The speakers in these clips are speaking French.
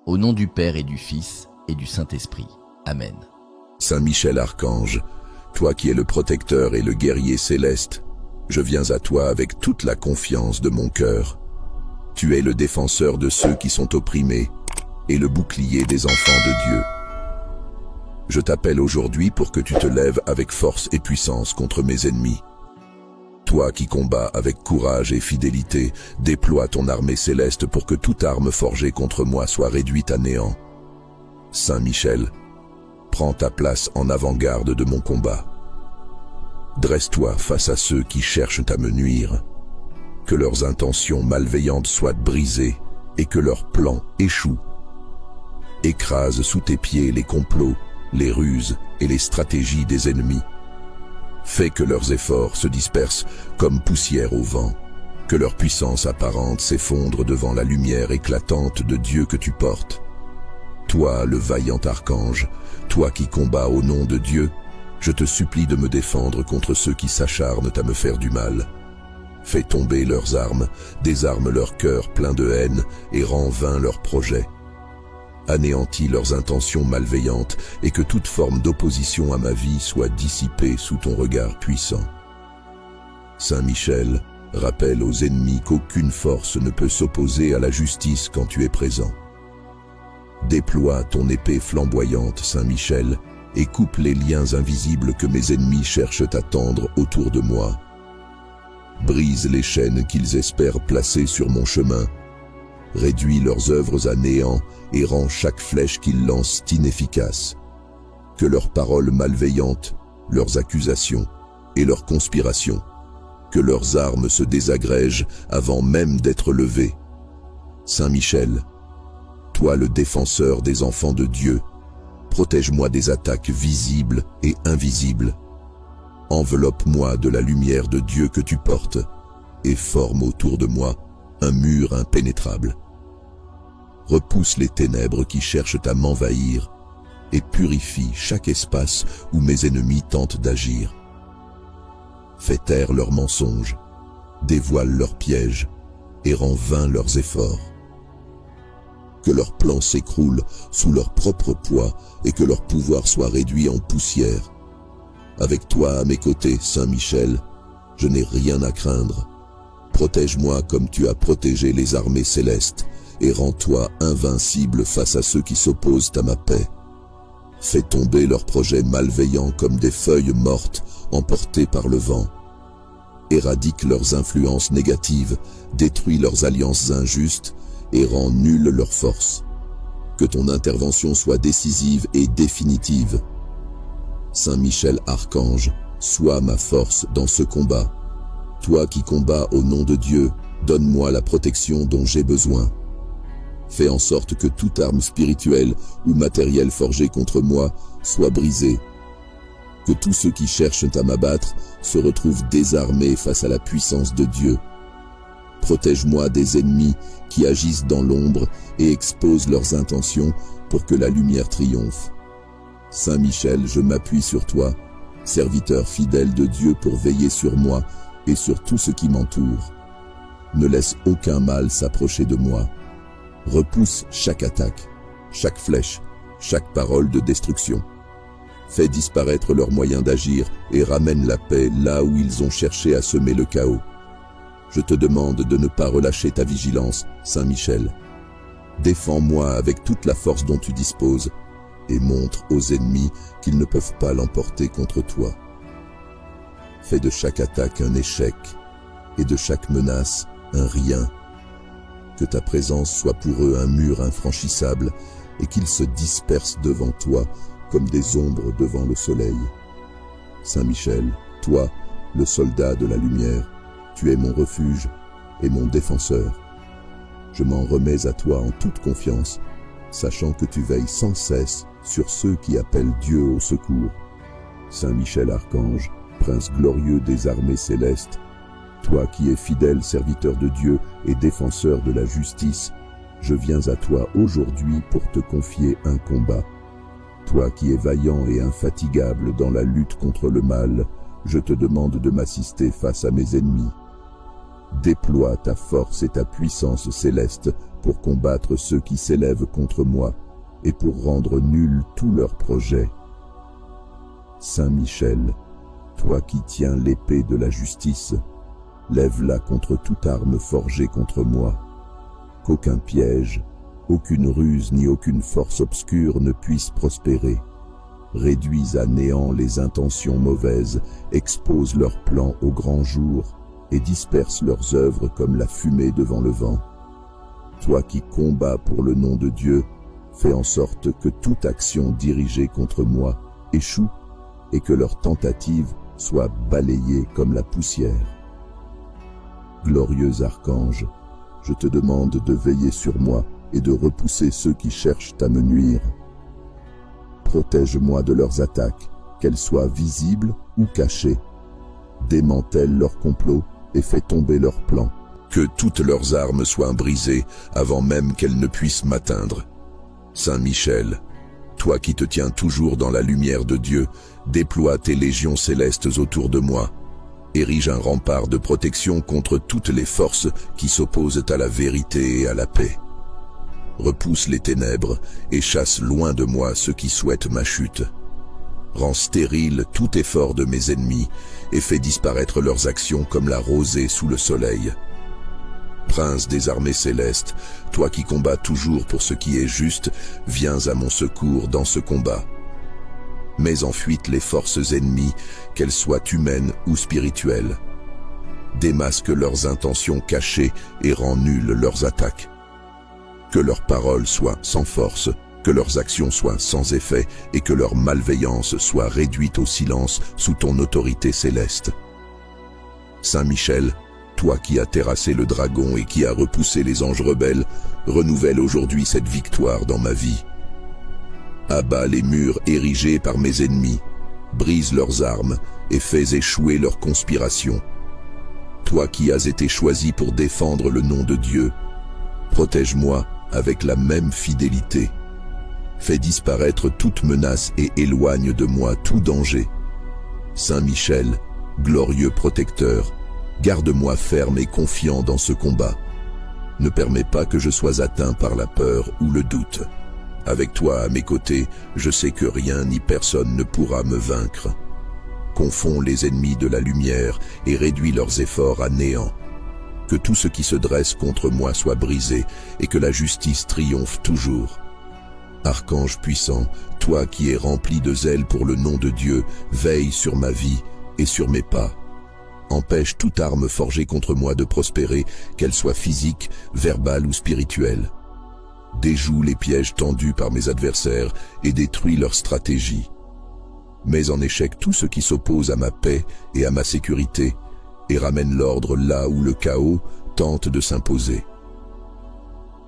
Au nom du Père et du Fils et du Saint-Esprit. Amen. Saint Michel Archange, toi qui es le protecteur et le guerrier céleste, je viens à toi avec toute la confiance de mon cœur. Tu es le défenseur de ceux qui sont opprimés et le bouclier des enfants de Dieu. Je t'appelle aujourd'hui pour que tu te lèves avec force et puissance contre mes ennemis. Toi qui combats avec courage et fidélité, déploie ton armée céleste pour que toute arme forgée contre moi soit réduite à néant. Saint Michel, prends ta place en avant-garde de mon combat. Dresse-toi face à ceux qui cherchent à me nuire. Que leurs intentions malveillantes soient brisées et que leurs plans échouent. Écrase sous tes pieds les complots, les ruses et les stratégies des ennemis. Fais que leurs efforts se dispersent comme poussière au vent, que leur puissance apparente s'effondre devant la lumière éclatante de Dieu que tu portes. Toi, le vaillant archange, toi qui combats au nom de Dieu, je te supplie de me défendre contre ceux qui s'acharnent à me faire du mal. Fais tomber leurs armes, désarme leur cœur plein de haine et rends vains leurs projets. Anéantis leurs intentions malveillantes et que toute forme d'opposition à ma vie soit dissipée sous ton regard puissant. Saint Michel, rappelle aux ennemis qu'aucune force ne peut s'opposer à la justice quand tu es présent. Déploie ton épée flamboyante, Saint Michel, et coupe les liens invisibles que mes ennemis cherchent à tendre autour de moi. Brise les chaînes qu'ils espèrent placer sur mon chemin. Réduis leurs œuvres à néant et rends chaque flèche qu'ils lancent inefficace. Que leurs paroles malveillantes, leurs accusations et leurs conspirations, que leurs armes se désagrègent avant même d'être levées. Saint Michel, toi le défenseur des enfants de Dieu, protège-moi des attaques visibles et invisibles. Enveloppe-moi de la lumière de Dieu que tu portes et forme autour de moi un mur impénétrable. Repousse les ténèbres qui cherchent à m'envahir et purifie chaque espace où mes ennemis tentent d'agir. Fais taire leurs mensonges, dévoile leurs pièges et rends vains leurs efforts. Que leurs plans s'écroulent sous leur propre poids et que leur pouvoir soit réduit en poussière. Avec toi à mes côtés, Saint Michel, je n'ai rien à craindre. Protège-moi comme tu as protégé les armées célestes et rends-toi invincible face à ceux qui s'opposent à ma paix. Fais tomber leurs projets malveillants comme des feuilles mortes emportées par le vent. Éradique leurs influences négatives, détruis leurs alliances injustes et rends nulle leur force. Que ton intervention soit décisive et définitive. Saint Michel Archange, sois ma force dans ce combat. Toi qui combats au nom de Dieu, donne-moi la protection dont j'ai besoin. Fais en sorte que toute arme spirituelle ou matérielle forgée contre moi soit brisée. Que tous ceux qui cherchent à m'abattre se retrouvent désarmés face à la puissance de Dieu. Protège-moi des ennemis qui agissent dans l'ombre et exposent leurs intentions pour que la lumière triomphe. Saint Michel, je m'appuie sur toi, serviteur fidèle de Dieu pour veiller sur moi et sur tout ce qui m'entoure. Ne laisse aucun mal s'approcher de moi. Repousse chaque attaque, chaque flèche, chaque parole de destruction. Fais disparaître leurs moyens d'agir et ramène la paix là où ils ont cherché à semer le chaos. Je te demande de ne pas relâcher ta vigilance, Saint Michel. Défends-moi avec toute la force dont tu disposes et montre aux ennemis qu'ils ne peuvent pas l'emporter contre toi. Fais de chaque attaque un échec et de chaque menace un rien. Que ta présence soit pour eux un mur infranchissable et qu'ils se dispersent devant toi comme des ombres devant le soleil. Saint Michel, toi, le soldat de la lumière, tu es mon refuge et mon défenseur. Je m'en remets à toi en toute confiance, sachant que tu veilles sans cesse sur ceux qui appellent Dieu au secours. Saint Michel Archange, prince glorieux des armées célestes, toi qui es fidèle serviteur de Dieu et défenseur de la justice, je viens à toi aujourd'hui pour te confier un combat. Toi qui es vaillant et infatigable dans la lutte contre le mal, je te demande de m'assister face à mes ennemis. Déploie ta force et ta puissance céleste pour combattre ceux qui s'élèvent contre moi et pour rendre nuls tous leurs projets. Saint Michel, toi qui tiens l'épée de la justice, lève-la contre toute arme forgée contre moi, qu'aucun piège, aucune ruse ni aucune force obscure ne puisse prospérer. Réduis à néant les intentions mauvaises, expose leurs plans au grand jour et disperse leurs œuvres comme la fumée devant le vent. Toi qui combats pour le nom de Dieu, fais en sorte que toute action dirigée contre moi échoue et que leurs tentatives soient balayées comme la poussière. Glorieux archange, je te demande de veiller sur moi et de repousser ceux qui cherchent à me nuire. Protège-moi de leurs attaques, qu'elles soient visibles ou cachées. Démantèle leurs complots et fais tomber leurs plans. Que toutes leurs armes soient brisées avant même qu'elles ne puissent m'atteindre. Saint Michel, toi qui te tiens toujours dans la lumière de Dieu, déploie tes légions célestes autour de moi. Érige un rempart de protection contre toutes les forces qui s'opposent à la vérité et à la paix. Repousse les ténèbres et chasse loin de moi ceux qui souhaitent ma chute. Rends stérile tout effort de mes ennemis et fais disparaître leurs actions comme la rosée sous le soleil. Prince des armées célestes, toi qui combats toujours pour ce qui est juste, viens à mon secours dans ce combat. Mets en fuite les forces ennemies, qu'elles soient humaines ou spirituelles. Démasque leurs intentions cachées et rends nulles leurs attaques. Que leurs paroles soient sans force, que leurs actions soient sans effet et que leur malveillance soit réduite au silence sous ton autorité céleste. Saint Michel, toi qui as terrassé le dragon et qui as repoussé les anges rebelles, renouvelle aujourd'hui cette victoire dans ma vie. Abat les murs érigés par mes ennemis, brise leurs armes et fais échouer leurs conspirations. Toi qui as été choisi pour défendre le nom de Dieu, protège-moi avec la même fidélité. Fais disparaître toute menace et éloigne de moi tout danger. Saint Michel, glorieux protecteur, garde-moi ferme et confiant dans ce combat. Ne permets pas que je sois atteint par la peur ou le doute. Avec toi à mes côtés, je sais que rien ni personne ne pourra me vaincre. Confonds les ennemis de la lumière et réduis leurs efforts à néant. Que tout ce qui se dresse contre moi soit brisé et que la justice triomphe toujours. Archange puissant, toi qui es rempli de zèle pour le nom de Dieu, veille sur ma vie et sur mes pas. Empêche toute arme forgée contre moi de prospérer, qu'elle soit physique, verbale ou spirituelle. Déjoue les pièges tendus par mes adversaires et détruis leurs stratégies. Mets en échec tout ce qui s'oppose à ma paix et à ma sécurité, et ramène l'ordre là où le chaos tente de s'imposer.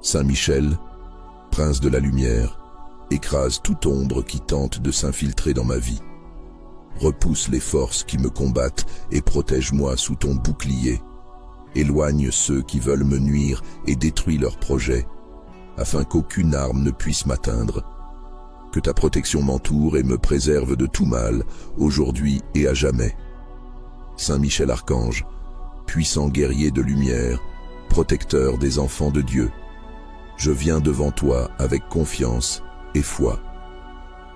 Saint Michel, prince de la lumière, écrase toute ombre qui tente de s'infiltrer dans ma vie. Repousse les forces qui me combattent et protège-moi sous ton bouclier. Éloigne ceux qui veulent me nuire et détruis leurs projets, afin qu'aucune arme ne puisse m'atteindre. Que ta protection m'entoure et me préserve de tout mal, aujourd'hui et à jamais. Saint Michel Archange, puissant guerrier de lumière, protecteur des enfants de Dieu, je viens devant toi avec confiance et foi.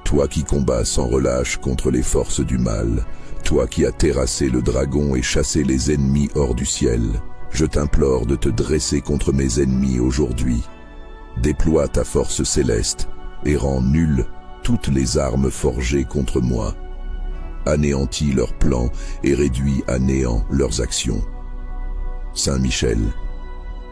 Toi qui combats sans relâche contre les forces du mal, toi qui as terrassé le dragon et chassé les ennemis hors du ciel, je t'implore de te dresser contre mes ennemis aujourd'hui. Déploie ta force céleste et rends nulles toutes les armes forgées contre moi. Anéantis leurs plans et réduis à néant leurs actions. Saint Michel,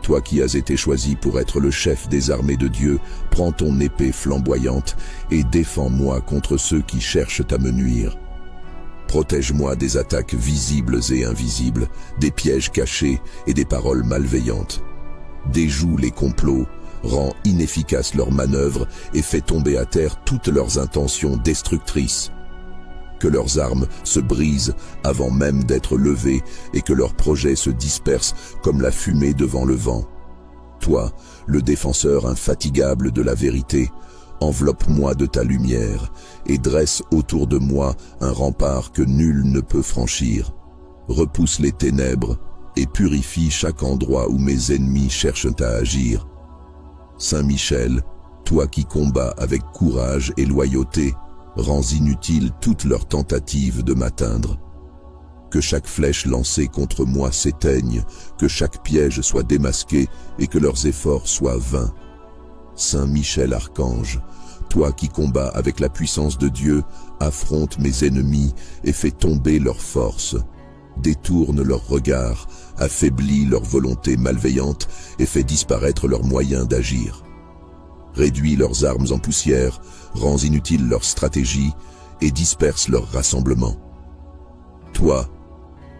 toi qui as été choisi pour être le chef des armées de Dieu, prends ton épée flamboyante et défends-moi contre ceux qui cherchent à me nuire. Protège-moi des attaques visibles et invisibles, des pièges cachés et des paroles malveillantes. Déjoue les complots, rends inefficaces leurs manœuvres et fais tomber à terre toutes leurs intentions destructrices. Que leurs armes se brisent avant même d'être levées et que leurs projets se dispersent comme la fumée devant le vent. Toi, le défenseur infatigable de la vérité, enveloppe-moi de ta lumière et dresse autour de moi un rempart que nul ne peut franchir. Repousse les ténèbres et purifie chaque endroit où mes ennemis cherchent à agir. Saint Michel, toi qui combats avec courage et loyauté, rends inutile toute leur tentative de m'atteindre. Que chaque flèche lancée contre moi s'éteigne, que chaque piège soit démasqué et que leurs efforts soient vains. Saint Michel Archange, toi qui combats avec la puissance de Dieu, affronte mes ennemis et fais tomber leurs forces. Détourne leurs regards, affaiblis leur volonté malveillante et fais disparaître leurs moyens d'agir. Réduis leurs armes en poussière, rends inutile leur stratégie et disperse leur rassemblement. Toi,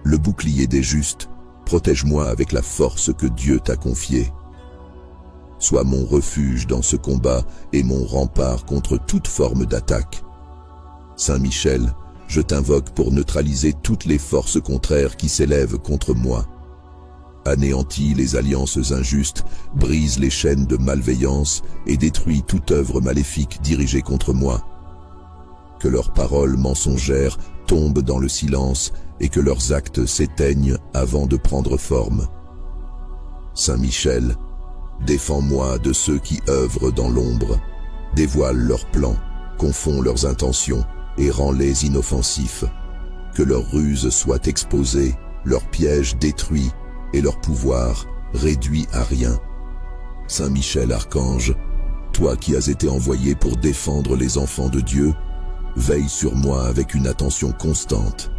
le bouclier des justes, protège-moi avec la force que Dieu t'a confiée. Sois mon refuge dans ce combat et mon rempart contre toute forme d'attaque. Saint Michel, je t'invoque pour neutraliser toutes les forces contraires qui s'élèvent contre moi. Anéantis les alliances injustes, brise les chaînes de malveillance et détruis toute œuvre maléfique dirigée contre moi. Que leurs paroles mensongères tombent dans le silence et que leurs actes s'éteignent avant de prendre forme. Saint Michel, défends-moi de ceux qui œuvrent dans l'ombre, dévoile leurs plans, confond leurs intentions et rends-les inoffensifs. Que leurs ruses soient exposées, leurs pièges détruits et leur pouvoir réduit à rien. Saint Michel Archange, toi qui as été envoyé pour défendre les enfants de Dieu, veille sur moi avec une attention constante.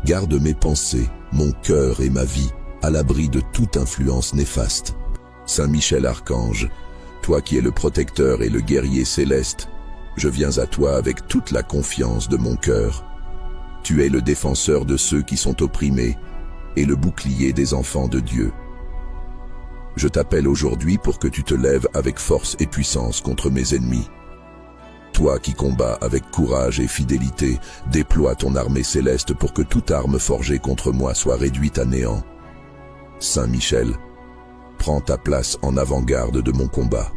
Garde mes pensées, mon cœur et ma vie à l'abri de toute influence néfaste. Saint Michel Archange, toi qui es le protecteur et le guerrier céleste, je viens à toi avec toute la confiance de mon cœur. Tu es le défenseur de ceux qui sont opprimés et le bouclier des enfants de Dieu. Je t'appelle aujourd'hui pour que tu te lèves avec force et puissance contre mes ennemis. Toi qui combats avec courage et fidélité, déploie ton armée céleste pour que toute arme forgée contre moi soit réduite à néant. Saint Michel, prends ta place en avant-garde de mon combat.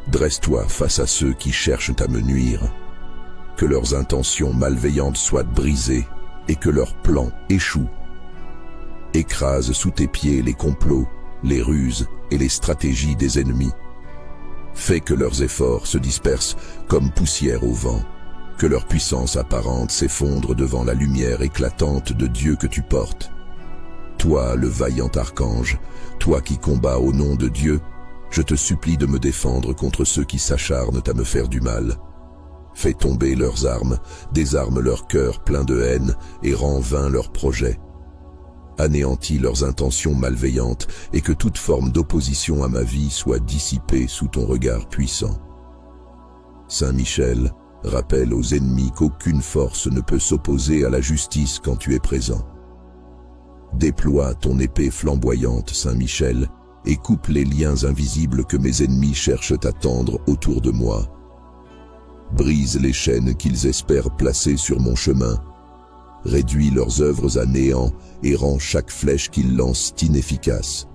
Dresse-toi face à ceux qui cherchent à me nuire. Que leurs intentions malveillantes soient brisées et que leurs plans échouent. Écrase sous tes pieds les complots, les ruses et les stratégies des ennemis. Fais que leurs efforts se dispersent comme poussière au vent, que leur puissance apparente s'effondre devant la lumière éclatante de Dieu que tu portes. Toi, le vaillant archange, toi qui combats au nom de Dieu, je te supplie de me défendre contre ceux qui s'acharnent à me faire du mal. Fais tomber leurs armes, désarme leur cœur plein de haine et rends vains leurs projets. Anéantis leurs intentions malveillantes et que toute forme d'opposition à ma vie soit dissipée sous ton regard puissant. Saint Michel, rappelle aux ennemis qu'aucune force ne peut s'opposer à la justice quand tu es présent. Déploie ton épée flamboyante, Saint Michel, et coupe les liens invisibles que mes ennemis cherchent à tendre autour de moi. Brise les chaînes qu'ils espèrent placer sur mon chemin. Réduis leurs œuvres à néant et rends chaque flèche qu'ils lancent inefficace.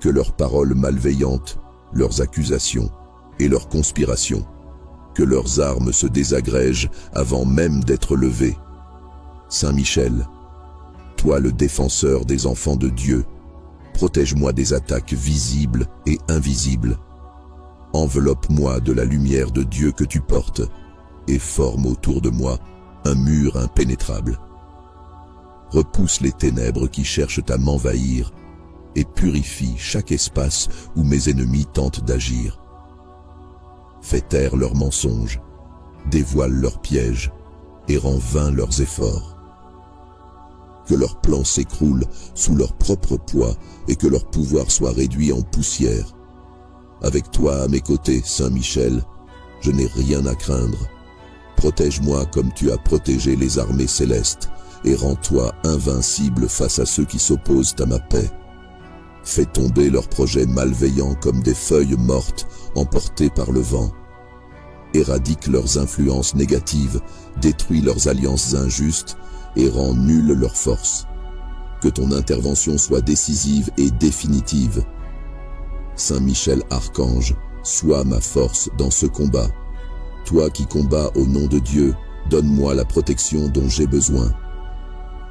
Que leurs paroles malveillantes, leurs accusations et leurs conspirations, que leurs armes se désagrègent avant même d'être levées. Saint Michel, toi le défenseur des enfants de Dieu, protège-moi des attaques visibles et invisibles. Enveloppe-moi de la lumière de Dieu que tu portes et forme autour de moi un mur impénétrable. Repousse les ténèbres qui cherchent à m'envahir et purifie chaque espace où mes ennemis tentent d'agir. Fais taire leurs mensonges, dévoile leurs pièges et rends vains leurs efforts. Que leurs plans s'écroulent sous leur propre poids et que leur pouvoir soit réduit en poussière. Avec toi à mes côtés, Saint Michel, je n'ai rien à craindre. Protège-moi comme tu as protégé les armées célestes et rends-toi invincible face à ceux qui s'opposent à ma paix. Fais tomber leurs projets malveillants comme des feuilles mortes emportées par le vent. Éradique leurs influences négatives, détruis leurs alliances injustes et rends nulle leur force. Que ton intervention soit décisive et définitive. Saint Michel Archange, sois ma force dans ce combat. Toi qui combats au nom de Dieu, donne-moi la protection dont j'ai besoin.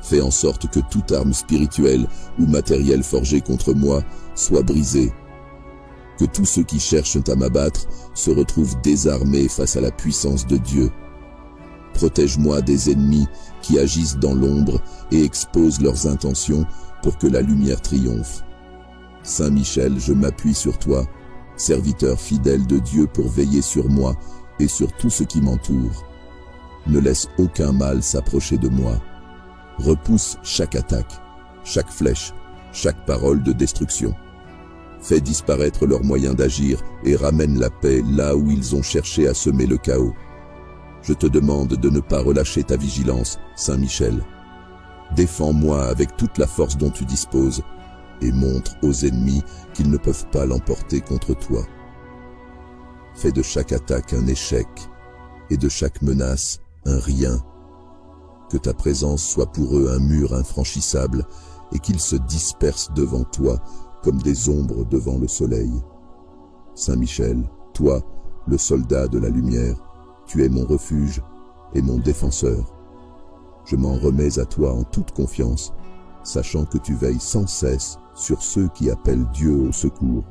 Fais en sorte que toute arme spirituelle ou matérielle forgée contre moi soit brisée. Que tous ceux qui cherchent à m'abattre se retrouvent désarmés face à la puissance de Dieu. Protège-moi des ennemis qui agissent dans l'ombre et exposent leurs intentions pour que la lumière triomphe. Saint Michel, je m'appuie sur toi, serviteur fidèle de Dieu, pour veiller sur moi et sur tout ce qui m'entoure. Ne laisse aucun mal s'approcher de moi. Repousse chaque attaque, chaque flèche, chaque parole de destruction. Fais disparaître leurs moyens d'agir et ramène la paix là où ils ont cherché à semer le chaos. Je te demande de ne pas relâcher ta vigilance, Saint Michel. Défends-moi avec toute la force dont tu disposes et montre aux ennemis qu'ils ne peuvent pas l'emporter contre toi. Fais de chaque attaque un échec et de chaque menace un rien. Que ta présence soit pour eux un mur infranchissable et qu'ils se dispersent devant toi comme des ombres devant le soleil. Saint Michel, toi, le soldat de la lumière, tu es mon refuge et mon défenseur. Je m'en remets à toi en toute confiance, sachant que tu veilles sans cesse sur ceux qui appellent Dieu au secours.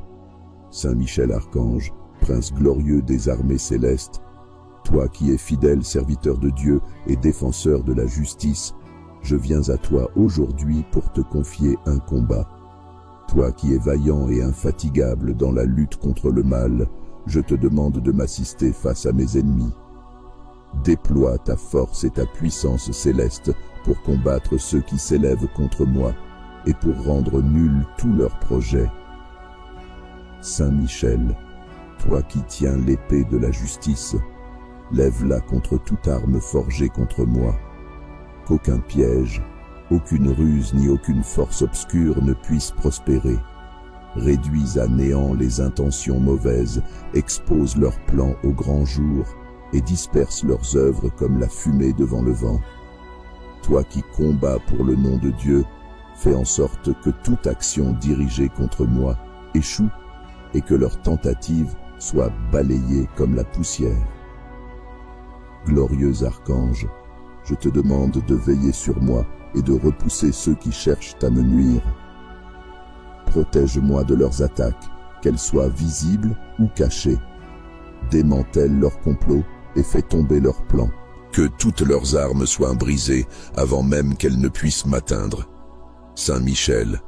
Saint Michel Archange, prince glorieux des armées célestes, toi qui es fidèle serviteur de Dieu et défenseur de la justice, je viens à toi aujourd'hui pour te confier un combat. Toi qui es vaillant et infatigable dans la lutte contre le mal, je te demande de m'assister face à mes ennemis. Déploie ta force et ta puissance céleste pour combattre ceux qui s'élèvent contre moi et pour rendre nuls tous leurs projets. Saint Michel, toi qui tiens l'épée de la justice, lève-la contre toute arme forgée contre moi. Qu'aucun piège, aucune ruse ni aucune force obscure ne puisse prospérer. Réduis à néant les intentions mauvaises, expose leurs plans au grand jour et disperse leurs œuvres comme la fumée devant le vent. Toi qui combats pour le nom de Dieu, fais en sorte que toute action dirigée contre moi échoue et que leurs tentatives soient balayées comme la poussière. Glorieux archange, je te demande de veiller sur moi et de repousser ceux qui cherchent à me nuire. Protège-moi de leurs attaques, qu'elles soient visibles ou cachées. Démantèle leurs complots et fais tomber leurs plans. Que toutes leurs armes soient brisées avant même qu'elles ne puissent m'atteindre. Saint Michel,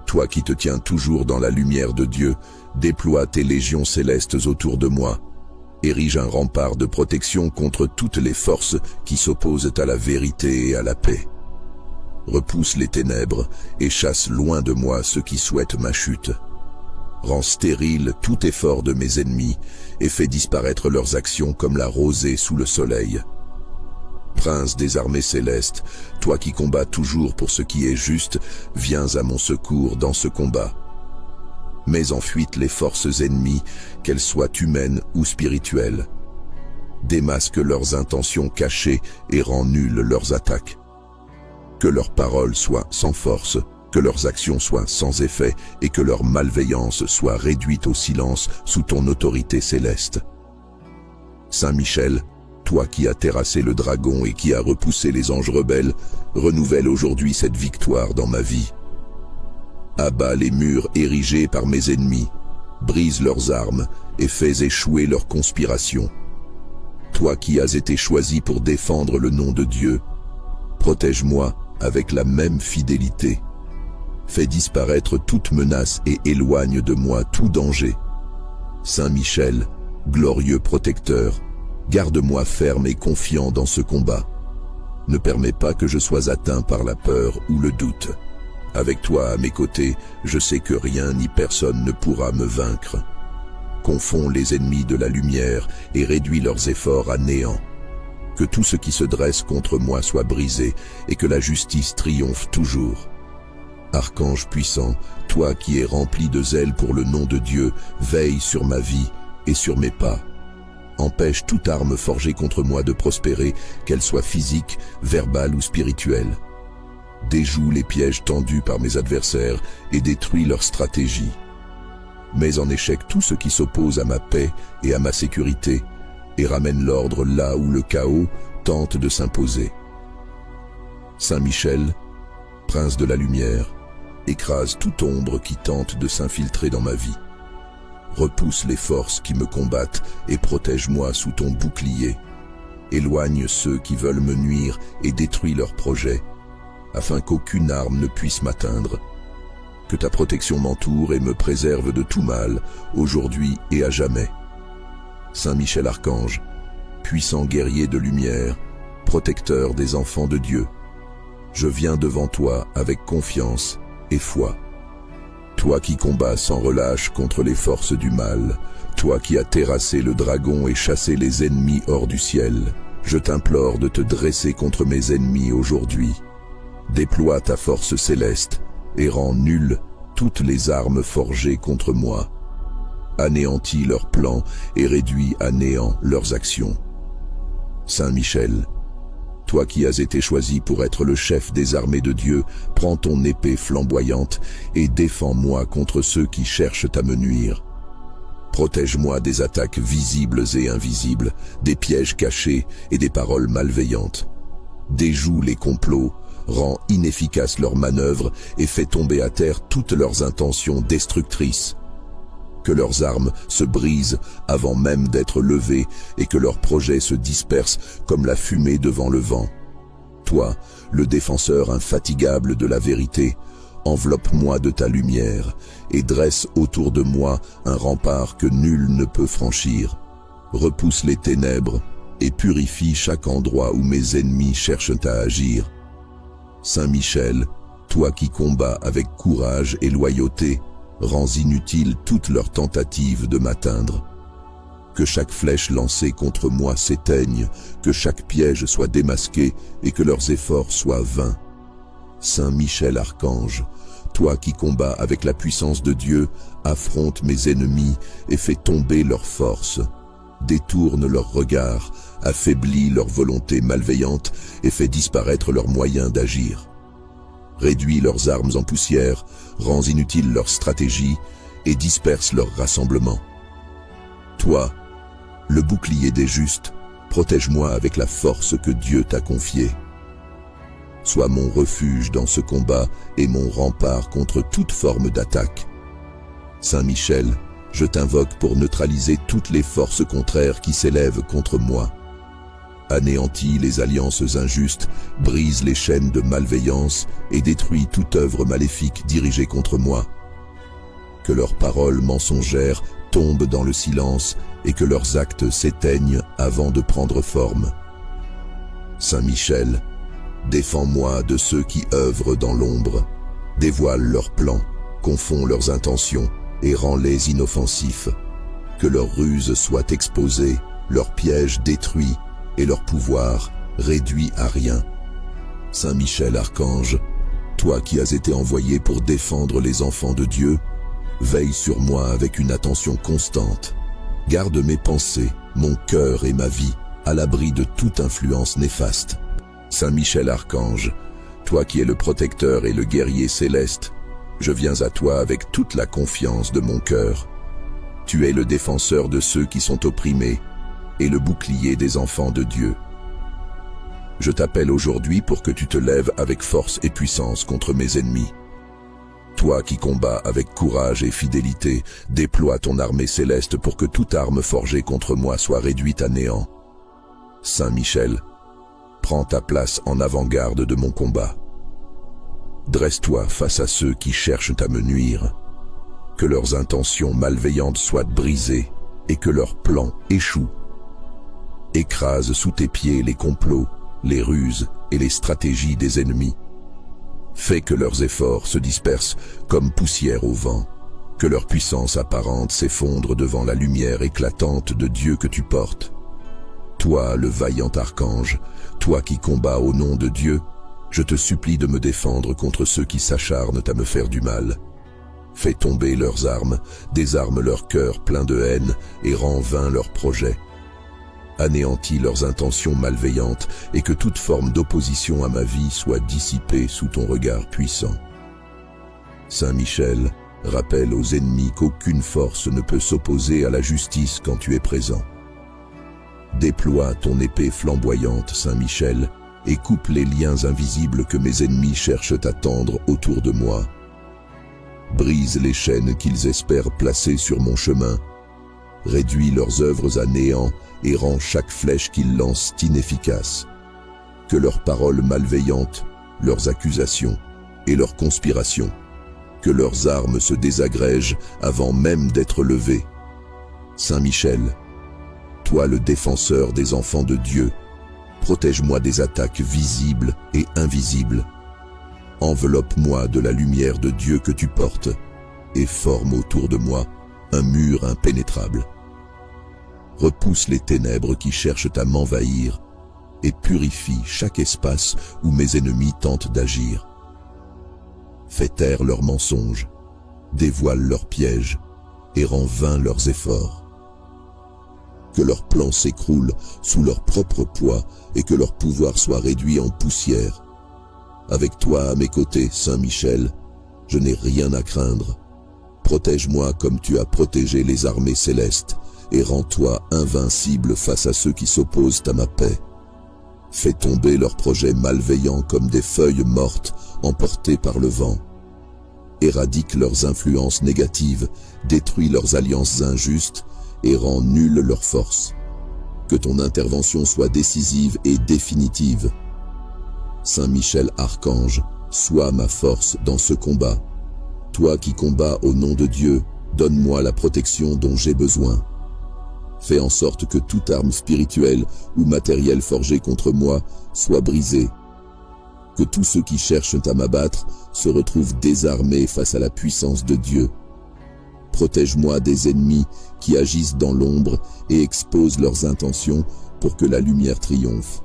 toi qui te tiens toujours dans la lumière de Dieu, déploie tes légions célestes autour de moi. Érige un rempart de protection contre toutes les forces qui s'opposent à la vérité et à la paix. Repousse les ténèbres et chasse loin de moi ceux qui souhaitent ma chute. Rends stérile tout effort de mes ennemis et fais disparaître leurs actions comme la rosée sous le soleil. Prince des armées célestes, toi qui combats toujours pour ce qui est juste, viens à mon secours dans ce combat. Mets en fuite les forces ennemies, qu'elles soient humaines ou spirituelles. Démasque leurs intentions cachées et rends nulles leurs attaques. Que leurs paroles soient sans force, que leurs actions soient sans effet et que leur malveillance soit réduite au silence sous ton autorité céleste. Saint Michel, toi qui as terrassé le dragon et qui as repoussé les anges rebelles, renouvelle aujourd'hui cette victoire dans ma vie. Abat les murs érigés par mes ennemis, brise leurs armes et fais échouer leurs conspirations. Toi qui as été choisi pour défendre le nom de Dieu, protège-moi avec la même fidélité. Fais disparaître toute menace et éloigne de moi tout danger. Saint Michel, glorieux protecteur, garde-moi ferme et confiant dans ce combat. Ne permets pas que je sois atteint par la peur ou le doute. Avec toi à mes côtés, je sais que rien ni personne ne pourra me vaincre. Confonds les ennemis de la lumière et réduis leurs efforts à néant. Que tout ce qui se dresse contre moi soit brisé et que la justice triomphe toujours. Archange puissant, toi qui es rempli de zèle pour le nom de Dieu, veille sur ma vie et sur mes pas. Empêche toute arme forgée contre moi de prospérer, qu'elle soit physique, verbale ou spirituelle. Déjoue les pièges tendus par mes adversaires et détruis leurs stratégies. Mets en échec tout ce qui s'oppose à ma paix et à ma sécurité, et ramène l'ordre là où le chaos tente de s'imposer. Saint Michel, prince de la lumière, écrase toute ombre qui tente de s'infiltrer dans ma vie. repousse les forces qui me combattent et protège-moi sous ton bouclier. Éloigne ceux qui veulent me nuire et détruis leurs projets, afin qu'aucune arme ne puisse m'atteindre. Que ta protection m'entoure et me préserve de tout mal, aujourd'hui et à jamais. Saint Michel Archange, puissant guerrier de lumière, protecteur des enfants de Dieu, je viens devant toi avec confiance et foi. Toi qui combats sans relâche contre les forces du mal, toi qui as terrassé le dragon et chassé les ennemis hors du ciel, je t'implore de te dresser contre mes ennemis aujourd'hui. Déploie ta force céleste et rends nulles toutes les armes forgées contre moi. Anéantis leurs plans et réduis à néant leurs actions. Saint Michel, toi qui as été choisi pour être le chef des armées de Dieu, prends ton épée flamboyante et défends-moi contre ceux qui cherchent à me nuire. Protège-moi des attaques visibles et invisibles, des pièges cachés et des paroles malveillantes. Déjoue les complots, rends inefficaces leurs manœuvres et fais tomber à terre toutes leurs intentions destructrices. Que leurs armes se brisent avant même d'être levées et que leurs projets se dispersent comme la fumée devant le vent. Toi, le défenseur infatigable de la vérité, enveloppe-moi de ta lumière et dresse autour de moi un rempart que nul ne peut franchir. Repousse les ténèbres et purifie chaque endroit où mes ennemis cherchent à agir. Saint Michel, toi qui combats avec courage et loyauté, rends inutiles toutes leurs tentatives de m'atteindre. Que chaque flèche lancée contre moi s'éteigne, que chaque piège soit démasqué et que leurs efforts soient vains. Saint Michel Archange, toi qui combats avec la puissance de Dieu, affronte mes ennemis et fais tomber leurs forces. Détourne leurs regards, affaiblis leur volonté malveillante et fais disparaître leurs moyens d'agir. Réduis leurs armes en poussière, rends inutile leur stratégie et disperse leur rassemblement. Toi, le bouclier des justes, protège-moi avec la force que Dieu t'a confiée. Sois mon refuge dans ce combat et mon rempart contre toute forme d'attaque. Saint Michel, je t'invoque pour neutraliser toutes les forces contraires qui s'élèvent contre moi. Anéantis les alliances injustes, brise les chaînes de malveillance et détruis toute œuvre maléfique dirigée contre moi. Que leurs paroles mensongères tombent dans le silence et que leurs actes s'éteignent avant de prendre forme. Saint Michel, défends-moi de ceux qui œuvrent dans l'ombre, dévoile leurs plans, confond leurs intentions et rends-les inoffensifs. Que leurs ruses soient exposées, leurs pièges détruits et leur pouvoir réduit à rien. Saint Michel Archange, toi qui as été envoyé pour défendre les enfants de Dieu, veille sur moi avec une attention constante. Garde mes pensées, mon cœur et ma vie à l'abri de toute influence néfaste. Saint Michel Archange, toi qui es le protecteur et le guerrier céleste, je viens à toi avec toute la confiance de mon cœur. Tu es le défenseur de ceux qui sont opprimés et le bouclier des enfants de Dieu. Je t'appelle aujourd'hui pour que tu te lèves avec force et puissance contre mes ennemis. Toi qui combats avec courage et fidélité, déploie ton armée céleste pour que toute arme forgée contre moi soit réduite à néant. Saint Michel, prends ta place en avant-garde de mon combat. Dresse-toi face à ceux qui cherchent à me nuire. Que leurs intentions malveillantes soient brisées et que leurs plans échouent. Écrase sous tes pieds les complots, les ruses et les stratégies des ennemis. Fais que leurs efforts se dispersent comme poussière au vent, que leur puissance apparente s'effondre devant la lumière éclatante de Dieu que tu portes. Toi, le vaillant archange, toi qui combats au nom de Dieu, je te supplie de me défendre contre ceux qui s'acharnent à me faire du mal. Fais tomber leurs armes, désarme leur cœur plein de haine et rends vains leurs projets. Anéantis leurs intentions malveillantes et que toute forme d'opposition à ma vie soit dissipée sous ton regard puissant. Saint Michel, rappelle aux ennemis qu'aucune force ne peut s'opposer à la justice quand tu es présent. Déploie ton épée flamboyante, Saint Michel, et coupe les liens invisibles que mes ennemis cherchent à tendre autour de moi. Brise les chaînes qu'ils espèrent placer sur mon chemin. Réduis leurs œuvres à néant et rends chaque flèche qu'ils lancent inefficace. Que leurs paroles malveillantes, leurs accusations et leurs conspirations, que leurs armes se désagrègent avant même d'être levées. Saint Michel, toi le défenseur des enfants de Dieu, protège-moi des attaques visibles et invisibles. Enveloppe-moi de la lumière de Dieu que tu portes et forme autour de moi un mur impénétrable. Repousse les ténèbres qui cherchent à m'envahir et purifie chaque espace où mes ennemis tentent d'agir. Fais taire leurs mensonges, dévoile leurs pièges et rends vains leurs efforts. Que leurs plans s'écroulent sous leur propre poids et que leur pouvoir soit réduit en poussière. Avec toi à mes côtés, Saint Michel, je n'ai rien à craindre. Protège-moi comme tu as protégé les armées célestes et rends-toi invincible face à ceux qui s'opposent à ma paix. Fais tomber leurs projets malveillants comme des feuilles mortes emportées par le vent. Éradique leurs influences négatives, détruis leurs alliances injustes et rends nulle leur force. Que ton intervention soit décisive et définitive. Saint Michel Archange, sois ma force dans ce combat. Toi qui combats au nom de Dieu, donne-moi la protection dont j'ai besoin. Fais en sorte que toute arme spirituelle ou matérielle forgée contre moi soit brisée. Que tous ceux qui cherchent à m'abattre se retrouvent désarmés face à la puissance de Dieu. Protège-moi des ennemis qui agissent dans l'ombre et exposent leurs intentions pour que la lumière triomphe.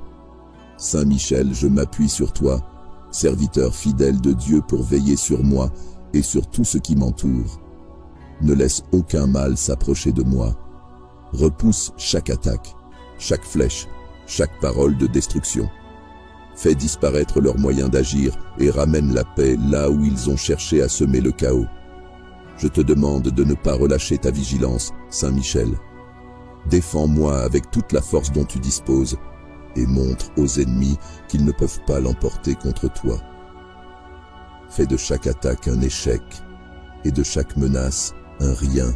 Saint Michel, je m'appuie sur toi, serviteur fidèle de Dieu pour veiller sur moi et sur tout ce qui m'entoure. Ne laisse aucun mal s'approcher de moi. Repousse chaque attaque, chaque flèche, chaque parole de destruction. Fais disparaître leurs moyens d'agir et ramène la paix là où ils ont cherché à semer le chaos. Je te demande de ne pas relâcher ta vigilance, Saint Michel. Défends-moi avec toute la force dont tu disposes et montre aux ennemis qu'ils ne peuvent pas l'emporter contre toi. Fais de chaque attaque un échec et de chaque menace un rien.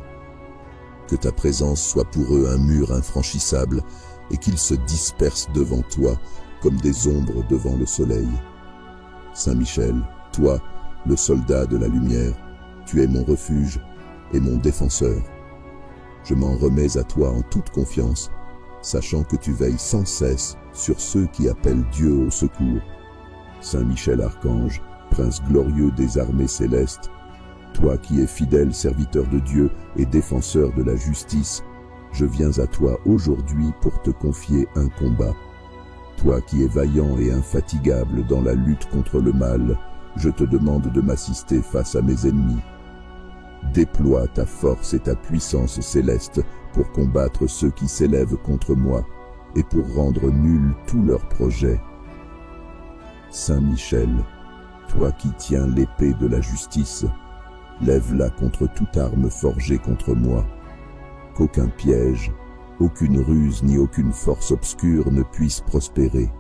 Que ta présence soit pour eux un mur infranchissable et qu'ils se dispersent devant toi comme des ombres devant le soleil. Saint Michel, toi, le soldat de la lumière, tu es mon refuge et mon défenseur. Je m'en remets à toi en toute confiance, sachant que tu veilles sans cesse sur ceux qui appellent Dieu au secours. Saint Michel Archange, prince glorieux des armées célestes, toi qui es fidèle serviteur de Dieu et défenseur de la justice, je viens à toi aujourd'hui pour te confier un combat. Toi qui es vaillant et infatigable dans la lutte contre le mal, je te demande de m'assister face à mes ennemis. Déploie ta force et ta puissance céleste pour combattre ceux qui s'élèvent contre moi et pour rendre nuls tous leurs projets. Saint Michel, toi qui tiens l'épée de la justice, lève-la contre toute arme forgée contre moi. Qu'aucun piège, aucune ruse ni aucune force obscure ne puisse prospérer.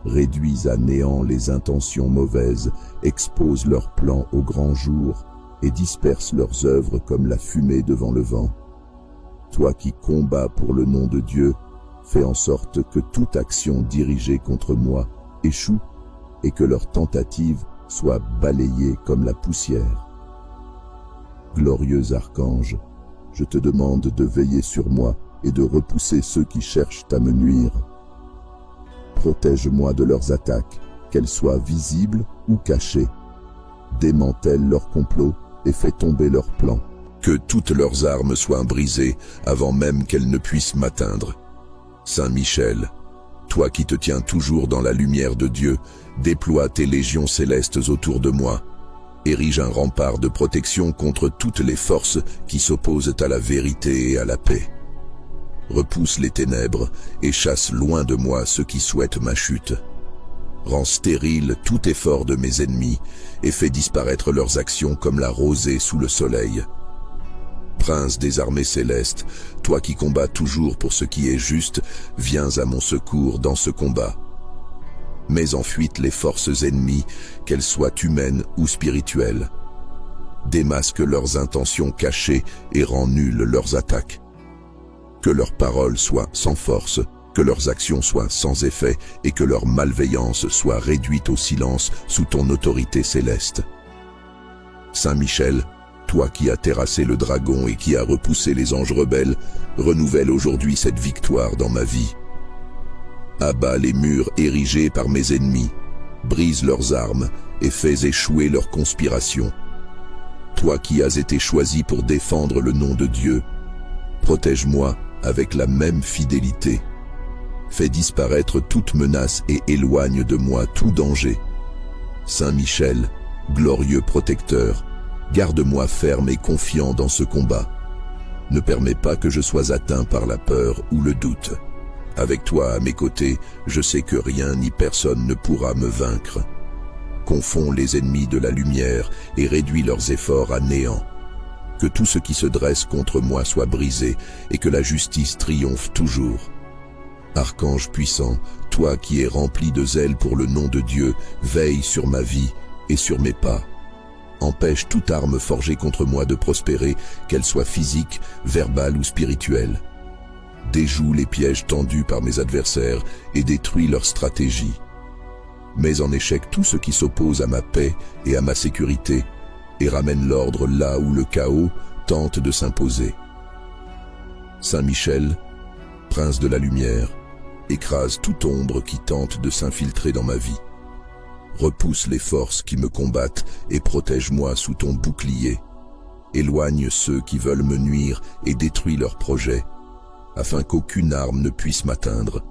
Réduis à néant les intentions mauvaises, expose leurs plans au grand jour et disperse leurs œuvres comme la fumée devant le vent. Toi qui combats pour le nom de Dieu, fais en sorte que toute action dirigée contre moi échoue et que leurs tentatives soient balayées comme la poussière. Glorieux archange, je te demande de veiller sur moi et de repousser ceux qui cherchent à me nuire. Protège-moi de leurs attaques, qu'elles soient visibles ou cachées. Démantèle leurs complots et fais tomber leurs plans. Que toutes leurs armes soient brisées avant même qu'elles ne puissent m'atteindre. Saint Michel, toi qui te tiens toujours dans la lumière de Dieu, déploie tes légions célestes autour de moi. Érige un rempart de protection contre toutes les forces qui s'opposent à la vérité et à la paix. Repousse les ténèbres et chasse loin de moi ceux qui souhaitent ma chute. Rends stérile tout effort de mes ennemis et fais disparaître leurs actions comme la rosée sous le soleil. Prince des armées célestes, toi qui combats toujours pour ce qui est juste, viens à mon secours dans ce combat. Mets en fuite les forces ennemies, qu'elles soient humaines ou spirituelles. démasque leurs intentions cachées et rend nulles leurs attaques. Que leurs paroles soient sans force, que leurs actions soient sans effet et que leur malveillance soit réduite au silence sous ton autorité céleste. Saint Michel, toi qui as terrassé le dragon et qui as repoussé les anges rebelles, renouvelle aujourd'hui cette victoire dans ma vie. Abat les murs érigés par mes ennemis, brise leurs armes et fais échouer leurs conspirations. Toi qui as été choisi pour défendre le nom de Dieu, protège-moi avec la même fidélité. Fais disparaître toute menace et éloigne de moi tout danger. Saint Michel, glorieux protecteur, garde-moi ferme et confiant dans ce combat. Ne permets pas que je sois atteint par la peur ou le doute. Avec toi à mes côtés, je sais que rien ni personne ne pourra me vaincre. Confonds les ennemis de la lumière et réduis leurs efforts à néant. Que tout ce qui se dresse contre moi soit brisé et que la justice triomphe toujours. Archange puissant, toi qui es rempli de zèle pour le nom de Dieu, veille sur ma vie et sur mes pas. Empêche toute arme forgée contre moi de prospérer, qu'elle soit physique, verbale ou spirituelle. Déjoue les pièges tendus par mes adversaires et détruis leurs stratégies. Mets en échec tout ce qui s'oppose à ma paix et à ma sécurité, et ramène l'ordre là où le chaos tente de s'imposer. Saint Michel, prince de la lumière, écrase toute ombre qui tente de s'infiltrer dans ma vie. Repousse les forces qui me combattent et protège-moi sous ton bouclier. Éloigne ceux qui veulent me nuire et détruis leurs projets, afin qu'aucune arme ne puisse m'atteindre.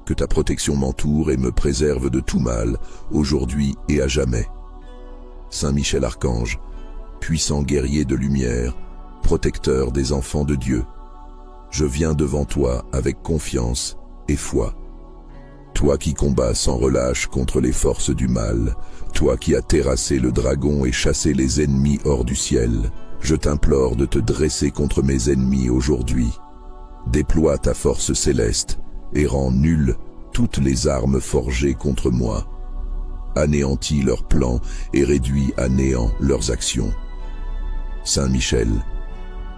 Que ta protection m'entoure et me préserve de tout mal, aujourd'hui et à jamais. Saint Michel Archange, puissant guerrier de lumière, protecteur des enfants de Dieu, je viens devant toi avec confiance et foi. Toi qui combats sans relâche contre les forces du mal, toi qui as terrassé le dragon et chassé les ennemis hors du ciel, je t'implore de te dresser contre mes ennemis aujourd'hui. Déploie ta force céleste et rends nulles toutes les armes forgées contre moi. Anéantis leurs plans et réduis à néant leurs actions. Saint Michel,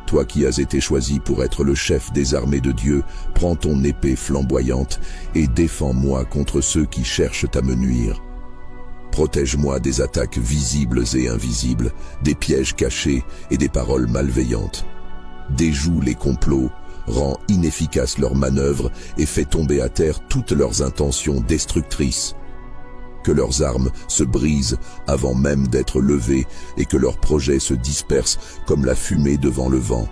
toi qui as été choisi pour être le chef des armées de Dieu, prends ton épée flamboyante et défends-moi contre ceux qui cherchent à me nuire. Protège-moi des attaques visibles et invisibles, des pièges cachés et des paroles malveillantes. Déjoue les complots, rends inefficaces leurs manœuvres et fais tomber à terre toutes leurs intentions destructrices. Que leurs armes se brisent avant même d'être levées et que leurs projets se dispersent comme la fumée devant le vent.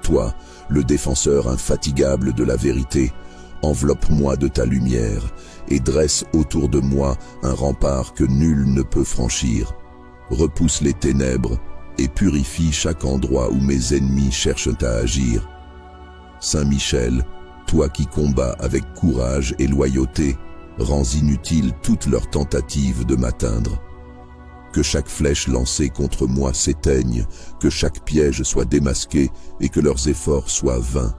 Toi, le défenseur infatigable de la vérité, enveloppe-moi de ta lumière et dresse autour de moi un rempart que nul ne peut franchir. Repousse les ténèbres et purifie chaque endroit où mes ennemis cherchent à agir. Saint Michel, toi qui combats avec courage et loyauté, rends inutiles toutes leurs tentatives de m'atteindre. Que chaque flèche lancée contre moi s'éteigne, que chaque piège soit démasqué et que leurs efforts soient vains.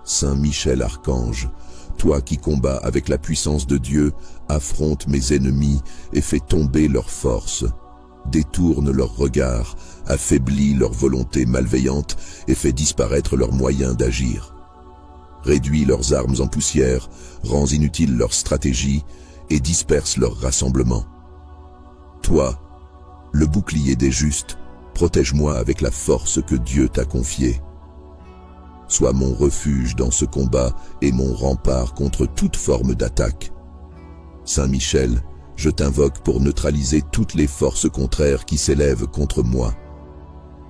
Saint Michel Archange, toi qui combats avec la puissance de Dieu, affronte mes ennemis et fais tomber leurs forces. Détourne leurs regards, affaiblis leur volonté malveillante et fais disparaître leurs moyens d'agir. Réduis leurs armes en poussière, rends inutiles leurs stratégies et disperse leurs rassemblements. Toi, le bouclier des justes, protège-moi avec la force que Dieu t'a confiée. Sois mon refuge dans ce combat et mon rempart contre toute forme d'attaque. Saint Michel, je t'invoque pour neutraliser toutes les forces contraires qui s'élèvent contre moi.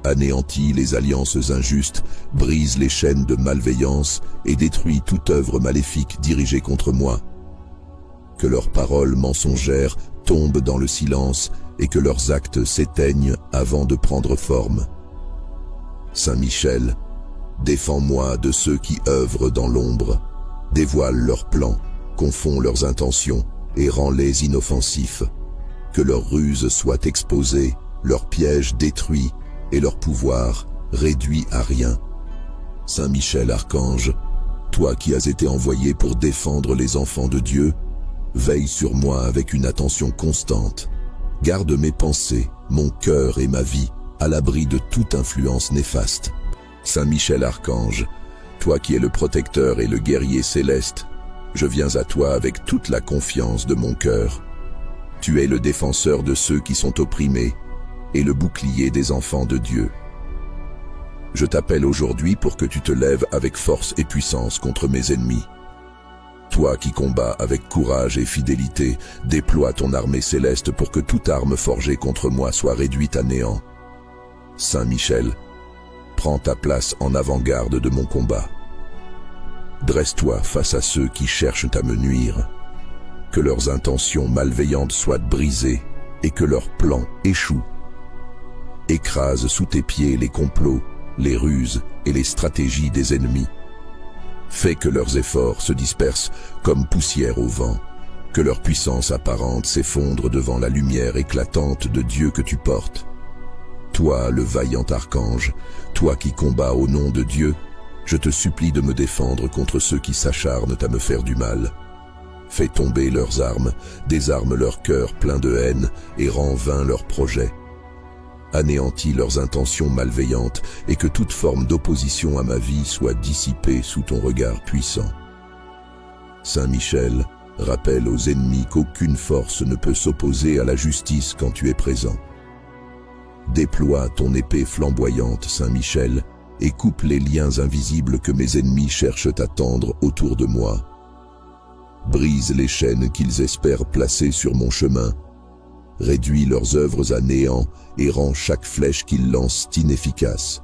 Anéantis les alliances injustes, brise les chaînes de malveillance et détruis toute œuvre maléfique dirigée contre moi. Que leurs paroles mensongères tombent dans le silence et que leurs actes s'éteignent avant de prendre forme. Saint Michel, défends-moi de ceux qui œuvrent dans l'ombre, dévoile leurs plans, confonds leurs intentions et rends-les inoffensifs. Que leurs ruses soient exposées, leurs pièges détruits et leur pouvoir réduit à rien. Saint Michel Archange, toi qui as été envoyé pour défendre les enfants de Dieu, veille sur moi avec une attention constante. Garde mes pensées, mon cœur et ma vie à l'abri de toute influence néfaste. Saint Michel Archange, toi qui es le protecteur et le guerrier céleste, je viens à toi avec toute la confiance de mon cœur. Tu es le défenseur de ceux qui sont opprimés et le bouclier des enfants de Dieu. Je t'appelle aujourd'hui pour que tu te lèves avec force et puissance contre mes ennemis. Toi qui combats avec courage et fidélité, déploie ton armée céleste pour que toute arme forgée contre moi soit réduite à néant. Saint Michel, prends ta place en avant-garde de mon combat. Dresse-toi face à ceux qui cherchent à me nuire. Que leurs intentions malveillantes soient brisées et que leurs plans échouent. Écrase sous tes pieds les complots, les ruses et les stratégies des ennemis. Fais que leurs efforts se dispersent comme poussière au vent, que leur puissance apparente s'effondre devant la lumière éclatante de Dieu que tu portes. Toi, le vaillant archange, toi qui combats au nom de Dieu, je te supplie de me défendre contre ceux qui s'acharnent à me faire du mal. Fais tomber leurs armes, désarme leur cœur plein de haine et rends vains leurs projets. Anéantis leurs intentions malveillantes et que toute forme d'opposition à ma vie soit dissipée sous ton regard puissant. Saint Michel, rappelle aux ennemis qu'aucune force ne peut s'opposer à la justice quand tu es présent. Déploie ton épée flamboyante, Saint Michel, et coupe les liens invisibles que mes ennemis cherchent à tendre autour de moi. Brise les chaînes qu'ils espèrent placer sur mon chemin. Réduis leurs œuvres à néant et rends chaque flèche qu'ils lancent inefficace.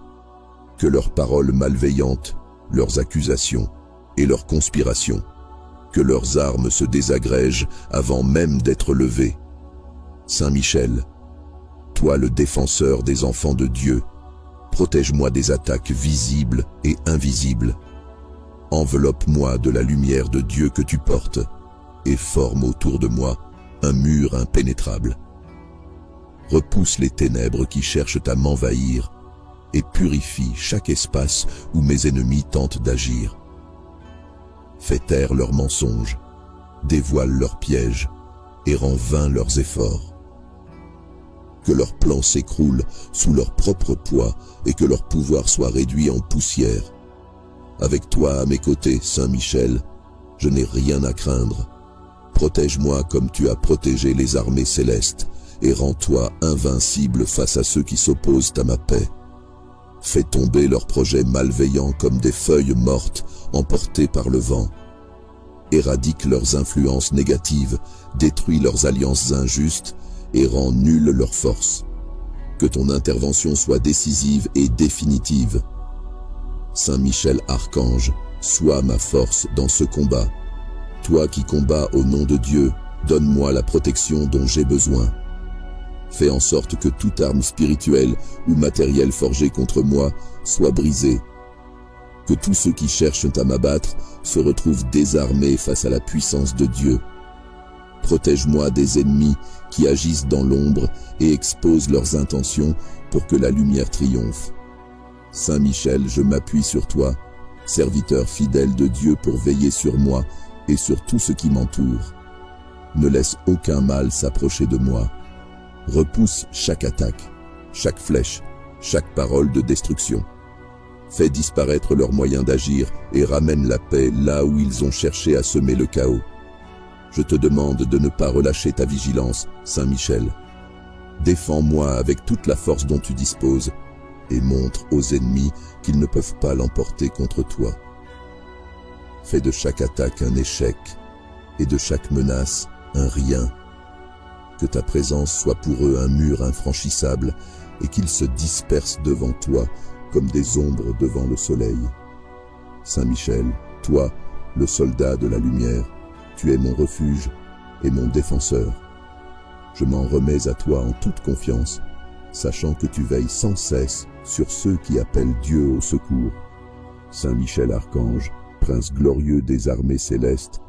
Que leurs paroles malveillantes, leurs accusations et leurs conspirations, que leurs armes se désagrègent avant même d'être levées. Saint Michel, toi le défenseur des enfants de Dieu, protège-moi des attaques visibles et invisibles. Enveloppe-moi de la lumière de Dieu que tu portes et forme autour de moi un mur impénétrable. Repousse les ténèbres qui cherchent à m'envahir et purifie chaque espace où mes ennemis tentent d'agir. Fais taire leurs mensonges, dévoile leurs pièges et rends vains leurs efforts. Que leurs plans s'écroulent sous leur propre poids et que leur pouvoir soit réduit en poussière. Avec toi à mes côtés, Saint Michel, je n'ai rien à craindre. Protège-moi comme tu as protégé les armées célestes et rends-toi invincible face à ceux qui s'opposent à ma paix. Fais tomber leurs projets malveillants comme des feuilles mortes emportées par le vent. Éradique leurs influences négatives, détruis leurs alliances injustes et rends nulle leur force. Que ton intervention soit décisive et définitive. Saint Michel Archange, sois ma force dans ce combat. Toi qui combats au nom de Dieu, donne-moi la protection dont j'ai besoin. Fais en sorte que toute arme spirituelle ou matérielle forgée contre moi soit brisée. Que tous ceux qui cherchent à m'abattre se retrouvent désarmés face à la puissance de Dieu. Protège-moi des ennemis qui agissent dans l'ombre et exposent leurs intentions pour que la lumière triomphe. Saint Michel, je m'appuie sur toi, serviteur fidèle de Dieu pour veiller sur moi et sur tout ce qui m'entoure. Ne laisse aucun mal s'approcher de moi. Repousse chaque attaque, chaque flèche, chaque parole de destruction. Fais disparaître leurs moyens d'agir et ramène la paix là où ils ont cherché à semer le chaos. Je te demande de ne pas relâcher ta vigilance, Saint Michel. Défends-moi avec toute la force dont tu disposes et montre aux ennemis qu'ils ne peuvent pas l'emporter contre toi. Fais de chaque attaque un échec et de chaque menace un rien. Que ta présence soit pour eux un mur infranchissable et qu'ils se dispersent devant toi comme des ombres devant le soleil. Saint Michel, toi, le soldat de la lumière, tu es mon refuge et mon défenseur. Je m'en remets à toi en toute confiance, sachant que tu veilles sans cesse sur ceux qui appellent Dieu au secours. Saint Michel Archange, prince glorieux des armées célestes,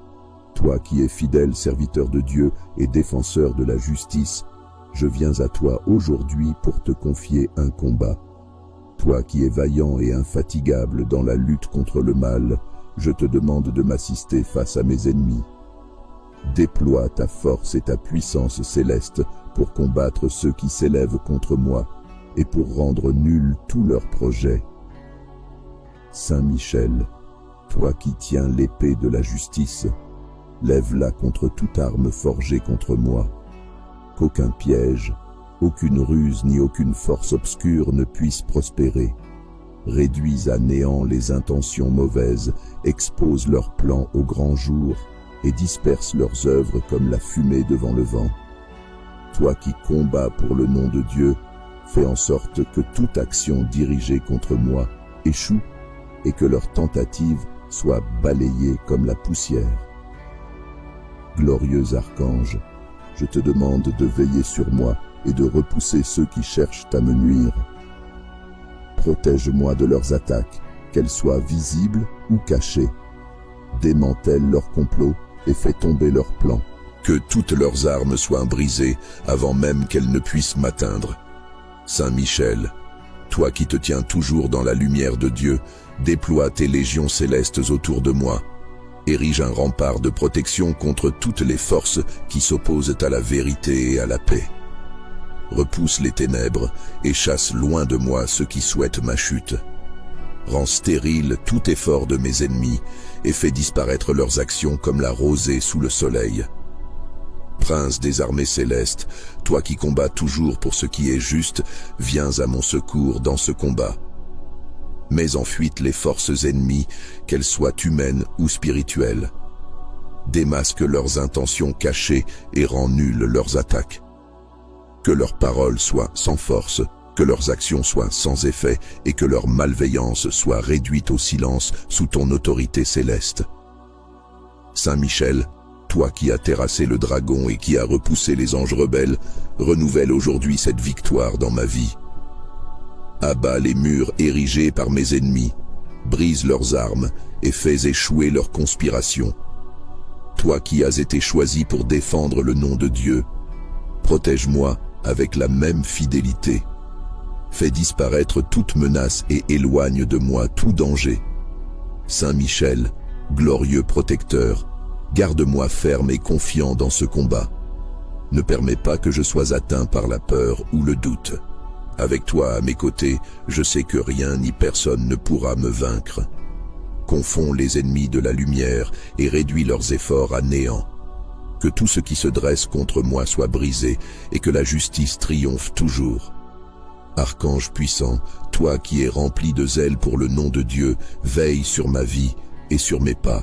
toi qui es fidèle serviteur de Dieu et défenseur de la justice, je viens à toi aujourd'hui pour te confier un combat. Toi qui es vaillant et infatigable dans la lutte contre le mal, je te demande de m'assister face à mes ennemis. Déploie ta force et ta puissance céleste pour combattre ceux qui s'élèvent contre moi et pour rendre nuls tous leurs projets. Saint Michel, toi qui tiens l'épée de la justice, lève-la contre toute arme forgée contre moi, qu'aucun piège, aucune ruse ni aucune force obscure ne puisse prospérer. Réduis à néant les intentions mauvaises, expose leurs plans au grand jour et disperse leurs œuvres comme la fumée devant le vent. Toi qui combats pour le nom de Dieu, fais en sorte que toute action dirigée contre moi échoue et que leurs tentatives soient balayées comme la poussière. Glorieux archange, je te demande de veiller sur moi et de repousser ceux qui cherchent à me nuire. Protège-moi de leurs attaques, qu'elles soient visibles ou cachées. Démantèle leurs complots et fais tomber leurs plans. Que toutes leurs armes soient brisées avant même qu'elles ne puissent m'atteindre. Saint Michel, toi qui te tiens toujours dans la lumière de Dieu, déploie tes légions célestes autour de moi. Érige un rempart de protection contre toutes les forces qui s'opposent à la vérité et à la paix. Repousse les ténèbres et chasse loin de moi ceux qui souhaitent ma chute. Rends stérile tout effort de mes ennemis et fais disparaître leurs actions comme la rosée sous le soleil. Prince des armées célestes, toi qui combats toujours pour ce qui est juste, viens à mon secours dans ce combat. Mets en fuite les forces ennemies, qu'elles soient humaines ou spirituelles. Démasque leurs intentions cachées et rends nulles leurs attaques. Que leurs paroles soient sans force, que leurs actions soient sans effet et que leur malveillance soit réduite au silence sous ton autorité céleste. Saint Michel, toi qui as terrassé le dragon et qui as repoussé les anges rebelles, renouvelle aujourd'hui cette victoire dans ma vie. Abat les murs érigés par mes ennemis, brise leurs armes et fais échouer leurs conspirations. Toi qui as été choisi pour défendre le nom de Dieu, protège-moi avec la même fidélité. Fais disparaître toute menace et éloigne de moi tout danger. Saint Michel, glorieux protecteur, garde-moi ferme et confiant dans ce combat. Ne permets pas que je sois atteint par la peur ou le doute. Avec toi à mes côtés, je sais que rien ni personne ne pourra me vaincre. Confonds les ennemis de la lumière et réduis leurs efforts à néant. Que tout ce qui se dresse contre moi soit brisé et que la justice triomphe toujours. Archange puissant, toi qui es rempli de zèle pour le nom de Dieu, veille sur ma vie et sur mes pas.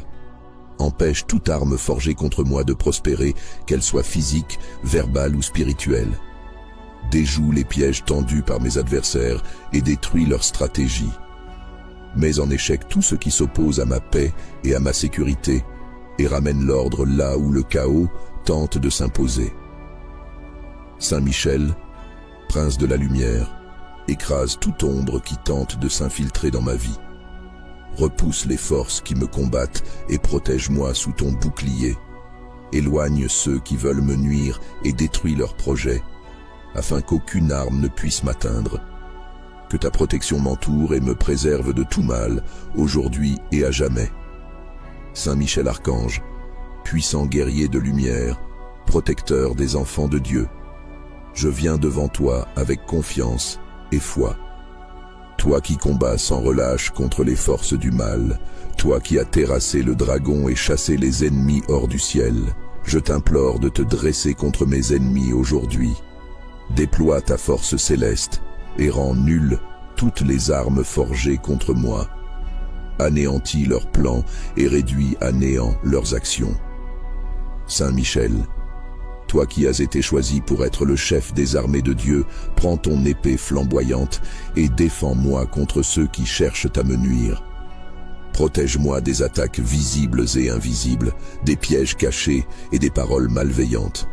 Empêche toute arme forgée contre moi de prospérer, qu'elle soit physique, verbale ou spirituelle. Déjoue les pièges tendus par mes adversaires et détruis leurs stratégies. Mets en échec tout ce qui s'oppose à ma paix et à ma sécurité, et ramène l'ordre là où le chaos tente de s'imposer. Saint Michel, prince de la lumière, écrase toute ombre qui tente de s'infiltrer dans ma vie. Repousse les forces qui me combattent et protège-moi sous ton bouclier. Éloigne ceux qui veulent me nuire et détruis leurs projets, afin qu'aucune arme ne puisse m'atteindre. Que ta protection m'entoure et me préserve de tout mal, aujourd'hui et à jamais. Saint Michel Archange, puissant guerrier de lumière, protecteur des enfants de Dieu, je viens devant toi avec confiance et foi. Toi qui combats sans relâche contre les forces du mal, toi qui as terrassé le dragon et chassé les ennemis hors du ciel, je t'implore de te dresser contre mes ennemis aujourd'hui. Déploie ta force céleste et rends nulles toutes les armes forgées contre moi. Anéantis leurs plans et réduis à néant leurs actions. Saint Michel, toi qui as été choisi pour être le chef des armées de Dieu, prends ton épée flamboyante et défends-moi contre ceux qui cherchent à me nuire. Protège-moi des attaques visibles et invisibles, des pièges cachés et des paroles malveillantes.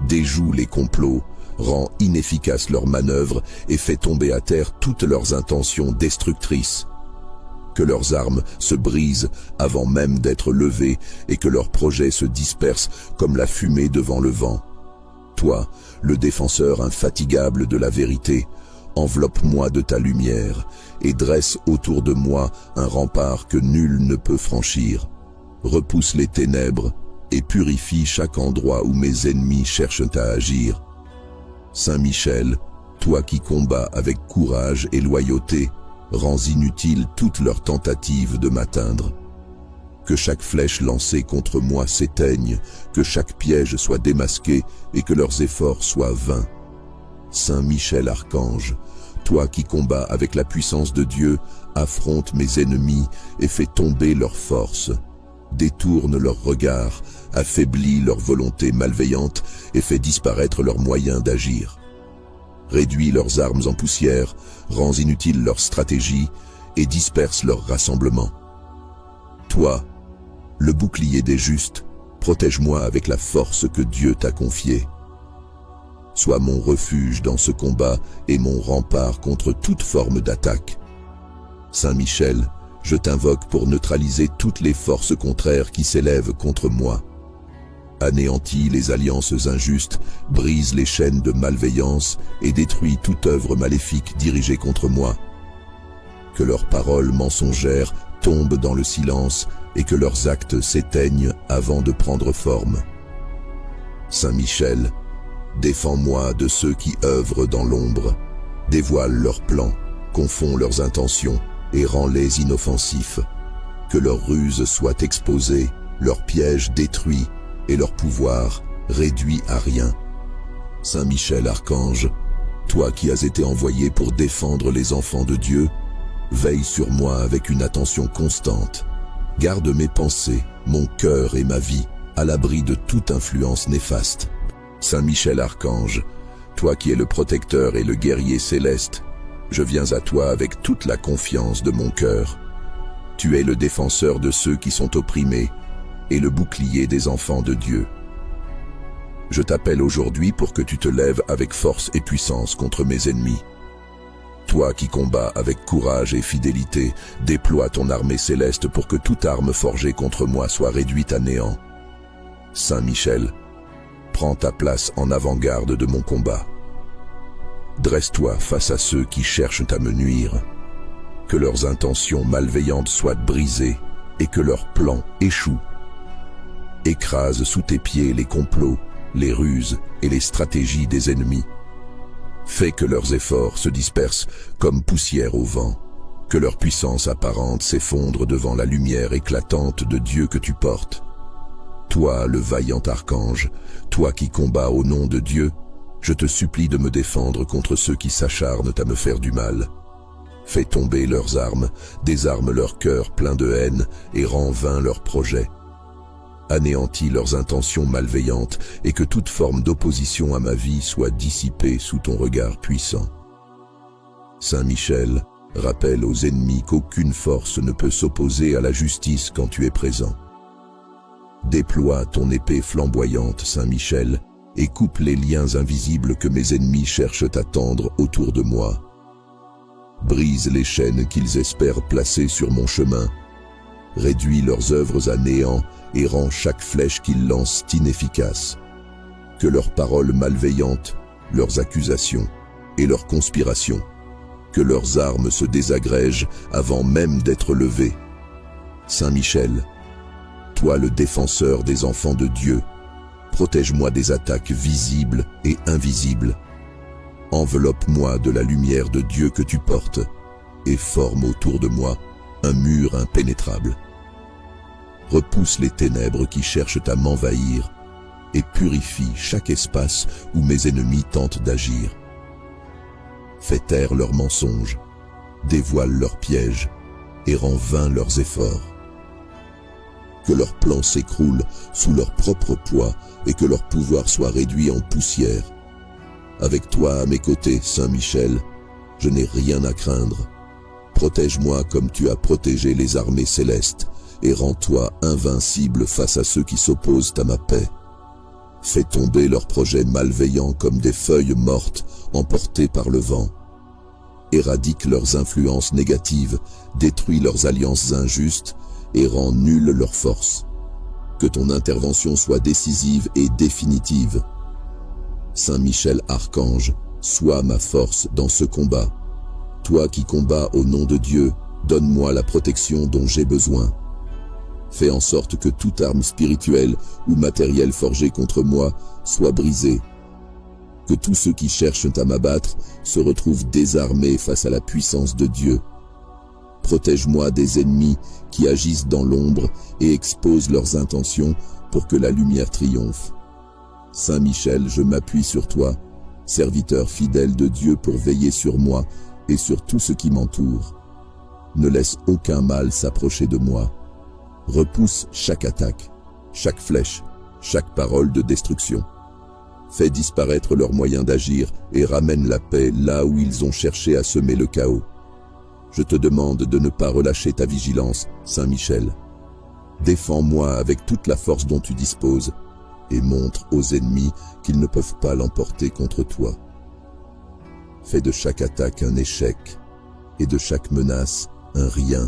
Déjoue les complots, rends inefficaces leurs manœuvres et fais tomber à terre toutes leurs intentions destructrices. Que leurs armes se brisent avant même d'être levées et que leurs projets se dispersent comme la fumée devant le vent. Toi, le défenseur infatigable de la vérité, enveloppe-moi de ta lumière et dresse autour de moi un rempart que nul ne peut franchir. Repousse les ténèbres et purifie chaque endroit où mes ennemis cherchent à agir. Saint Michel, Toi qui combats avec courage et loyauté, rends inutile toute leur tentative de m'atteindre. Que chaque flèche lancée contre moi s'éteigne, que chaque piège soit démasqué et que leurs efforts soient vains. Saint Michel Archange, toi qui combats avec la puissance de Dieu, affronte mes ennemis et fais tomber leurs forces. Détourne leurs regards, affaiblis leur volonté malveillante et fais disparaître leurs moyens d'agir. Réduis leurs armes en poussière, rends inutile leur stratégie et disperse leur rassemblement. Toi, le bouclier des justes, protège-moi avec la force que Dieu t'a confiée. Sois mon refuge dans ce combat et mon rempart contre toute forme d'attaque. Saint Michel, je t'invoque pour neutraliser toutes les forces contraires qui s'élèvent contre moi. Anéantis les alliances injustes, brise les chaînes de malveillance et détruis toute œuvre maléfique dirigée contre moi. Que leurs paroles mensongères tombent dans le silence et que leurs actes s'éteignent avant de prendre forme. Saint Michel, défends-moi de ceux qui œuvrent dans l'ombre, dévoile leurs plans, confond leurs intentions et rends-les inoffensifs. Que leurs ruses soient exposées, leurs pièges détruits et leur pouvoir réduit à rien. Saint Michel Archange, toi qui as été envoyé pour défendre les enfants de Dieu, veille sur moi avec une attention constante. Garde mes pensées, mon cœur et ma vie à l'abri de toute influence néfaste. Saint Michel Archange, toi qui es le protecteur et le guerrier céleste, je viens à toi avec toute la confiance de mon cœur. Tu es le défenseur de ceux qui sont opprimés et le bouclier des enfants de Dieu. Je t'appelle aujourd'hui pour que tu te lèves avec force et puissance contre mes ennemis. Toi qui combats avec courage et fidélité, déploie ton armée céleste pour que toute arme forgée contre moi soit réduite à néant. Saint Michel, prends ta place en avant-garde de mon combat. Dresse-toi face à ceux qui cherchent à me nuire. Que leurs intentions malveillantes soient brisées et que leurs plans échouent. Écrase sous tes pieds les complots, les ruses et les stratégies des ennemis. Fais que leurs efforts se dispersent comme poussière au vent, que leur puissance apparente s'effondre devant la lumière éclatante de Dieu que tu portes. Toi, le vaillant archange, toi qui combats au nom de Dieu, je te supplie de me défendre contre ceux qui s'acharnent à me faire du mal. Fais tomber leurs armes, désarme leur cœur plein de haine et rends vains leurs projets. Anéantis leurs intentions malveillantes et que toute forme d'opposition à ma vie soit dissipée sous ton regard puissant. Saint Michel, rappelle aux ennemis qu'aucune force ne peut s'opposer à la justice quand tu es présent. Déploie ton épée flamboyante, Saint Michel, et coupe les liens invisibles que mes ennemis cherchent à tendre autour de moi. Brise les chaînes qu'ils espèrent placer sur mon chemin. Réduis leurs œuvres à néant et rends chaque flèche qu'ils lancent inefficace. Que leurs paroles malveillantes, leurs accusations et leurs conspirations, que leurs armes se désagrègent avant même d'être levées. Saint Michel, toi le défenseur des enfants de Dieu, protège-moi des attaques visibles et invisibles. Enveloppe-moi de la lumière de Dieu que tu portes et forme autour de moi un mur impénétrable. Repousse les ténèbres qui cherchent à m'envahir et purifie chaque espace où mes ennemis tentent d'agir. Fais taire leurs mensonges, dévoile leurs pièges et rends vains leurs efforts. Que leurs plans s'écroulent sous leur propre poids et que leur pouvoir soit réduit en poussière. Avec toi à mes côtés, Saint Michel, je n'ai rien à craindre. Protège-moi comme tu as protégé les armées célestes et rends-toi invincible face à ceux qui s'opposent à ma paix. Fais tomber leurs projets malveillants comme des feuilles mortes emportées par le vent. Éradique leurs influences négatives, détruis leurs alliances injustes et rends nulle leur force. Que ton intervention soit décisive et définitive. Saint Michel Archange, sois ma force dans ce combat. Toi qui combats au nom de Dieu, donne-moi la protection dont j'ai besoin. Fais en sorte que toute arme spirituelle ou matérielle forgée contre moi soit brisée. Que tous ceux qui cherchent à m'abattre se retrouvent désarmés face à la puissance de Dieu. Protège-moi des ennemis qui agissent dans l'ombre et exposent leurs intentions pour que la lumière triomphe. Saint Michel, je m'appuie sur toi, serviteur fidèle de Dieu, pour veiller sur moi et sur tout ce qui m'entoure. Ne laisse aucun mal s'approcher de moi. Repousse chaque attaque, chaque flèche, chaque parole de destruction. Fais disparaître leurs moyens d'agir et ramène la paix là où ils ont cherché à semer le chaos. Je te demande de ne pas relâcher ta vigilance, Saint Michel. Défends-moi avec toute la force dont tu disposes et montre aux ennemis qu'ils ne peuvent pas l'emporter contre toi. Fais de chaque attaque un échec et de chaque menace un rien.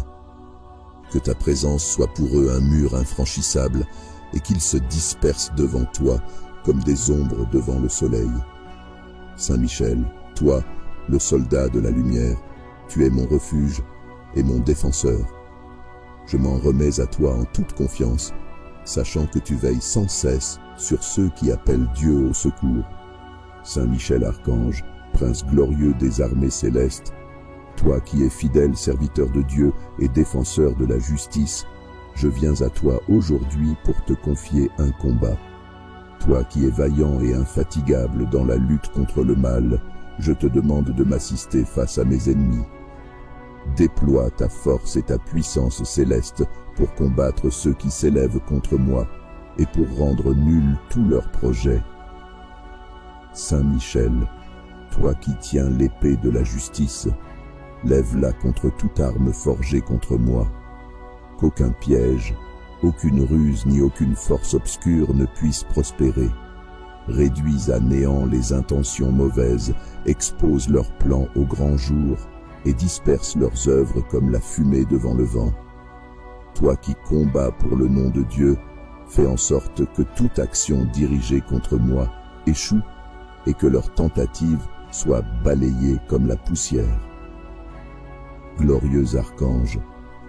Que ta présence soit pour eux un mur infranchissable et qu'ils se dispersent devant toi comme des ombres devant le soleil. Saint Michel, toi, le soldat de la lumière, tu es mon refuge et mon défenseur. Je m'en remets à toi en toute confiance, sachant que tu veilles sans cesse sur ceux qui appellent Dieu au secours. Saint Michel Archange, prince glorieux des armées célestes, toi qui es fidèle serviteur de Dieu et défenseur de la justice, je viens à toi aujourd'hui pour te confier un combat. Toi qui es vaillant et infatigable dans la lutte contre le mal, je te demande de m'assister face à mes ennemis. Déploie ta force et ta puissance céleste pour combattre ceux qui s'élèvent contre moi et pour rendre nuls tous leurs projets. Saint Michel, toi qui tiens l'épée de la justice, lève-la contre toute arme forgée contre moi. Qu'aucun piège, aucune ruse ni aucune force obscure ne puisse prospérer. Réduis à néant les intentions mauvaises, expose leurs plans au grand jour et disperse leurs œuvres comme la fumée devant le vent. Toi qui combats pour le nom de Dieu, fais en sorte que toute action dirigée contre moi échoue et que leurs tentatives soient balayées comme la poussière. Glorieux archange,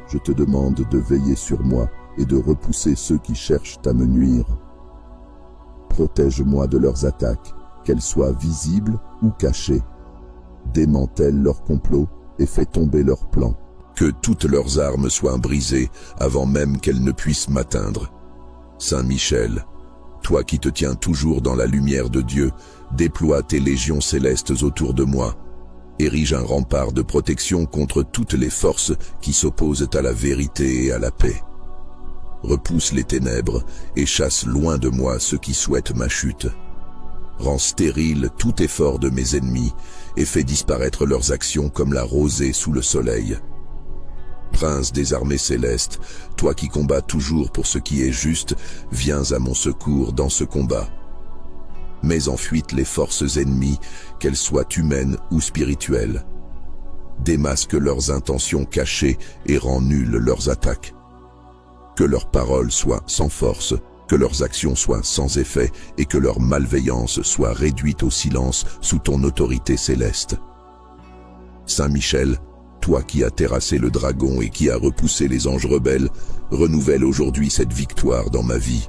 je te demande de veiller sur moi et de repousser ceux qui cherchent à me nuire. Protège-moi de leurs attaques, qu'elles soient visibles ou cachées. Démantèle leurs complots et fais tomber leurs plans. Que toutes leurs armes soient brisées avant même qu'elles ne puissent m'atteindre. Saint Michel, toi qui te tiens toujours dans la lumière de Dieu, déploie tes légions célestes autour de moi. Érige un rempart de protection contre toutes les forces qui s'opposent à la vérité et à la paix. Repousse les ténèbres et chasse loin de moi ceux qui souhaitent ma chute. Rends stérile tout effort de mes ennemis et fais disparaître leurs actions comme la rosée sous le soleil. Prince des armées célestes, toi qui combats toujours pour ce qui est juste, viens à mon secours dans ce combat. Mets en fuite les forces ennemies, qu'elles soient humaines ou spirituelles. Démasque leurs intentions cachées et rends nulles leurs attaques. Que leurs paroles soient sans force, que leurs actions soient sans effet et que leur malveillance soit réduite au silence sous ton autorité céleste. Saint Michel, toi qui as terrassé le dragon et qui as repoussé les anges rebelles, renouvelle aujourd'hui cette victoire dans ma vie.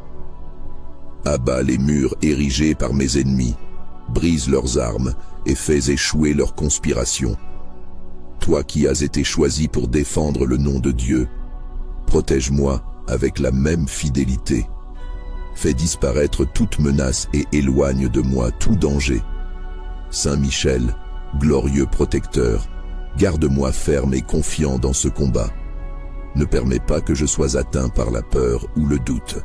Abat les murs érigés par mes ennemis, brise leurs armes et fais échouer leurs conspirations. Toi qui as été choisi pour défendre le nom de Dieu, protège-moi avec la même fidélité. Fais disparaître toute menace et éloigne de moi tout danger. Saint Michel, glorieux protecteur, garde-moi ferme et confiant dans ce combat. Ne permets pas que je sois atteint par la peur ou le doute.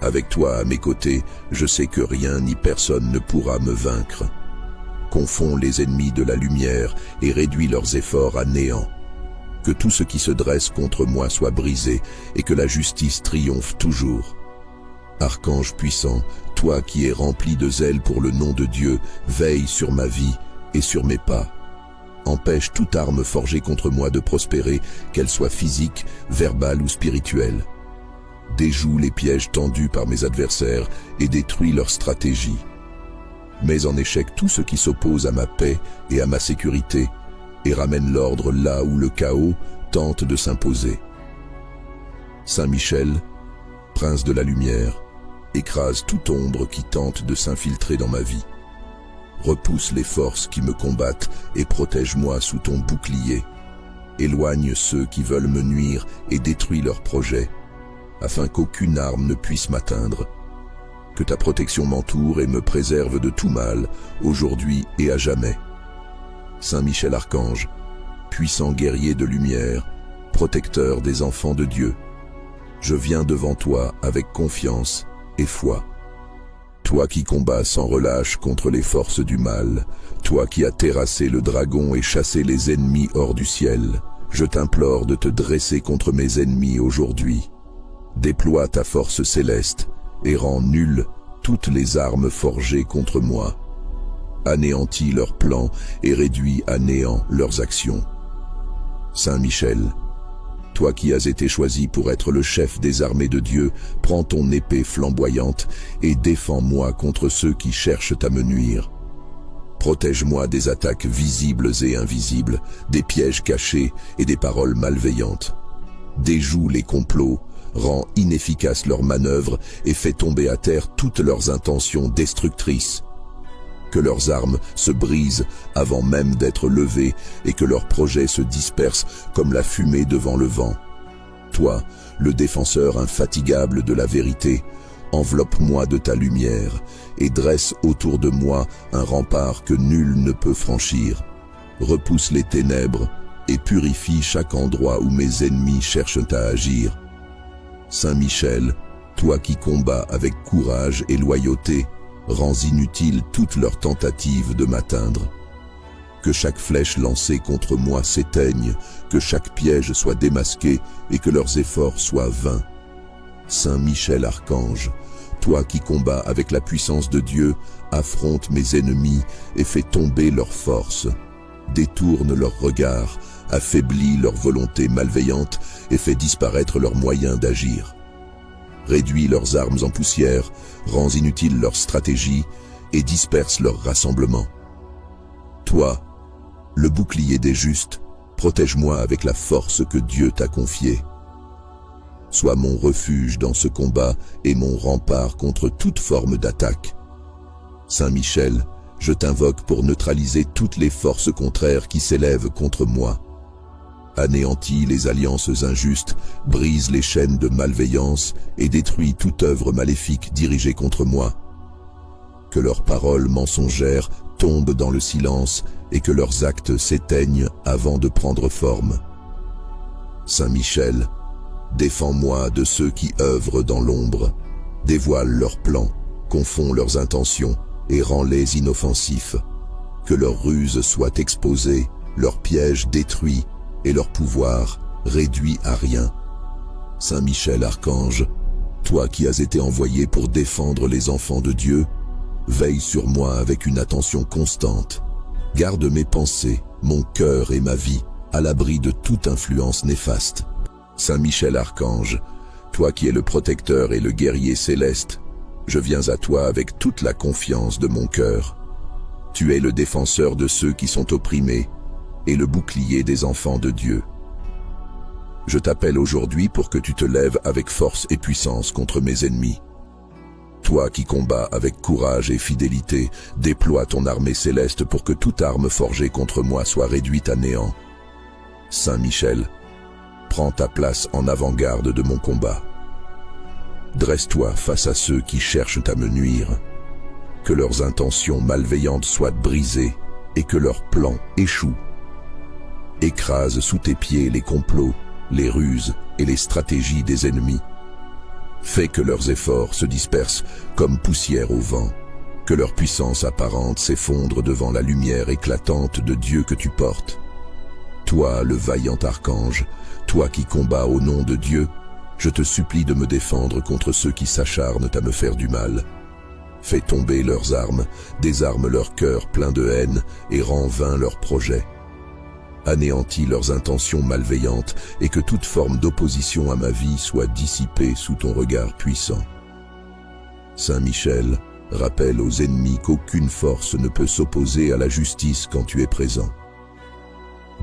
Avec toi à mes côtés, je sais que rien ni personne ne pourra me vaincre. Confonds les ennemis de la lumière et réduis leurs efforts à néant. Que tout ce qui se dresse contre moi soit brisé et que la justice triomphe toujours. Archange puissant, toi qui es rempli de zèle pour le nom de Dieu, veille sur ma vie et sur mes pas. Empêche toute arme forgée contre moi de prospérer, qu'elle soit physique, verbale ou spirituelle. Déjoue les pièges tendus par mes adversaires et détruis leurs stratégies. Mets en échec tout ce qui s'oppose à ma paix et à ma sécurité, et ramène l'ordre là où le chaos tente de s'imposer. Saint Michel, prince de la lumière, écrase toute ombre qui tente de s'infiltrer dans ma vie. repousse les forces qui me combattent et protège-moi sous ton bouclier. Éloigne ceux qui veulent me nuire et détruis leurs projets, afin qu'aucune arme ne puisse m'atteindre. Que ta protection m'entoure et me préserve de tout mal, aujourd'hui et à jamais. Saint Michel Archange, puissant guerrier de lumière, protecteur des enfants de Dieu, je viens devant toi avec confiance et foi. Toi qui combats sans relâche contre les forces du mal, toi qui as terrassé le dragon et chassé les ennemis hors du ciel, je t'implore de te dresser contre mes ennemis aujourd'hui. Déploie ta force céleste et rends nulles toutes les armes forgées contre moi. Anéantis leurs plans et réduis à néant leurs actions. Saint Michel, toi qui as été choisi pour être le chef des armées de Dieu, prends ton épée flamboyante et défends-moi contre ceux qui cherchent à me nuire. Protège-moi des attaques visibles et invisibles, des pièges cachés et des paroles malveillantes. Déjoue les complots, rends inefficaces leurs manœuvres et fais tomber à terre toutes leurs intentions destructrices. Que leurs armes se brisent avant même d'être levées et que leurs projets se dispersent comme la fumée devant le vent. Toi, le défenseur infatigable de la vérité, enveloppe-moi de ta lumière et dresse autour de moi un rempart que nul ne peut franchir. Repousse les ténèbres et purifie chaque endroit où mes ennemis cherchent à agir. Saint Michel, toi qui combats avec courage et loyauté, rends inutiles toutes leurs tentatives de m'atteindre. Que chaque flèche lancée contre moi s'éteigne, que chaque piège soit démasqué et que leurs efforts soient vains. Saint Michel Archange, toi qui combats avec la puissance de Dieu, affronte mes ennemis et fais tomber leurs forces. Détourne leurs regards, affaiblis leur volonté malveillante et fais disparaître leurs moyens d'agir. Réduis leurs armes en poussière, rends inutiles leurs stratégies et disperse leurs rassemblements. Toi, le bouclier des justes, protège-moi avec la force que Dieu t'a confiée. Sois mon refuge dans ce combat et mon rempart contre toute forme d'attaque. Saint Michel, je t'invoque pour neutraliser toutes les forces contraires qui s'élèvent contre moi. Anéantis les alliances injustes, brise les chaînes de malveillance et détruis toute œuvre maléfique dirigée contre moi. Que leurs paroles mensongères tombent dans le silence et que leurs actes s'éteignent avant de prendre forme. Saint Michel, défends-moi de ceux qui œuvrent dans l'ombre, dévoile leurs plans, confond leurs intentions et rends-les inoffensifs. Que leurs ruses soient exposées, leurs pièges détruits et leur pouvoir réduit à rien. Saint Michel Archange, toi qui as été envoyé pour défendre les enfants de Dieu, veille sur moi avec une attention constante. Garde mes pensées, mon cœur et ma vie à l'abri de toute influence néfaste. Saint Michel Archange, toi qui es le protecteur et le guerrier céleste, je viens à toi avec toute la confiance de mon cœur. Tu es le défenseur de ceux qui sont opprimés et le bouclier des enfants de Dieu. Je t'appelle aujourd'hui pour que tu te lèves avec force et puissance contre mes ennemis. Toi qui combats avec courage et fidélité, déploie ton armée céleste pour que toute arme forgée contre moi soit réduite à néant. Saint Michel, prends ta place en avant-garde de mon combat. Dresse-toi face à ceux qui cherchent à me nuire. Que leurs intentions malveillantes soient brisées et que leurs plans échouent. Écrase sous tes pieds les complots, les ruses et les stratégies des ennemis. Fais que leurs efforts se dispersent comme poussière au vent, que leur puissance apparente s'effondre devant la lumière éclatante de Dieu que tu portes. Toi, le vaillant archange, toi qui combats au nom de Dieu, je te supplie de me défendre contre ceux qui s'acharnent à me faire du mal. Fais tomber leurs armes, désarme leur cœur plein de haine et rends vains leurs projets. Anéantis leurs intentions malveillantes et que toute forme d'opposition à ma vie soit dissipée sous ton regard puissant. Saint Michel, rappelle aux ennemis qu'aucune force ne peut s'opposer à la justice quand tu es présent.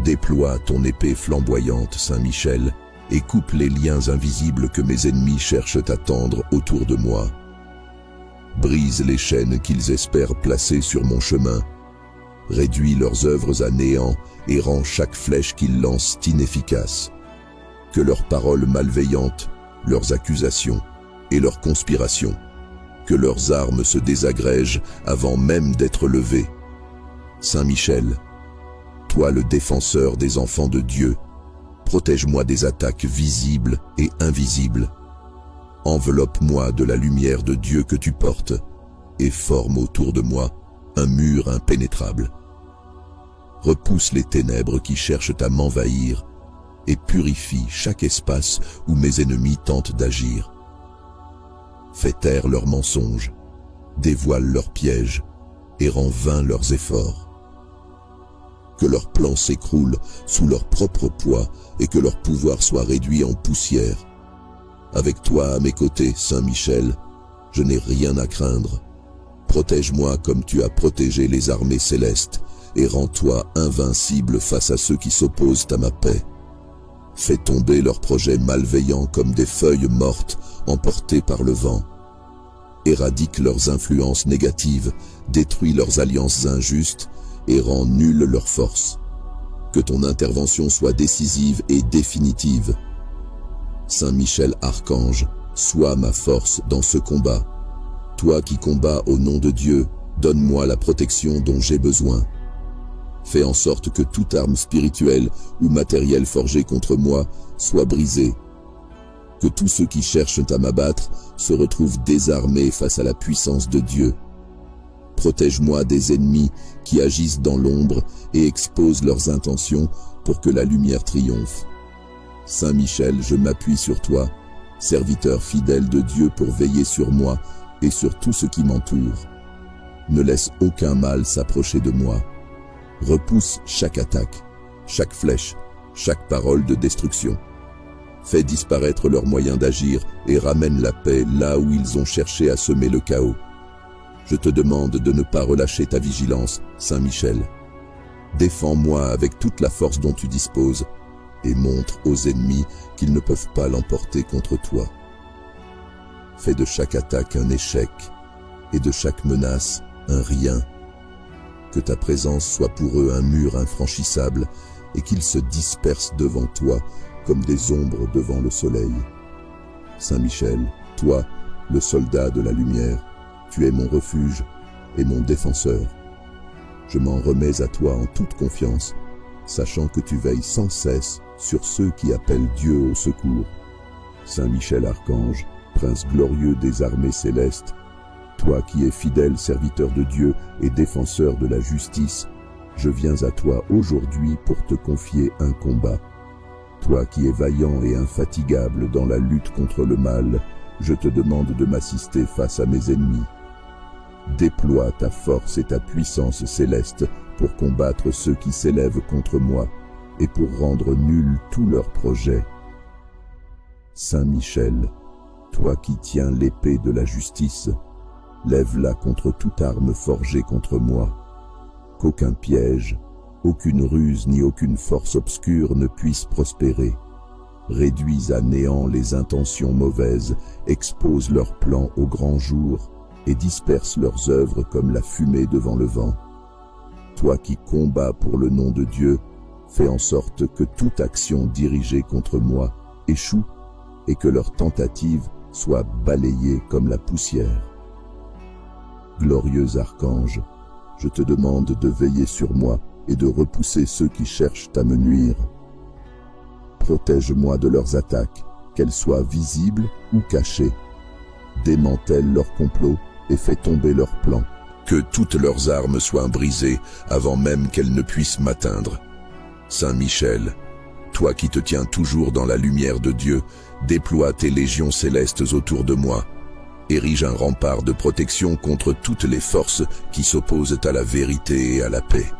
Déploie ton épée flamboyante, Saint Michel, et coupe les liens invisibles que mes ennemis cherchent à tendre autour de moi. Brise les chaînes qu'ils espèrent placer sur mon chemin. Réduis leurs œuvres à néant et rends chaque flèche qu'ils lancent inefficace. Que leurs paroles malveillantes, leurs accusations et leurs conspirations, que leurs armes se désagrègent avant même d'être levées. Saint Michel, toi le défenseur des enfants de Dieu, protège-moi des attaques visibles et invisibles. Enveloppe-moi de la lumière de Dieu que tu portes et forme autour de moi un mur impénétrable. Repousse les ténèbres qui cherchent à m'envahir et purifie chaque espace où mes ennemis tentent d'agir. Fais taire leurs mensonges, dévoile leurs pièges et rends vains leurs efforts. Que leurs plans s'écroulent sous leur propre poids et que leur pouvoir soit réduit en poussière. Avec toi à mes côtés, Saint Michel, je n'ai rien à craindre. Protège-moi comme tu as protégé les armées célestes et rends-toi invincible face à ceux qui s'opposent à ma paix. Fais tomber leurs projets malveillants comme des feuilles mortes emportées par le vent. Éradique leurs influences négatives, détruis leurs alliances injustes et rends nulle leur force. Que ton intervention soit décisive et définitive. Saint Michel Archange, sois ma force dans ce combat. Toi qui combats au nom de Dieu, donne-moi la protection dont j'ai besoin. Fais en sorte que toute arme spirituelle ou matérielle forgée contre moi soit brisée. Que tous ceux qui cherchent à m'abattre se retrouvent désarmés face à la puissance de Dieu. Protège-moi des ennemis qui agissent dans l'ombre et exposent leurs intentions pour que la lumière triomphe. Saint Michel, je m'appuie sur toi, serviteur fidèle de Dieu pour veiller sur moi et sur tout ce qui m'entoure. Ne laisse aucun mal s'approcher de moi. Repousse chaque attaque, chaque flèche, chaque parole de destruction. Fais disparaître leurs moyens d'agir et ramène la paix là où ils ont cherché à semer le chaos. Je te demande de ne pas relâcher ta vigilance, Saint Michel. Défends-moi avec toute la force dont tu disposes et montre aux ennemis qu'ils ne peuvent pas l'emporter contre toi. Fais de chaque attaque un échec et de chaque menace un rien. Que ta présence soit pour eux un mur infranchissable et qu'ils se dispersent devant toi comme des ombres devant le soleil. Saint Michel, toi, le soldat de la lumière, tu es mon refuge et mon défenseur. Je m'en remets à toi en toute confiance, sachant que tu veilles sans cesse sur ceux qui appellent Dieu au secours. Saint Michel Archange, prince glorieux des armées célestes, toi qui es fidèle serviteur de Dieu et défenseur de la justice, je viens à toi aujourd'hui pour te confier un combat. Toi qui es vaillant et infatigable dans la lutte contre le mal, je te demande de m'assister face à mes ennemis. Déploie ta force et ta puissance céleste pour combattre ceux qui s'élèvent contre moi et pour rendre nuls tous leurs projets. Saint Michel, toi qui tiens l'épée de la justice, lève-la contre toute arme forgée contre moi. Qu'aucun piège, aucune ruse ni aucune force obscure ne puisse prospérer. Réduis à néant les intentions mauvaises, expose leurs plans au grand jour et disperse leurs œuvres comme la fumée devant le vent. Toi qui combats pour le nom de Dieu, fais en sorte que toute action dirigée contre moi échoue et que leurs tentatives soient balayées comme la poussière. Glorieux archange, je te demande de veiller sur moi et de repousser ceux qui cherchent à me nuire. Protège-moi de leurs attaques, qu'elles soient visibles ou cachées. Démantèle leurs complots et fais tomber leurs plans. Que toutes leurs armes soient brisées avant même qu'elles ne puissent m'atteindre. Saint Michel, toi qui te tiens toujours dans la lumière de Dieu, déploie tes légions célestes autour de moi. Érige un rempart de protection contre toutes les forces qui s'opposent à la vérité et à la paix.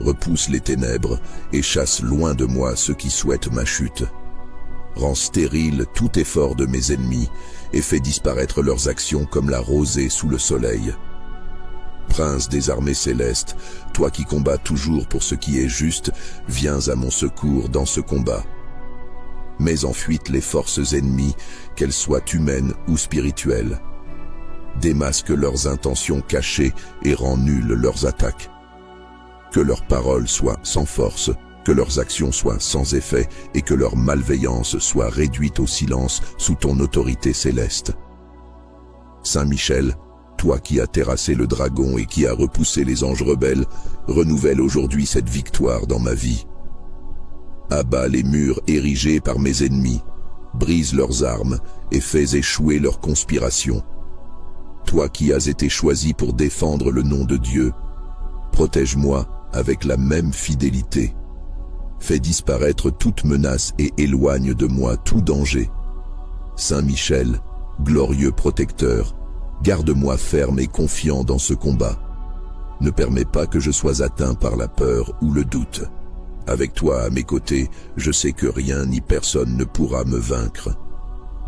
Repousse les ténèbres et chasse loin de moi ceux qui souhaitent ma chute. Rends stérile tout effort de mes ennemis et fais disparaître leurs actions comme la rosée sous le soleil. Prince des armées célestes, toi qui combats toujours pour ce qui est juste, viens à mon secours dans ce combat. Mets en fuite les forces ennemies, qu'elles soient humaines ou spirituelles. démasque leurs intentions cachées et rend nulles leurs attaques. Que leurs paroles soient sans force, que leurs actions soient sans effet et que leur malveillance soit réduite au silence sous ton autorité céleste. Saint Michel, toi qui as terrassé le dragon et qui as repoussé les anges rebelles, renouvelle aujourd'hui cette victoire dans ma vie. Abat les murs érigés par mes ennemis, brise leurs armes et fais échouer leurs conspirations. Toi qui as été choisi pour défendre le nom de Dieu, protège-moi avec la même fidélité. Fais disparaître toute menace et éloigne de moi tout danger. Saint Michel, glorieux protecteur, garde-moi ferme et confiant dans ce combat. Ne permets pas que je sois atteint par la peur ou le doute. Avec toi à mes côtés, je sais que rien ni personne ne pourra me vaincre.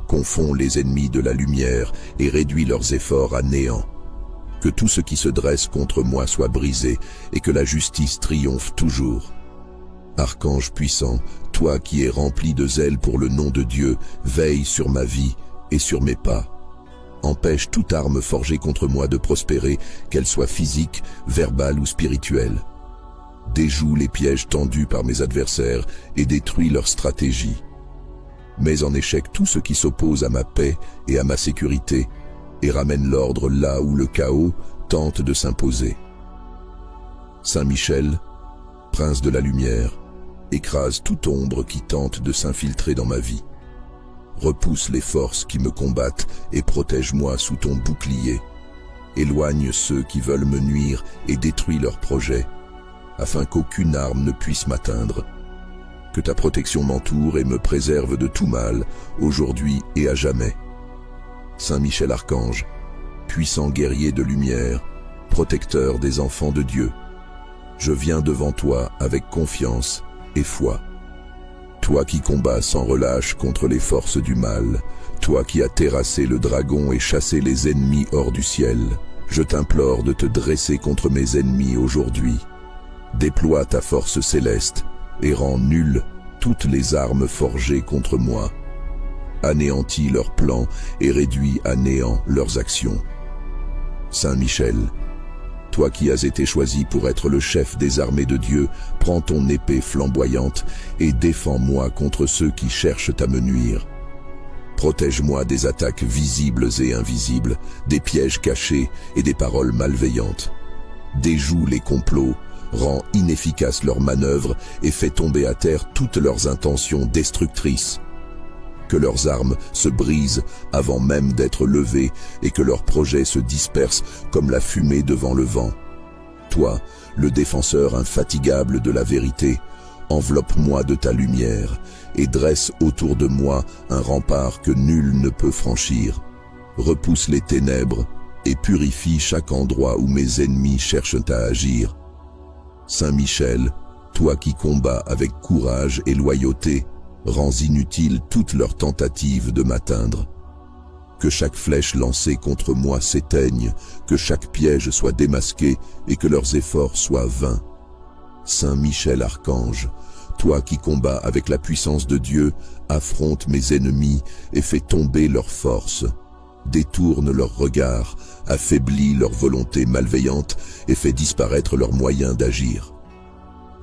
Confonds les ennemis de la lumière et réduis leurs efforts à néant. Que tout ce qui se dresse contre moi soit brisé et que la justice triomphe toujours. Archange puissant, toi qui es rempli de zèle pour le nom de Dieu, veille sur ma vie et sur mes pas. Empêche toute arme forgée contre moi de prospérer, qu'elle soit physique, verbale ou spirituelle. Déjoue les pièges tendus par mes adversaires et détruis leurs stratégies. Mets en échec tout ce qui s'oppose à ma paix et à ma sécurité, et ramène l'ordre là où le chaos tente de s'imposer. Saint Michel, prince de la lumière, écrase toute ombre qui tente de s'infiltrer dans ma vie. Repousse les forces qui me combattent et protège-moi sous ton bouclier. Éloigne ceux qui veulent me nuire et détruis leurs projets, afin qu'aucune arme ne puisse m'atteindre. Que ta protection m'entoure et me préserve de tout mal, aujourd'hui et à jamais. Saint Michel Archange, puissant guerrier de lumière, protecteur des enfants de Dieu, je viens devant toi avec confiance et foi. Toi qui combats sans relâche contre les forces du mal, toi qui as terrassé le dragon et chassé les ennemis hors du ciel, je t'implore de te dresser contre mes ennemis aujourd'hui. Déploie ta force céleste et rends nulles toutes les armes forgées contre moi. Anéantis leurs plans et réduis à néant leurs actions. Saint Michel, toi qui as été choisi pour être le chef des armées de Dieu, prends ton épée flamboyante et défends-moi contre ceux qui cherchent à me nuire. Protège-moi des attaques visibles et invisibles, des pièges cachés et des paroles malveillantes. Déjoue les complots, rends inefficaces leurs manœuvres et fais tomber à terre toutes leurs intentions destructrices. Que leurs armes se brisent avant même d'être levées et que leurs projets se dispersent comme la fumée devant le vent. Toi, le défenseur infatigable de la vérité, enveloppe-moi de ta lumière et dresse autour de moi un rempart que nul ne peut franchir. Repousse les ténèbres et purifie chaque endroit où mes ennemis cherchent à agir. Saint Michel, toi qui combats avec courage et loyauté, rends inutile toutes leurs tentatives de m'atteindre. Que chaque flèche lancée contre moi s'éteigne, que chaque piège soit démasqué et que leurs efforts soient vains. Saint Michel Archange, toi qui combats avec la puissance de Dieu, affronte mes ennemis et fais tomber leurs forces. Détourne leurs regards, affaiblis leur volonté malveillante et fais disparaître leurs moyens d'agir.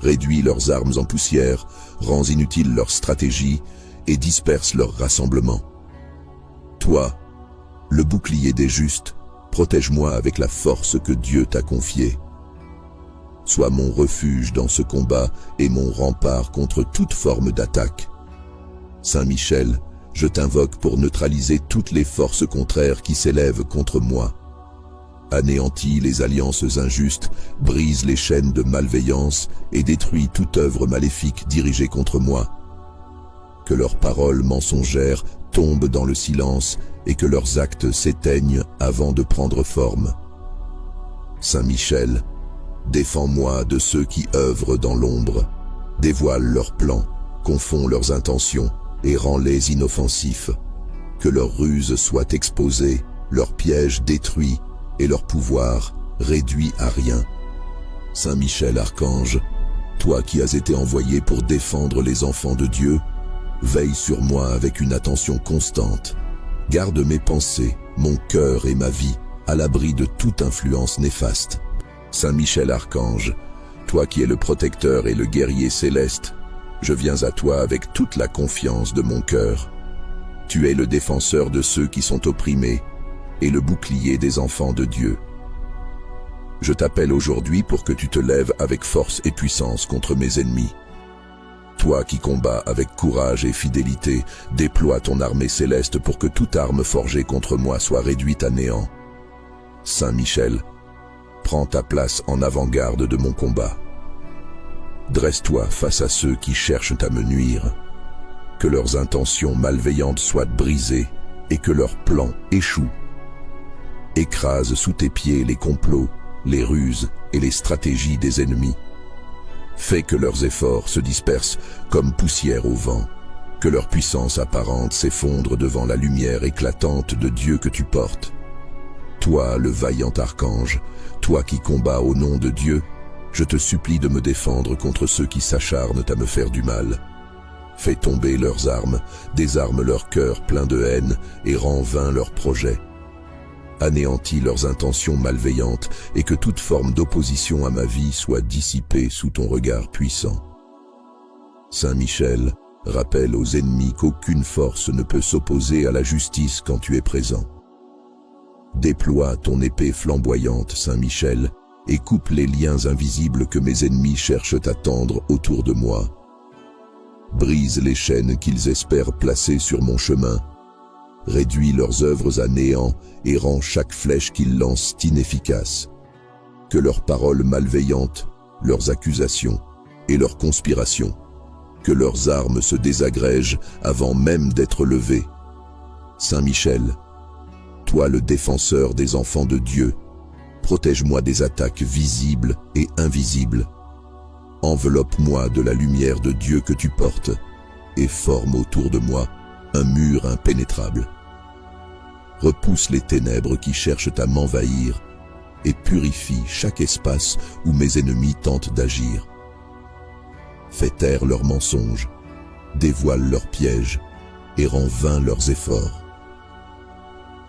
Réduis leurs armes en poussière, rends inutile leur stratégie et disperse leur rassemblement. Toi, le bouclier des justes, protège-moi avec la force que Dieu t'a confiée. Sois mon refuge dans ce combat et mon rempart contre toute forme d'attaque. Saint Michel, je t'invoque pour neutraliser toutes les forces contraires qui s'élèvent contre moi. Anéantis les alliances injustes, brise les chaînes de malveillance et détruis toute œuvre maléfique dirigée contre moi. Que leurs paroles mensongères tombent dans le silence et que leurs actes s'éteignent avant de prendre forme. Saint Michel, défends-moi de ceux qui œuvrent dans l'ombre, dévoile leurs plans, confonds leurs intentions et rends-les inoffensifs. Que leurs ruses soient exposées, leurs pièges détruits et leur pouvoir réduit à rien. Saint Michel Archange, toi qui as été envoyé pour défendre les enfants de Dieu, veille sur moi avec une attention constante. Garde mes pensées, mon cœur et ma vie, à l'abri de toute influence néfaste. Saint Michel Archange, toi qui es le protecteur et le guerrier céleste, je viens à toi avec toute la confiance de mon cœur. Tu es le défenseur de ceux qui sont opprimés et le bouclier des enfants de Dieu. Je t'appelle aujourd'hui pour que tu te lèves avec force et puissance contre mes ennemis. Toi qui combats avec courage et fidélité, déploie ton armée céleste pour que toute arme forgée contre moi soit réduite à néant. Saint Michel, prends ta place en avant-garde de mon combat. Dresse-toi face à ceux qui cherchent à me nuire. Que leurs intentions malveillantes soient brisées et que leurs plans échouent. Écrase sous tes pieds les complots, les ruses et les stratégies des ennemis. Fais que leurs efforts se dispersent comme poussière au vent, que leur puissance apparente s'effondre devant la lumière éclatante de Dieu que tu portes. Toi, le vaillant archange, toi qui combats au nom de Dieu, je te supplie de me défendre contre ceux qui s'acharnent à me faire du mal. Fais tomber leurs armes, désarme leur cœur plein de haine et rends vains leurs projets. Anéantis leurs intentions malveillantes et que toute forme d'opposition à ma vie soit dissipée sous ton regard puissant. Saint Michel, rappelle aux ennemis qu'aucune force ne peut s'opposer à la justice quand tu es présent. Déploie ton épée flamboyante, Saint Michel, et coupe les liens invisibles que mes ennemis cherchent à tendre autour de moi. Brise les chaînes qu'ils espèrent placer sur mon chemin. Réduis leurs œuvres à néant et rends chaque flèche qu'ils lancent inefficace. Que leurs paroles malveillantes, leurs accusations et leurs conspirations, que leurs armes se désagrègent avant même d'être levées. Saint Michel, toi le défenseur des enfants de Dieu, protège-moi des attaques visibles et invisibles. Enveloppe-moi de la lumière de Dieu que tu portes et forme autour de moi un mur impénétrable. Repousse les ténèbres qui cherchent à m'envahir et purifie chaque espace où mes ennemis tentent d'agir. Fais taire leurs mensonges, dévoile leurs pièges et rends vains leurs efforts.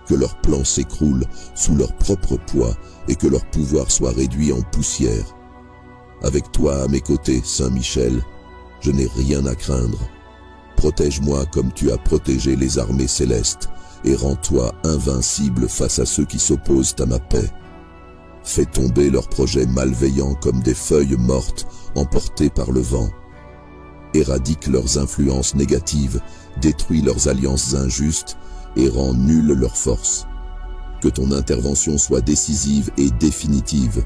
Que leurs plans s'écroulent sous leur propre poids et que leur pouvoir soit réduit en poussière. Avec toi à mes côtés, Saint Michel, je n'ai rien à craindre. Protège-moi comme tu as protégé les armées célestes et rends-toi invincible face à ceux qui s'opposent à ma paix. Fais tomber leurs projets malveillants comme des feuilles mortes emportées par le vent. Éradique leurs influences négatives, détruis leurs alliances injustes et rends nulle leur force. Que ton intervention soit décisive et définitive.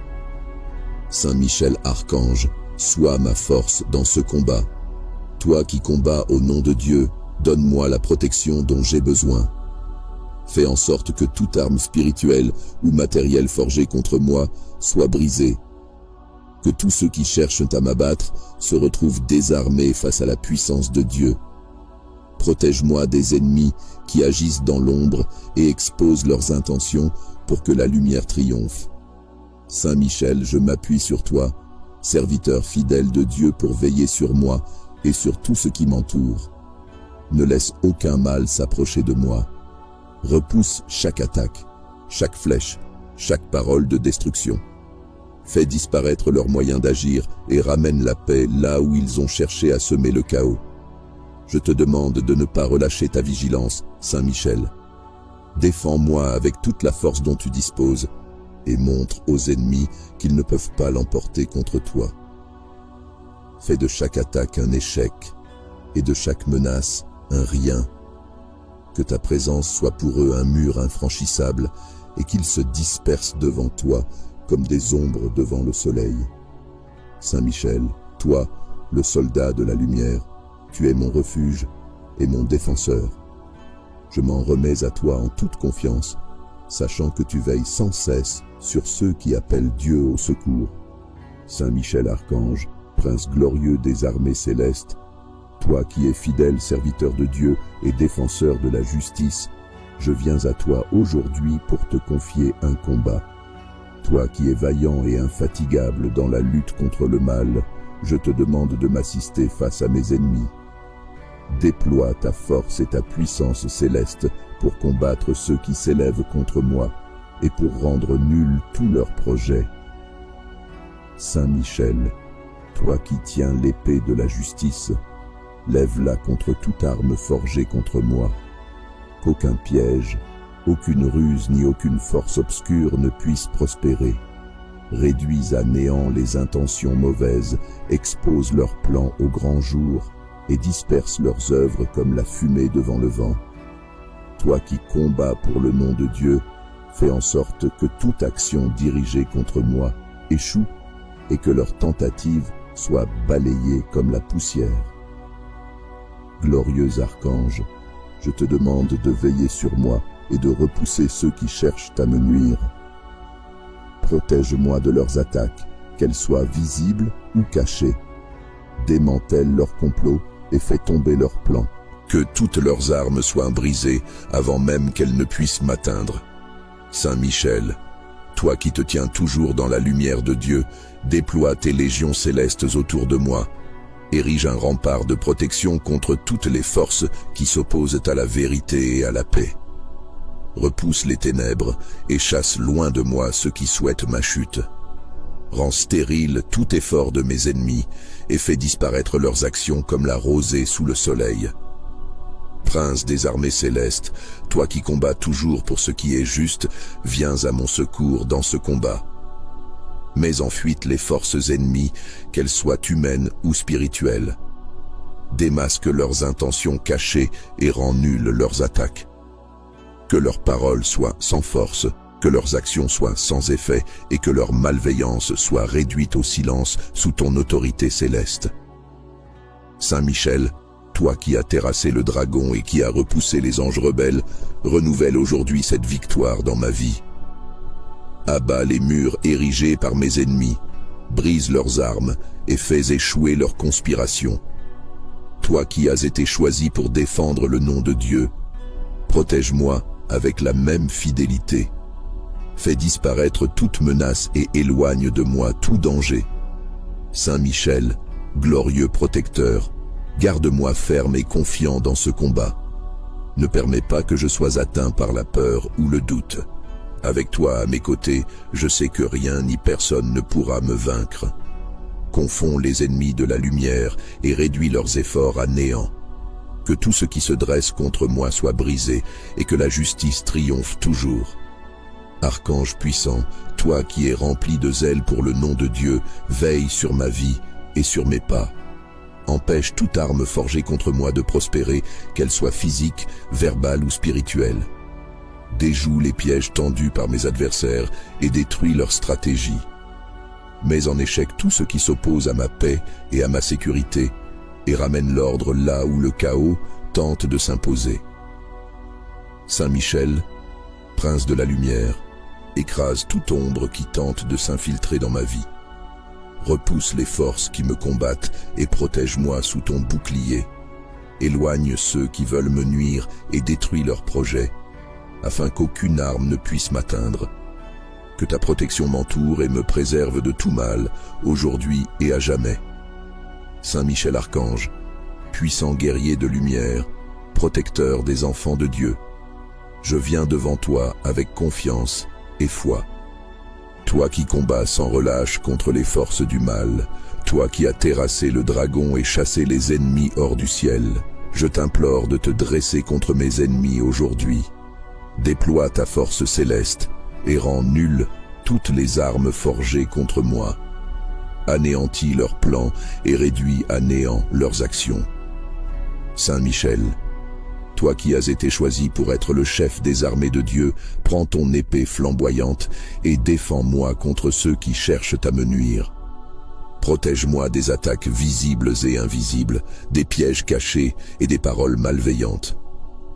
Saint Michel Archange, sois ma force dans ce combat. Toi qui combats au nom de Dieu, donne-moi la protection dont j'ai besoin. Fais en sorte que toute arme spirituelle ou matérielle forgée contre moi soit brisée. Que tous ceux qui cherchent à m'abattre se retrouvent désarmés face à la puissance de Dieu. Protège-moi des ennemis qui agissent dans l'ombre et exposent leurs intentions pour que la lumière triomphe. Saint Michel, je m'appuie sur toi, serviteur fidèle de Dieu pour veiller sur moi et sur tout ce qui m'entoure. Ne laisse aucun mal s'approcher de moi. Repousse chaque attaque, chaque flèche, chaque parole de destruction. Fais disparaître leurs moyens d'agir et ramène la paix là où ils ont cherché à semer le chaos. Je te demande de ne pas relâcher ta vigilance, Saint Michel. Défends-moi avec toute la force dont tu disposes et montre aux ennemis qu'ils ne peuvent pas l'emporter contre toi. Fais de chaque attaque un échec et de chaque menace un rien. Que ta présence soit pour eux un mur infranchissable et qu'ils se dispersent devant toi comme des ombres devant le soleil. Saint Michel, toi, le soldat de la lumière, tu es mon refuge et mon défenseur. Je m'en remets à toi en toute confiance, sachant que tu veilles sans cesse sur ceux qui appellent Dieu au secours. Saint Michel Archange, prince glorieux des armées célestes, toi qui es fidèle serviteur de Dieu et défenseur de la justice, je viens à toi aujourd'hui pour te confier un combat. Toi qui es vaillant et infatigable dans la lutte contre le mal, je te demande de m'assister face à mes ennemis. Déploie ta force et ta puissance céleste pour combattre ceux qui s'élèvent contre moi et pour rendre nuls tous leurs projets. Saint Michel, toi qui tiens l'épée de la justice, lève-la contre toute arme forgée contre moi. Qu'aucun piège, aucune ruse ni aucune force obscure ne puisse prospérer. Réduis à néant les intentions mauvaises, expose leurs plans au grand jour et disperse leurs œuvres comme la fumée devant le vent. Toi qui combats pour le nom de Dieu, fais en sorte que toute action dirigée contre moi échoue et que leurs tentatives soient balayées comme la poussière. Glorieux archange, je te demande de veiller sur moi et de repousser ceux qui cherchent à me nuire. Protège-moi de leurs attaques, qu'elles soient visibles ou cachées. Démantèle leurs complots et fais tomber leurs plans. Que toutes leurs armes soient brisées avant même qu'elles ne puissent m'atteindre. Saint Michel, toi qui te tiens toujours dans la lumière de Dieu, déploie tes légions célestes autour de moi. Érige un rempart de protection contre toutes les forces qui s'opposent à la vérité et à la paix. Repousse les ténèbres et chasse loin de moi ceux qui souhaitent ma chute. Rends stérile tout effort de mes ennemis et fais disparaître leurs actions comme la rosée sous le soleil. Prince des armées célestes, toi qui combats toujours pour ce qui est juste, viens à mon secours dans ce combat. Mets en fuite les forces ennemies, qu'elles soient humaines ou spirituelles. Démasque leurs intentions cachées et rends nulles leurs attaques. Que leurs paroles soient sans force, que leurs actions soient sans effet et que leur malveillance soit réduite au silence sous ton autorité céleste. Saint Michel, toi qui as terrassé le dragon et qui as repoussé les anges rebelles, renouvelle aujourd'hui cette victoire dans ma vie. Abat les murs érigés par mes ennemis, brise leurs armes et fais échouer leurs conspirations. Toi qui as été choisi pour défendre le nom de Dieu, protège-moi avec la même fidélité. Fais disparaître toute menace et éloigne de moi tout danger. Saint Michel, glorieux protecteur, garde-moi ferme et confiant dans ce combat. Ne permets pas que je sois atteint par la peur ou le doute. Avec toi à mes côtés, je sais que rien ni personne ne pourra me vaincre. Confonds les ennemis de la lumière et réduis leurs efforts à néant. Que tout ce qui se dresse contre moi soit brisé et que la justice triomphe toujours. Archange puissant, toi qui es rempli de zèle pour le nom de Dieu, veille sur ma vie et sur mes pas. Empêche toute arme forgée contre moi de prospérer, qu'elle soit physique, verbale ou spirituelle. Déjoue les pièges tendus par mes adversaires et détruis leurs stratégies. Mets en échec tout ce qui s'oppose à ma paix et à ma sécurité, et ramène l'ordre là où le chaos tente de s'imposer. Saint Michel, prince de la lumière, écrase toute ombre qui tente de s'infiltrer dans ma vie. Repousse les forces qui me combattent et protège-moi sous ton bouclier. Éloigne ceux qui veulent me nuire et détruis leurs projets, afin qu'aucune arme ne puisse m'atteindre. Que ta protection m'entoure et me préserve de tout mal, aujourd'hui et à jamais. Saint Michel Archange, puissant guerrier de lumière, protecteur des enfants de Dieu, je viens devant toi avec confiance et foi. Toi qui combats sans relâche contre les forces du mal, toi qui as terrassé le dragon et chassé les ennemis hors du ciel, je t'implore de te dresser contre mes ennemis aujourd'hui. Déploie ta force céleste et rends nulles toutes les armes forgées contre moi. Anéantis leurs plans et réduis à néant leurs actions. Saint Michel, toi qui as été choisi pour être le chef des armées de Dieu, prends ton épée flamboyante et défends-moi contre ceux qui cherchent à me nuire. Protège-moi des attaques visibles et invisibles, des pièges cachés et des paroles malveillantes.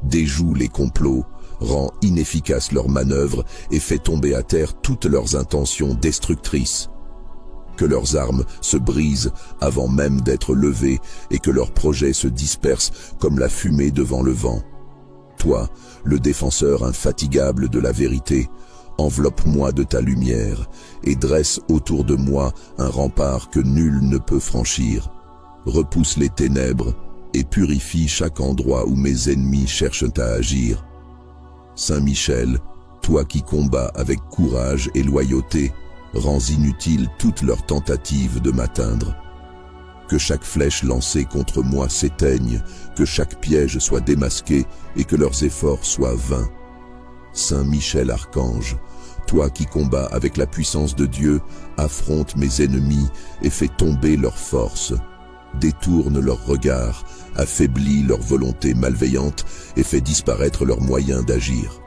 Déjoue les complots, rends inefficaces leurs manœuvres et fais tomber à terre toutes leurs intentions destructrices. Que leurs armes se brisent avant même d'être levées et que leurs projets se dispersent comme la fumée devant le vent. Toi, le défenseur infatigable de la vérité, enveloppe-moi de ta lumière et dresse autour de moi un rempart que nul ne peut franchir. Repousse les ténèbres et purifie chaque endroit où mes ennemis cherchent à agir. Saint Michel, Toi qui combats avec courage et loyauté, rends inutile toutes leurs tentatives de m'atteindre. Que chaque flèche lancée contre moi s'éteigne, que chaque piège soit démasqué et que leurs efforts soient vains. Saint Michel Archange, toi qui combats avec la puissance de Dieu, affronte mes ennemis et fais tomber leurs forces. Détourne leurs regards, affaiblis leur volonté malveillante et fais disparaître leurs moyens d'agir.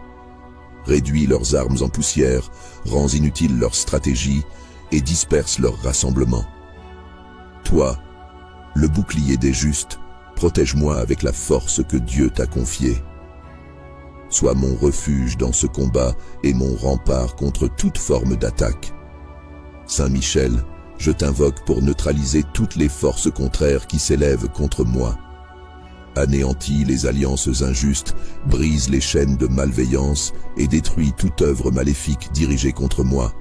Réduis leurs armes en poussière, rends inutile leur stratégie et disperse leur rassemblement. Toi, le bouclier des justes, protège-moi avec la force que Dieu t'a confiée. Sois mon refuge dans ce combat et mon rempart contre toute forme d'attaque. Saint Michel, je t'invoque pour neutraliser toutes les forces contraires qui s'élèvent contre moi. Anéantis les alliances injustes, brise les chaînes de malveillance et détruis toute œuvre maléfique dirigée contre moi.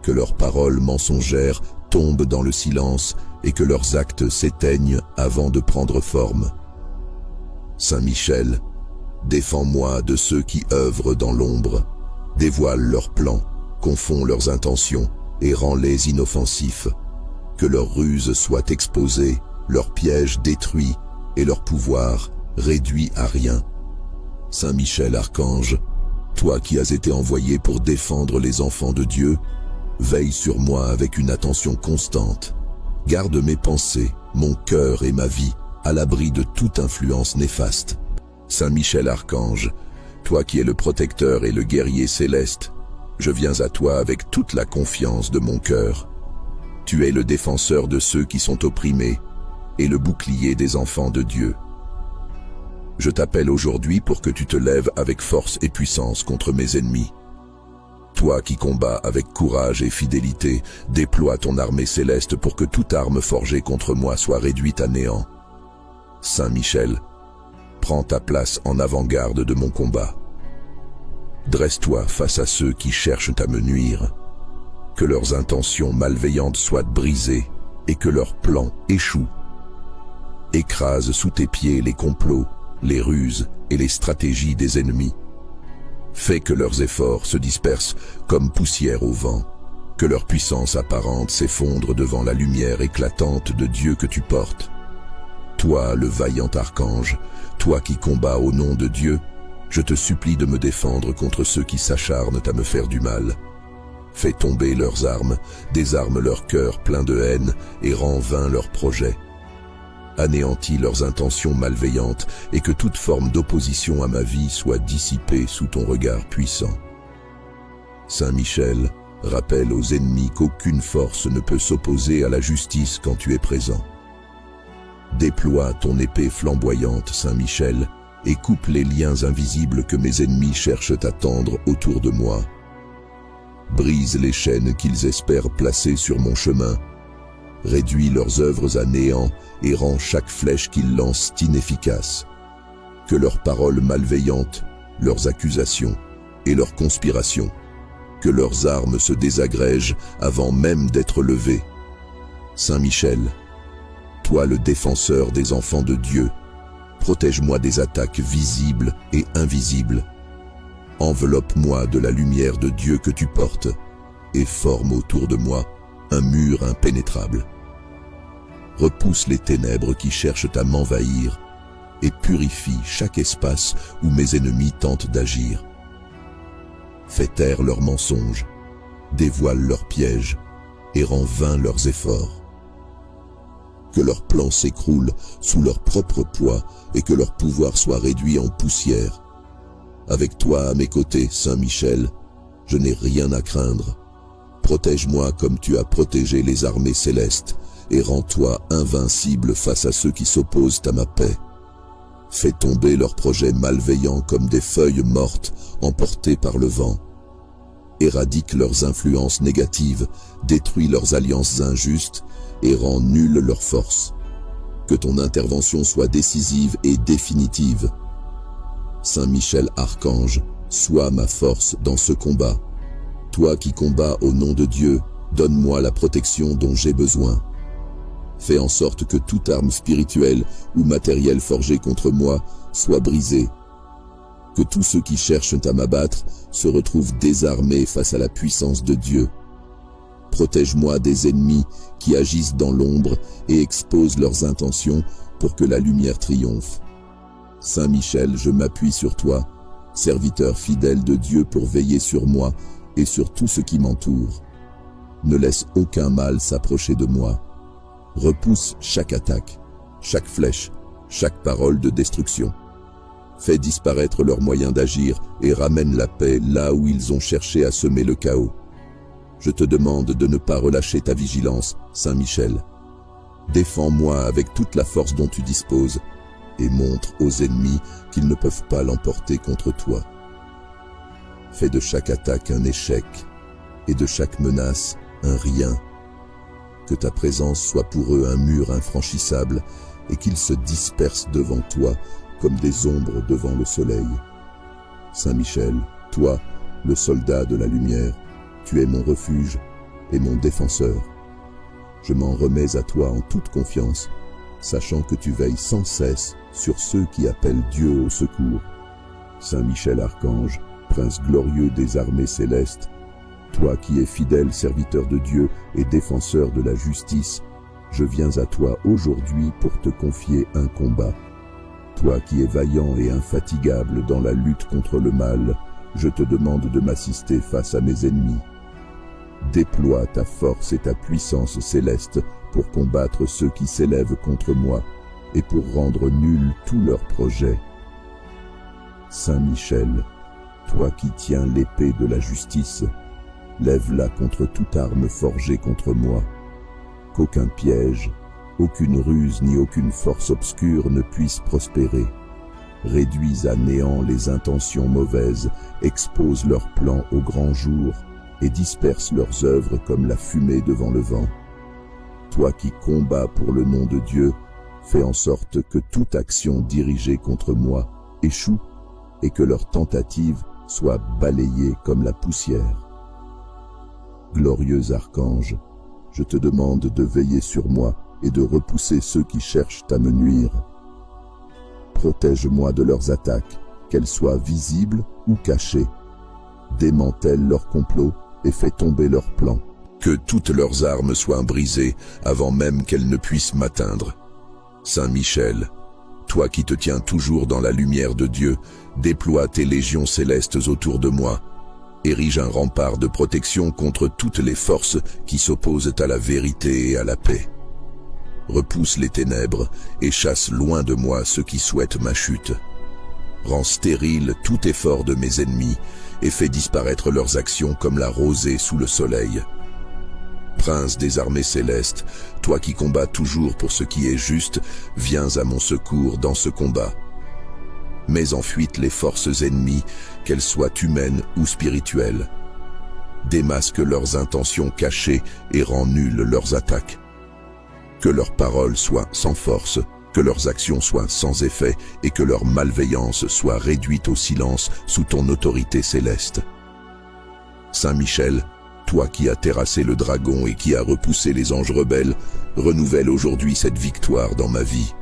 Que leurs paroles mensongères tombent dans le silence et que leurs actes s'éteignent avant de prendre forme. Saint Michel, défends-moi de ceux qui œuvrent dans l'ombre, dévoile leurs plans, confond leurs intentions et rends-les inoffensifs. Que leurs ruses soient exposées, leurs pièges détruits et leur pouvoir réduit à rien. Saint Michel Archange, toi qui as été envoyé pour défendre les enfants de Dieu, veille sur moi avec une attention constante. Garde mes pensées, mon cœur et ma vie à l'abri de toute influence néfaste. Saint Michel Archange, toi qui es le protecteur et le guerrier céleste, je viens à toi avec toute la confiance de mon cœur. Tu es le défenseur de ceux qui sont opprimés et le bouclier des enfants de Dieu. Je t'appelle aujourd'hui pour que tu te lèves avec force et puissance contre mes ennemis. Toi qui combats avec courage et fidélité, déploie ton armée céleste pour que toute arme forgée contre moi soit réduite à néant. Saint Michel, prends ta place en avant-garde de mon combat. Dresse-toi face à ceux qui cherchent à me nuire. Que leurs intentions malveillantes soient brisées et que leurs plans échouent. Écrase sous tes pieds les complots, les ruses et les stratégies des ennemis. Fais que leurs efforts se dispersent comme poussière au vent, que leur puissance apparente s'effondre devant la lumière éclatante de Dieu que tu portes. Toi, le vaillant archange, toi qui combats au nom de Dieu, je te supplie de me défendre contre ceux qui s'acharnent à me faire du mal. Fais tomber leurs armes, désarme leur cœur plein de haine et rends vains leurs projets. Anéantis leurs intentions malveillantes et que toute forme d'opposition à ma vie soit dissipée sous ton regard puissant. Saint Michel, rappelle aux ennemis qu'aucune force ne peut s'opposer à la justice quand tu es présent. Déploie ton épée flamboyante, Saint Michel, et coupe les liens invisibles que mes ennemis cherchent à tendre autour de moi. Brise les chaînes qu'ils espèrent placer sur mon chemin. Réduis leurs œuvres à néant et rends chaque flèche qu'ils lancent inefficace. Que leurs paroles malveillantes, leurs accusations et leurs conspirations, que leurs armes se désagrègent avant même d'être levées. Saint Michel, toi le défenseur des enfants de Dieu, protège-moi des attaques visibles et invisibles. Enveloppe-moi de la lumière de Dieu que tu portes et forme autour de moi un mur impénétrable. Repousse les ténèbres qui cherchent à m'envahir et purifie chaque espace où mes ennemis tentent d'agir. Fais taire leurs mensonges, dévoile leurs pièges et rends vains leurs efforts. Que leurs plans s'écroulent sous leur propre poids et que leur pouvoir soit réduit en poussière. Avec toi à mes côtés, Saint Michel, je n'ai rien à craindre. Protège-moi comme tu as protégé les armées célestes et rends-toi invincible face à ceux qui s'opposent à ma paix. Fais tomber leurs projets malveillants comme des feuilles mortes emportées par le vent. Éradique leurs influences négatives, détruis leurs alliances injustes et rends nulle leur force. Que ton intervention soit décisive et définitive. Saint Michel Archange, sois ma force dans ce combat. Toi qui combats au nom de Dieu, donne-moi la protection dont j'ai besoin. Fais en sorte que toute arme spirituelle ou matérielle forgée contre moi soit brisée. Que tous ceux qui cherchent à m'abattre se retrouvent désarmés face à la puissance de Dieu. Protège-moi des ennemis qui agissent dans l'ombre et exposent leurs intentions pour que la lumière triomphe. Saint Michel, je m'appuie sur toi, serviteur fidèle de Dieu, pour veiller sur moi et sur tout ce qui m'entoure. Ne laisse aucun mal s'approcher de moi. Repousse chaque attaque, chaque flèche, chaque parole de destruction. Fais disparaître leurs moyens d'agir et ramène la paix là où ils ont cherché à semer le chaos. Je te demande de ne pas relâcher ta vigilance, Saint Michel. Défends-moi avec toute la force dont tu disposes et montre aux ennemis qu'ils ne peuvent pas l'emporter contre toi. Fais de chaque attaque un échec et de chaque menace un rien. Que ta présence soit pour eux un mur infranchissable et qu'ils se dispersent devant toi comme des ombres devant le soleil. Saint Michel, toi, le soldat de la lumière, tu es mon refuge et mon défenseur. Je m'en remets à toi en toute confiance, sachant que tu veilles sans cesse sur ceux qui appellent Dieu au secours. Saint Michel Archange, prince glorieux des armées célestes, toi qui es fidèle serviteur de Dieu et défenseur de la justice, je viens à toi aujourd'hui pour te confier un combat. Toi qui es vaillant et infatigable dans la lutte contre le mal, je te demande de m'assister face à mes ennemis. Déploie ta force et ta puissance céleste pour combattre ceux qui s'élèvent contre moi et pour rendre nuls tous leurs projets. Saint Michel, toi qui tiens l'épée de la justice, lève-la contre toute arme forgée contre moi. Qu'aucun piège, aucune ruse ni aucune force obscure ne puisse prospérer. Réduis à néant les intentions mauvaises, expose leurs plans au grand jour et disperse leurs œuvres comme la fumée devant le vent. Toi qui combats pour le nom de Dieu, fais en sorte que toute action dirigée contre moi échoue et que leurs tentatives soient balayées comme la poussière. Glorieux archange, je te demande de veiller sur moi et de repousser ceux qui cherchent à me nuire. Protège-moi de leurs attaques, qu'elles soient visibles ou cachées. Démantèle leurs complots et fais tomber leurs plans. Que toutes leurs armes soient brisées avant même qu'elles ne puissent m'atteindre. Saint Michel, toi qui te tiens toujours dans la lumière de Dieu, déploie tes légions célestes autour de moi. Érige un rempart de protection contre toutes les forces qui s'opposent à la vérité et à la paix. Repousse les ténèbres et chasse loin de moi ceux qui souhaitent ma chute. Rends stérile tout effort de mes ennemis et fais disparaître leurs actions comme la rosée sous le soleil. Prince des armées célestes, toi qui combats toujours pour ce qui est juste, viens à mon secours dans ce combat. Mets en fuite les forces ennemies, qu'elles soient humaines ou spirituelles. Démasque leurs intentions cachées et rends nulles leurs attaques. Que leurs paroles soient sans force, que leurs actions soient sans effet et que leur malveillance soit réduite au silence sous ton autorité céleste. Saint Michel, toi qui as terrassé le dragon et qui as repoussé les anges rebelles, renouvelle aujourd'hui cette victoire dans ma vie.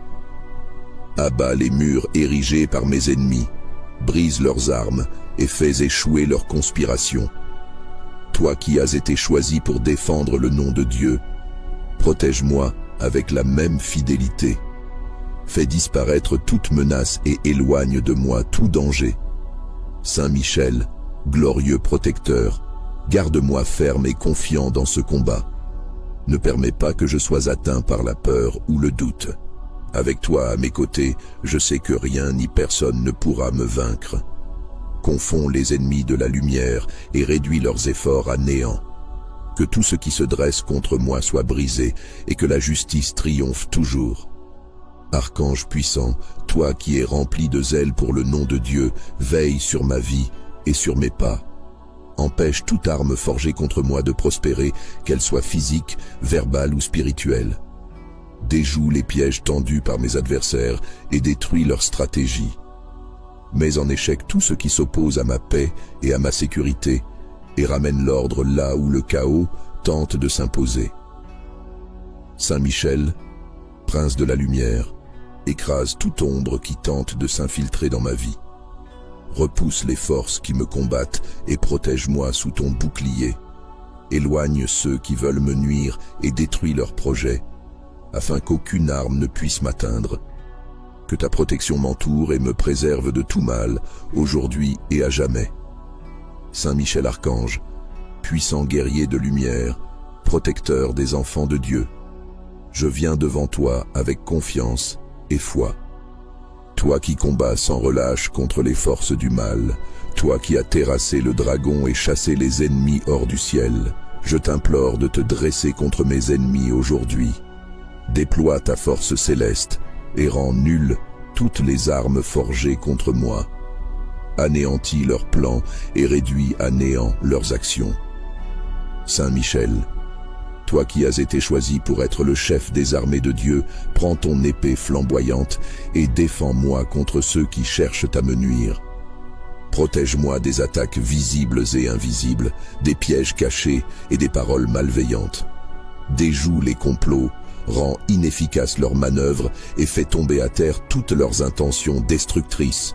Abat les murs érigés par mes ennemis, brise leurs armes et fais échouer leurs conspirations. Toi qui as été choisi pour défendre le nom de Dieu, protège-moi avec la même fidélité. Fais disparaître toute menace et éloigne de moi tout danger. Saint Michel, glorieux protecteur, garde-moi ferme et confiant dans ce combat. Ne permets pas que je sois atteint par la peur ou le doute. Avec toi à mes côtés, je sais que rien ni personne ne pourra me vaincre. Confonds les ennemis de la lumière et réduis leurs efforts à néant. Que tout ce qui se dresse contre moi soit brisé et que la justice triomphe toujours. Archange puissant, toi qui es rempli de zèle pour le nom de Dieu, veille sur ma vie et sur mes pas. Empêche toute arme forgée contre moi de prospérer, qu'elle soit physique, verbale ou spirituelle. Déjoue les pièges tendus par mes adversaires et détruis leurs stratégies. Mets en échec tout ce qui s'oppose à ma paix et à ma sécurité, et ramène l'ordre là où le chaos tente de s'imposer. Saint Michel, prince de la lumière, écrase toute ombre qui tente de s'infiltrer dans ma vie. Repousse les forces qui me combattent et protège-moi sous ton bouclier. Éloigne ceux qui veulent me nuire et détruis leurs projets, afin qu'aucune arme ne puisse m'atteindre. Que ta protection m'entoure et me préserve de tout mal, aujourd'hui et à jamais. Saint Michel Archange, puissant guerrier de lumière, protecteur des enfants de Dieu, je viens devant toi avec confiance et foi. Toi qui combats sans relâche contre les forces du mal, toi qui as terrassé le dragon et chassé les ennemis hors du ciel, je t'implore de te dresser contre mes ennemis aujourd'hui. Déploie ta force céleste et rends nulles toutes les armes forgées contre moi. Anéantis leurs plans et réduis à néant leurs actions. Saint Michel, toi qui as été choisi pour être le chef des armées de Dieu, prends ton épée flamboyante et défends-moi contre ceux qui cherchent à me nuire. Protège-moi des attaques visibles et invisibles, des pièges cachés et des paroles malveillantes. Déjoue les complots, rends inefficaces leurs manœuvres et fais tomber à terre toutes leurs intentions destructrices.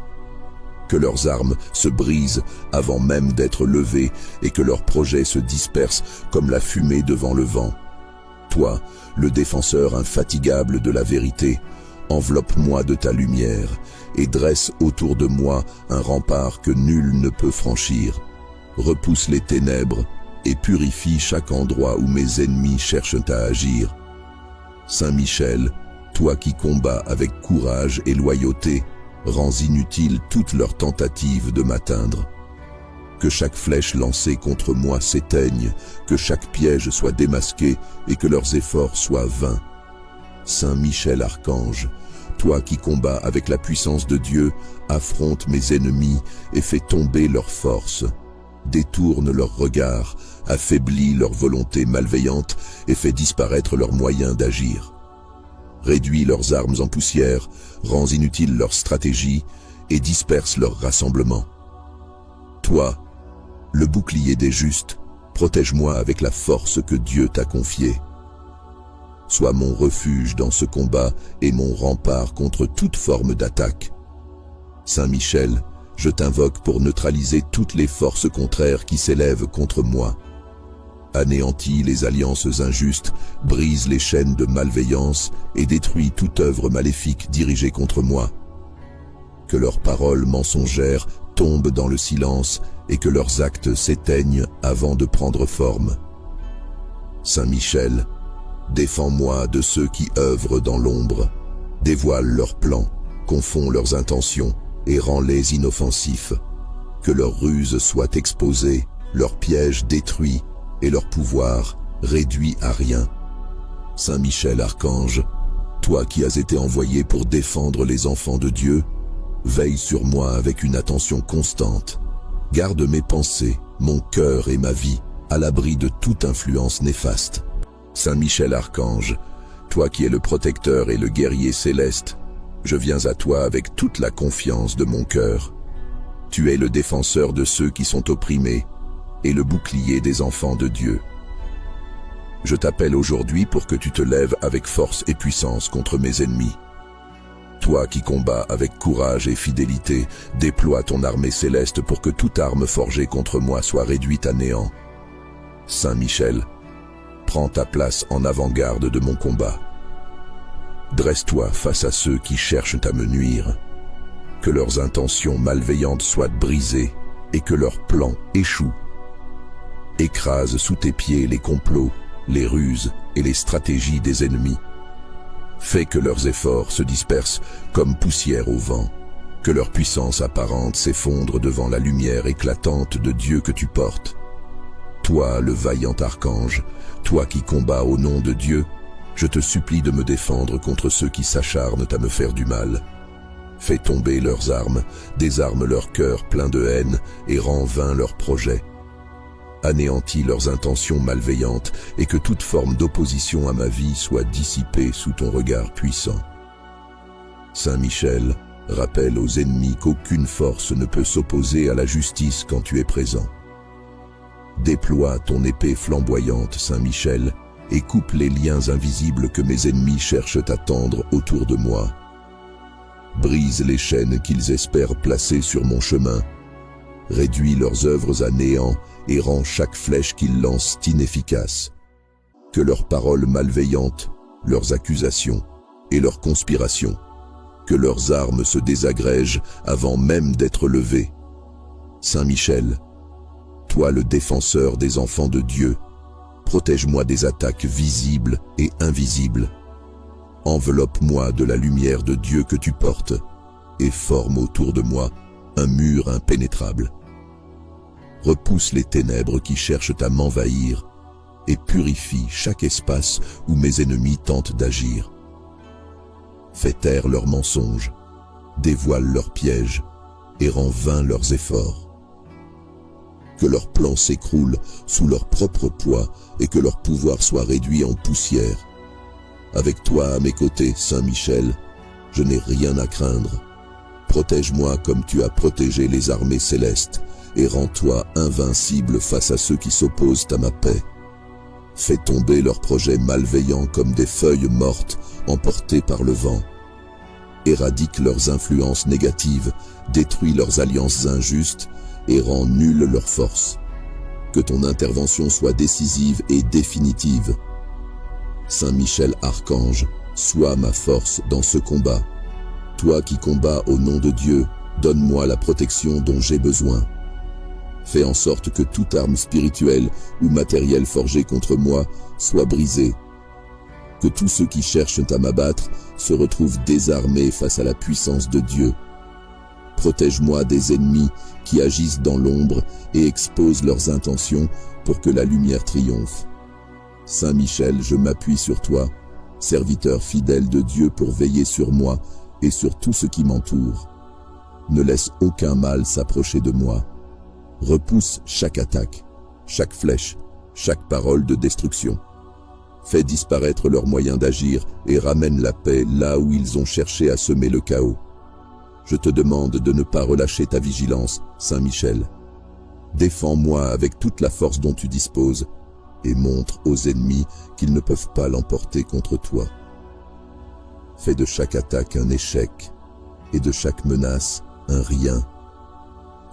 Que leurs armes se brisent avant même d'être levées et que leurs projets se dispersent comme la fumée devant le vent. Toi, le défenseur infatigable de la vérité, enveloppe-moi de ta lumière et dresse autour de moi un rempart que nul ne peut franchir. Repousse les ténèbres et purifie chaque endroit où mes ennemis cherchent à agir. Saint Michel, toi qui combats avec courage et loyauté, rends inutiles toutes leurs tentatives de m'atteindre. Que chaque flèche lancée contre moi s'éteigne, que chaque piège soit démasqué et que leurs efforts soient vains. Saint Michel Archange, toi qui combats avec la puissance de Dieu, affronte mes ennemis et fais tomber leurs forces. Détourne leurs regards, affaiblis leur volonté malveillante et fais disparaître leurs moyens d'agir. Réduis leurs armes en poussière, rends inutiles leurs stratégies et disperse leurs rassemblements. Toi, le bouclier des justes, protège-moi avec la force que Dieu t'a confiée. Sois mon refuge dans ce combat et mon rempart contre toute forme d'attaque. Saint Michel, je t'invoque pour neutraliser toutes les forces contraires qui s'élèvent contre moi. Anéantis les alliances injustes, brise les chaînes de malveillance et détruis toute œuvre maléfique dirigée contre moi. Que leurs paroles mensongères tombent dans le silence et que leurs actes s'éteignent avant de prendre forme. Saint Michel, défends-moi de ceux qui œuvrent dans l'ombre, dévoile leurs plans, confond leurs intentions et rends-les inoffensifs. Que leurs ruses soient exposées, leurs pièges détruits et leur pouvoir réduit à rien. Saint Michel Archange, toi qui as été envoyé pour défendre les enfants de Dieu, veille sur moi avec une attention constante. Garde mes pensées, mon cœur et ma vie à l'abri de toute influence néfaste. Saint Michel Archange, toi qui es le protecteur et le guerrier céleste, je viens à toi avec toute la confiance de mon cœur. Tu es le défenseur de ceux qui sont opprimés et le bouclier des enfants de Dieu. Je t'appelle aujourd'hui pour que tu te lèves avec force et puissance contre mes ennemis. Toi qui combats avec courage et fidélité, déploie ton armée céleste pour que toute arme forgée contre moi soit réduite à néant. Saint Michel, prends ta place en avant-garde de mon combat. Dresse-toi face à ceux qui cherchent à me nuire. Que leurs intentions malveillantes soient brisées et que leurs plans échouent. Écrase sous tes pieds les complots, les ruses et les stratégies des ennemis. Fais que leurs efforts se dispersent comme poussière au vent, que leur puissance apparente s'effondre devant la lumière éclatante de Dieu que tu portes. Toi, le vaillant archange, toi qui combats au nom de Dieu, je te supplie de me défendre contre ceux qui s'acharnent à me faire du mal. Fais tomber leurs armes, désarme leur cœur plein de haine et rends vains leurs projets. Anéantis leurs intentions malveillantes et que toute forme d'opposition à ma vie soit dissipée sous ton regard puissant. Saint Michel, rappelle aux ennemis qu'aucune force ne peut s'opposer à la justice quand tu es présent. Déploie ton épée flamboyante, Saint Michel, et coupe les liens invisibles que mes ennemis cherchent à tendre autour de moi. Brise les chaînes qu'ils espèrent placer sur mon chemin. Réduis leurs œuvres à néant et rends chaque flèche qu'ils lancent inefficace. Que leurs paroles malveillantes, leurs accusations et leurs conspirations, que leurs armes se désagrègent avant même d'être levées. Saint Michel, toi le défenseur des enfants de Dieu, protège-moi des attaques visibles et invisibles. Enveloppe-moi de la lumière de Dieu que tu portes et forme autour de moi un mur impénétrable. Repousse les ténèbres qui cherchent à m'envahir et purifie chaque espace où mes ennemis tentent d'agir. Fais taire leurs mensonges, dévoile leurs pièges et rends vains leurs efforts. Que leurs plans s'écroulent sous leur propre poids et que leur pouvoir soit réduit en poussière. Avec toi à mes côtés, Saint Michel, je n'ai rien à craindre. Protège-moi comme tu as protégé les armées célestes et rends-toi invincible face à ceux qui s'opposent à ma paix. Fais tomber leurs projets malveillants comme des feuilles mortes emportées par le vent. Éradique leurs influences négatives, détruis leurs alliances injustes et rends nulle leur force. Que ton intervention soit décisive et définitive. Saint Michel Archange, sois ma force dans ce combat. Toi qui combats au nom de Dieu, donne-moi la protection dont j'ai besoin. Fais en sorte que toute arme spirituelle ou matérielle forgée contre moi soit brisée. Que tous ceux qui cherchent à m'abattre se retrouvent désarmés face à la puissance de Dieu. Protège-moi des ennemis qui agissent dans l'ombre et exposent leurs intentions pour que la lumière triomphe. Saint Michel, je m'appuie sur toi, serviteur fidèle de Dieu pour veiller sur moi et sur tout ce qui m'entoure. Ne laisse aucun mal s'approcher de moi. Repousse chaque attaque, chaque flèche, chaque parole de destruction. Fais disparaître leurs moyens d'agir et ramène la paix là où ils ont cherché à semer le chaos. Je te demande de ne pas relâcher ta vigilance, Saint Michel. Défends-moi avec toute la force dont tu disposes et montre aux ennemis qu'ils ne peuvent pas l'emporter contre toi. Fais de chaque attaque un échec et de chaque menace un rien.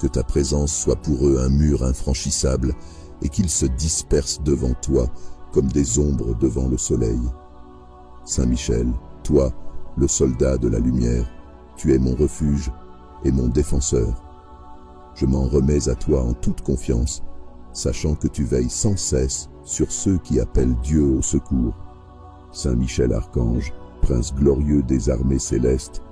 Que ta présence soit pour eux un mur infranchissable et qu'ils se dispersent devant toi comme des ombres devant le soleil. Saint Michel, toi, le soldat de la lumière, tu es mon refuge et mon défenseur. Je m'en remets à toi en toute confiance, sachant que tu veilles sans cesse sur ceux qui appellent Dieu au secours. Saint Michel Archange, prince glorieux des armées célestes,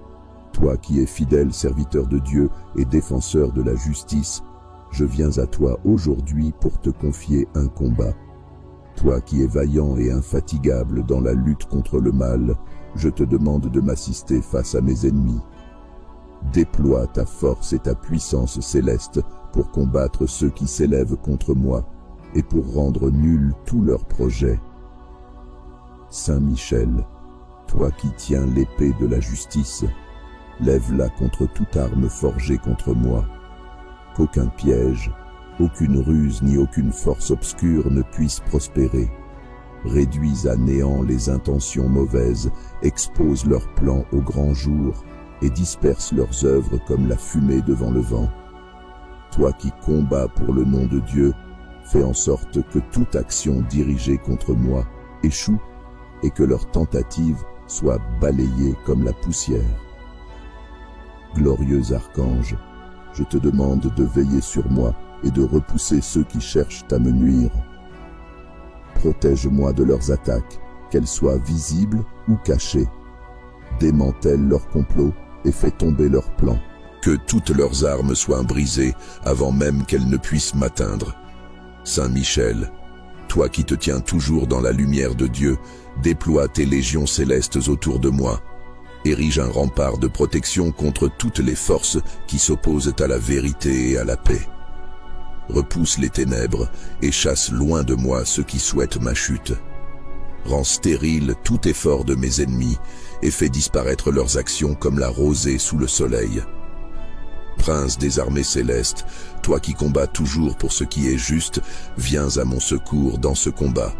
toi qui es fidèle serviteur de Dieu et défenseur de la justice, je viens à toi aujourd'hui pour te confier un combat. Toi qui es vaillant et infatigable dans la lutte contre le mal, je te demande de m'assister face à mes ennemis. Déploie ta force et ta puissance céleste pour combattre ceux qui s'élèvent contre moi et pour rendre nuls tous leurs projets. Saint Michel, toi qui tiens l'épée de la justice, lève-la contre toute arme forgée contre moi. Qu'aucun piège, aucune ruse ni aucune force obscure ne puisse prospérer. Réduis à néant les intentions mauvaises, expose leurs plans au grand jour et disperse leurs œuvres comme la fumée devant le vent. Toi qui combats pour le nom de Dieu, fais en sorte que toute action dirigée contre moi échoue et que leurs tentatives soient balayées comme la poussière. Glorieux archange, je te demande de veiller sur moi et de repousser ceux qui cherchent à me nuire. Protège-moi de leurs attaques, qu'elles soient visibles ou cachées. Démantèle leurs complots et fais tomber leurs plans. Que toutes leurs armes soient brisées avant même qu'elles ne puissent m'atteindre. Saint Michel, toi qui te tiens toujours dans la lumière de Dieu, déploie tes légions célestes autour de moi. Érige un rempart de protection contre toutes les forces qui s'opposent à la vérité et à la paix. Repousse les ténèbres et chasse loin de moi ceux qui souhaitent ma chute. Rends stérile tout effort de mes ennemis et fais disparaître leurs actions comme la rosée sous le soleil. Prince des armées célestes, toi qui combats toujours pour ce qui est juste, viens à mon secours dans ce combat.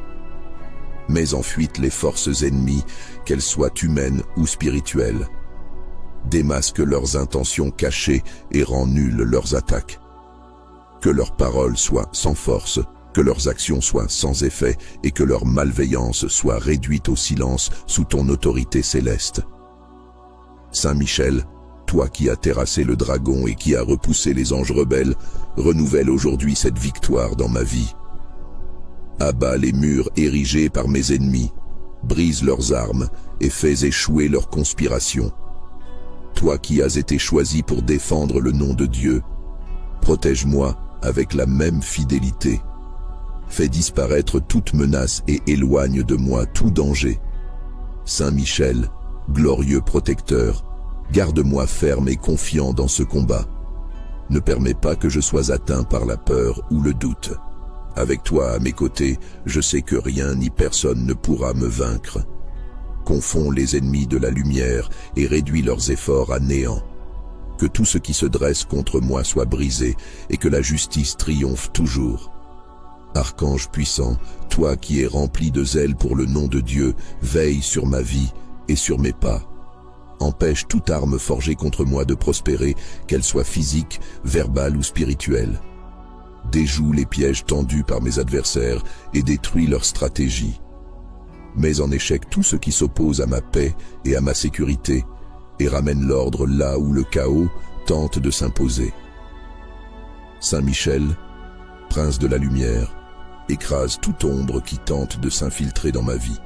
Mets en fuite les forces ennemies, qu'elles soient humaines ou spirituelles. démasque leurs intentions cachées et rend nulles leurs attaques. Que leurs paroles soient sans force, que leurs actions soient sans effet et que leur malveillance soit réduite au silence sous ton autorité céleste. Saint Michel, toi qui as terrassé le dragon et qui as repoussé les anges rebelles, renouvelle aujourd'hui cette victoire dans ma vie. Abat les murs érigés par mes ennemis, brise leurs armes et fais échouer leurs conspirations. Toi qui as été choisi pour défendre le nom de Dieu, protège-moi avec la même fidélité. Fais disparaître toute menace et éloigne de moi tout danger. Saint Michel, glorieux protecteur, garde-moi ferme et confiant dans ce combat. Ne permets pas que je sois atteint par la peur ou le doute. Avec toi à mes côtés, je sais que rien ni personne ne pourra me vaincre. Confonds les ennemis de la lumière et réduis leurs efforts à néant. Que tout ce qui se dresse contre moi soit brisé et que la justice triomphe toujours. Archange puissant, toi qui es rempli de zèle pour le nom de Dieu, veille sur ma vie et sur mes pas. Empêche toute arme forgée contre moi de prospérer, qu'elle soit physique, verbale ou spirituelle. Déjoue les pièges tendus par mes adversaires et détruis leurs stratégies. Mets en échec tout ce qui s'oppose à ma paix et à ma sécurité, et ramène l'ordre là où le chaos tente de s'imposer. Saint Michel, prince de la lumière, écrase toute ombre qui tente de s'infiltrer dans ma vie.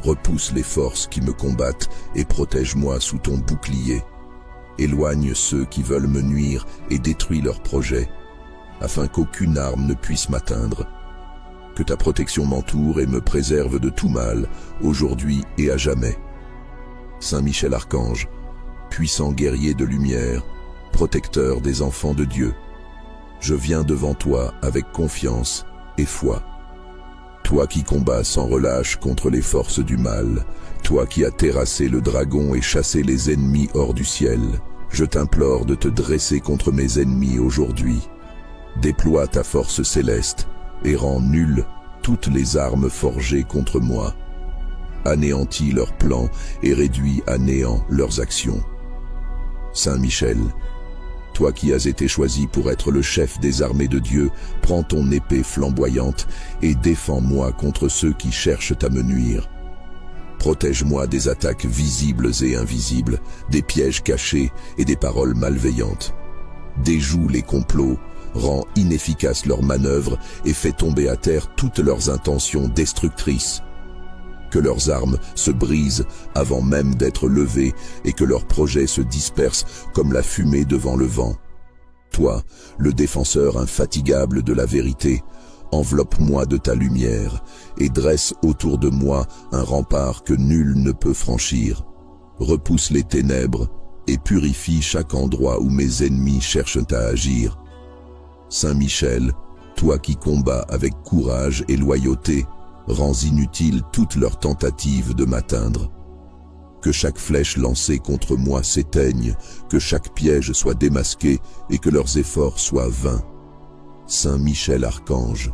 Repousse les forces qui me combattent et protège-moi sous ton bouclier. Éloigne ceux qui veulent me nuire et détruis leurs projets, afin qu'aucune arme ne puisse m'atteindre. Que ta protection m'entoure et me préserve de tout mal, aujourd'hui et à jamais. Saint Michel Archange, puissant guerrier de lumière, protecteur des enfants de Dieu, je viens devant toi avec confiance et foi. Toi qui combats sans relâche contre les forces du mal, toi qui as terrassé le dragon et chassé les ennemis hors du ciel, je t'implore de te dresser contre mes ennemis aujourd'hui. Déploie ta force céleste et rends nulles toutes les armes forgées contre moi. Anéantis leurs plans et réduis à néant leurs actions. Saint Michel, toi qui as été choisi pour être le chef des armées de Dieu, prends ton épée flamboyante et défends-moi contre ceux qui cherchent à me nuire. Protège-moi des attaques visibles et invisibles, des pièges cachés et des paroles malveillantes. Déjoue les complots, rends inefficaces leurs manœuvres et fais tomber à terre toutes leurs intentions destructrices. Que leurs armes se brisent avant même d'être levées et que leurs projets se dispersent comme la fumée devant le vent. Toi, le défenseur infatigable de la vérité, enveloppe-moi de ta lumière et dresse autour de moi un rempart que nul ne peut franchir. Repousse les ténèbres et purifie chaque endroit où mes ennemis cherchent à agir. Saint Michel, toi qui combats avec courage et loyauté, rends inutile toutes leurs tentatives de m'atteindre. Que chaque flèche lancée contre moi s'éteigne, que chaque piège soit démasqué et que leurs efforts soient vains. Saint Michel Archange,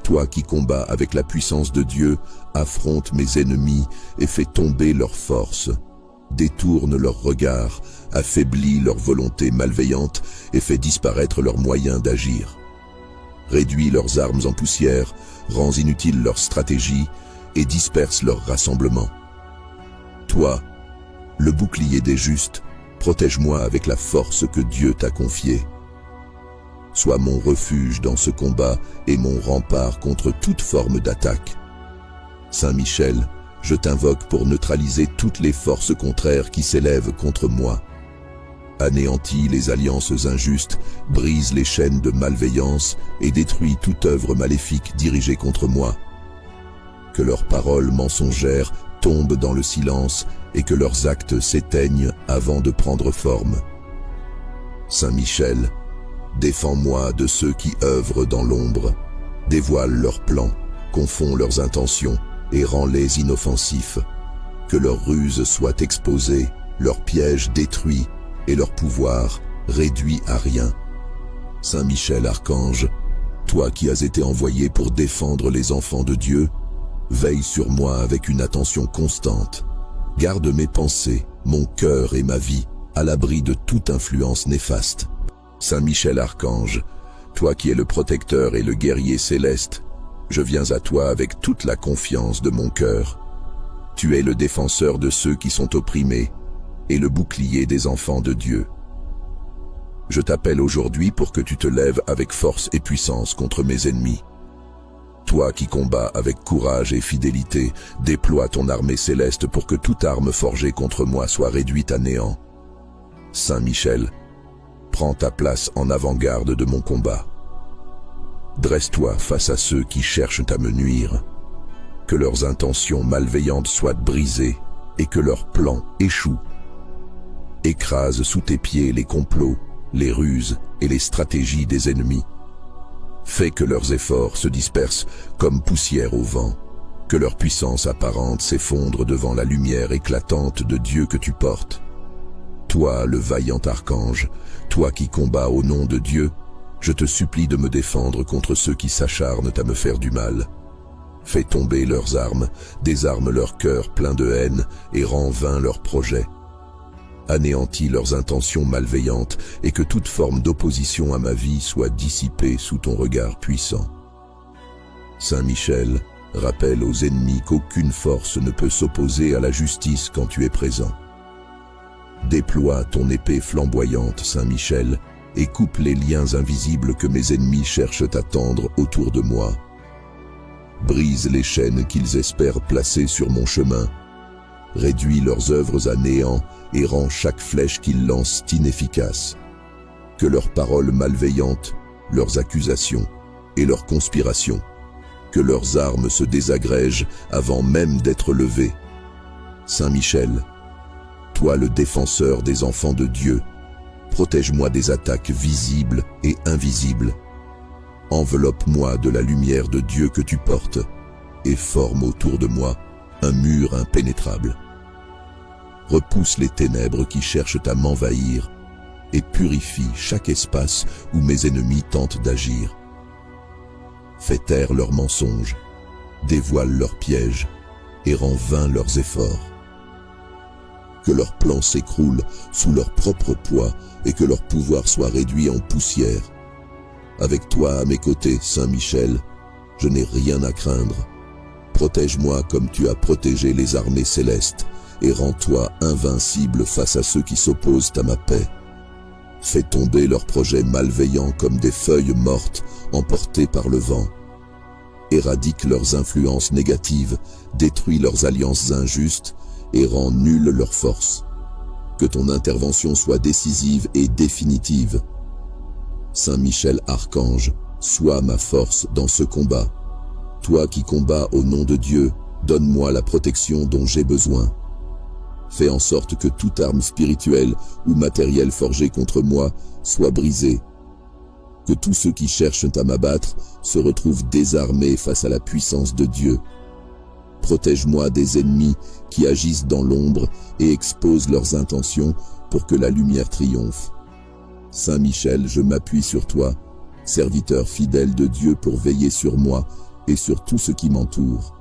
toi qui combats avec la puissance de Dieu, affronte mes ennemis et fais tomber leurs forces. Détourne leurs regards, affaiblis leur volonté malveillante et fais disparaître leurs moyens d'agir. Réduis leurs armes en poussière, rends inutiles leurs stratégies et disperse leurs rassemblements. Toi, le bouclier des justes, protège-moi avec la force que Dieu t'a confiée. Sois mon refuge dans ce combat et mon rempart contre toute forme d'attaque. Saint Michel, je t'invoque pour neutraliser toutes les forces contraires qui s'élèvent contre moi. Anéantis les alliances injustes, brise les chaînes de malveillance et détruis toute œuvre maléfique dirigée contre moi. Que leurs paroles mensongères tombent dans le silence et que leurs actes s'éteignent avant de prendre forme. Saint Michel, défends-moi de ceux qui œuvrent dans l'ombre, dévoile leurs plans, confonds leurs intentions et rends-les inoffensifs. Que leurs ruses soient exposées, leurs pièges détruits et leur pouvoir réduit à rien. Saint Michel Archange, toi qui as été envoyé pour défendre les enfants de Dieu, veille sur moi avec une attention constante. Garde mes pensées, mon cœur et ma vie, à l'abri de toute influence néfaste. Saint Michel Archange, toi qui es le protecteur et le guerrier céleste, je viens à toi avec toute la confiance de mon cœur. Tu es le défenseur de ceux qui sont opprimés et le bouclier des enfants de Dieu. Je t'appelle aujourd'hui pour que tu te lèves avec force et puissance contre mes ennemis. Toi qui combats avec courage et fidélité, déploie ton armée céleste pour que toute arme forgée contre moi soit réduite à néant. Saint Michel, prends ta place en avant-garde de mon combat. Dresse-toi face à ceux qui cherchent à me nuire. Que leurs intentions malveillantes soient brisées et que leurs plans échouent. Écrase sous tes pieds les complots, les ruses et les stratégies des ennemis. Fais que leurs efforts se dispersent comme poussière au vent, que leur puissance apparente s'effondre devant la lumière éclatante de Dieu que tu portes. Toi, le vaillant archange, toi qui combats au nom de Dieu, je te supplie de me défendre contre ceux qui s'acharnent à me faire du mal. Fais tomber leurs armes, désarme leur cœur plein de haine et rends vains leurs projets. Anéantis leurs intentions malveillantes et que toute forme d'opposition à ma vie soit dissipée sous ton regard puissant. Saint Michel, rappelle aux ennemis qu'aucune force ne peut s'opposer à la justice quand tu es présent. Déploie ton épée flamboyante, Saint Michel, et coupe les liens invisibles que mes ennemis cherchent à tendre autour de moi. Brise les chaînes qu'ils espèrent placer sur mon chemin. Réduis leurs œuvres à néant et rends chaque flèche qu'ils lancent inefficace. Que leurs paroles malveillantes, leurs accusations et leurs conspirations, que leurs armes se désagrègent avant même d'être levées. Saint Michel, toi le défenseur des enfants de Dieu, protège-moi des attaques visibles et invisibles. Enveloppe-moi de la lumière de Dieu que tu portes et forme autour de moi un mur impénétrable. Repousse les ténèbres qui cherchent à m'envahir et purifie chaque espace où mes ennemis tentent d'agir. Fais taire leurs mensonges, dévoile leurs pièges et rends vains leurs efforts. Que leurs plans s'écroulent sous leur propre poids et que leur pouvoir soit réduit en poussière. Avec toi à mes côtés, Saint Michel, je n'ai rien à craindre. Protège-moi comme tu as protégé les armées célestes et rends-toi invincible face à ceux qui s'opposent à ma paix. Fais tomber leurs projets malveillants comme des feuilles mortes emportées par le vent. Éradique leurs influences négatives, détruis leurs alliances injustes et rends nulle leur force. Que ton intervention soit décisive et définitive. Saint Michel Archange, sois ma force dans ce combat. Toi qui combats au nom de Dieu, donne-moi la protection dont j'ai besoin. Fais en sorte que toute arme spirituelle ou matérielle forgée contre moi soit brisée. Que tous ceux qui cherchent à m'abattre se retrouvent désarmés face à la puissance de Dieu. Protège-moi des ennemis qui agissent dans l'ombre et exposent leurs intentions pour que la lumière triomphe. Saint Michel, je m'appuie sur toi, serviteur fidèle de Dieu pour veiller sur moi et sur tout ce qui m'entoure.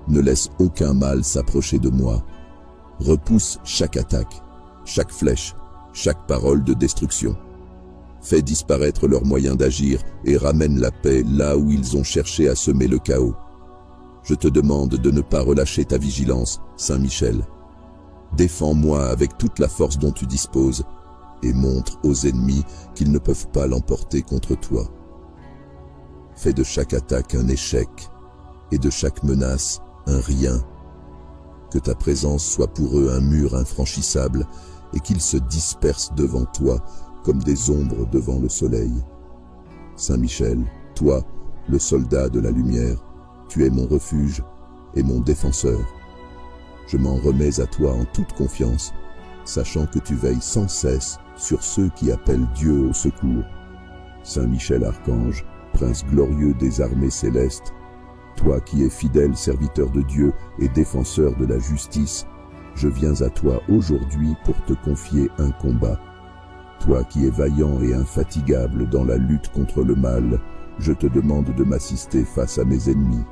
Ne laisse aucun mal s'approcher de moi. Repousse chaque attaque, chaque flèche, chaque parole de destruction. Fais disparaître leurs moyens d'agir et ramène la paix là où ils ont cherché à semer le chaos. Je te demande de ne pas relâcher ta vigilance, Saint Michel. Défends-moi avec toute la force dont tu disposes et montre aux ennemis qu'ils ne peuvent pas l'emporter contre toi. Fais de chaque attaque un échec et de chaque menace un rien. Que ta présence soit pour eux un mur infranchissable et qu'ils se dispersent devant toi comme des ombres devant le soleil. Saint Michel, toi, le soldat de la lumière, tu es mon refuge et mon défenseur. Je m'en remets à toi en toute confiance, sachant que tu veilles sans cesse sur ceux qui appellent Dieu au secours. Saint Michel Archange, prince glorieux des armées célestes, toi qui es fidèle serviteur de Dieu et défenseur de la justice, je viens à toi aujourd'hui pour te confier un combat. Toi qui es vaillant et infatigable dans la lutte contre le mal, je te demande de m'assister face à mes ennemis.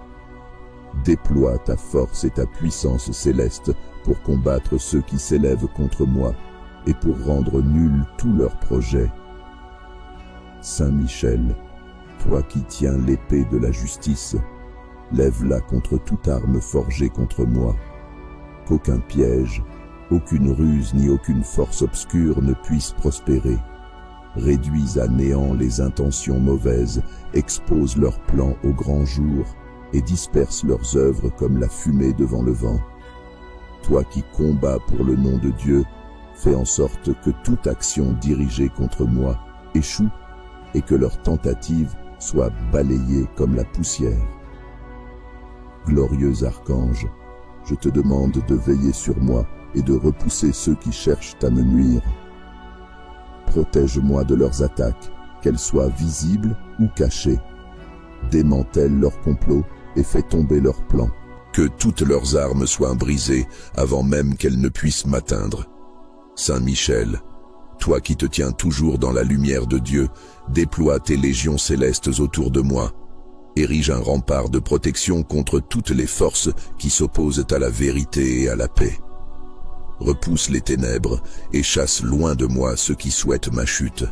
Déploie ta force et ta puissance céleste pour combattre ceux qui s'élèvent contre moi. et pour rendre nuls tous leurs projets. Saint Michel, toi qui tiens l'épée de la justice, lève-la contre toute arme forgée contre moi, qu'aucun piège, aucune ruse ni aucune force obscure ne puisse prospérer. Réduis à néant les intentions mauvaises, expose leurs plans au grand jour et disperse leurs œuvres comme la fumée devant le vent. Toi qui combats pour le nom de Dieu, fais en sorte que toute action dirigée contre moi échoue et que leurs tentatives soient balayées comme la poussière. Glorieux archange, je te demande de veiller sur moi et de repousser ceux qui cherchent à me nuire. Protège-moi de leurs attaques, qu'elles soient visibles ou cachées. Démantèle leurs complots et fais tomber leurs plans. Que toutes leurs armes soient brisées avant même qu'elles ne puissent m'atteindre. Saint Michel, toi qui te tiens toujours dans la lumière de Dieu, déploie tes légions célestes autour de moi. Érige un rempart de protection contre toutes les forces qui s'opposent à la vérité et à la paix. Repousse les ténèbres et chasse loin de moi ceux qui souhaitent ma chute.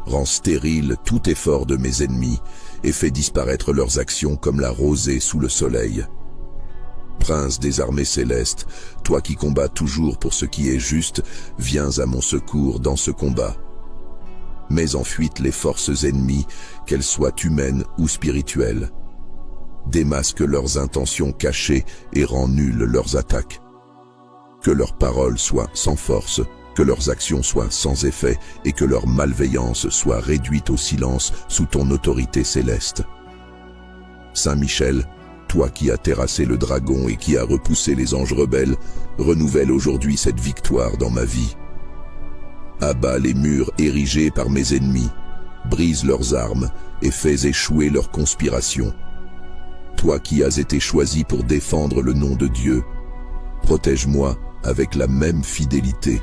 Rends stérile tout effort de mes ennemis et fais disparaître leurs actions comme la rosée sous le soleil. Prince des armées célestes, toi qui combats toujours pour ce qui est juste, viens à mon secours dans ce combat. Mets en fuite les forces ennemies, qu'elles soient humaines ou spirituelles. Démasque leurs intentions cachées et rends nulles leurs attaques. Que leurs paroles soient sans force, que leurs actions soient sans effet et que leur malveillance soit réduite au silence sous ton autorité céleste. Saint Michel, toi qui as terrassé le dragon et qui as repoussé les anges rebelles, renouvelle aujourd'hui cette victoire dans ma vie. Abat les murs érigés par mes ennemis, brise leurs armes et fais échouer leurs conspirations. Toi qui as été choisi pour défendre le nom de Dieu, protège-moi avec la même fidélité.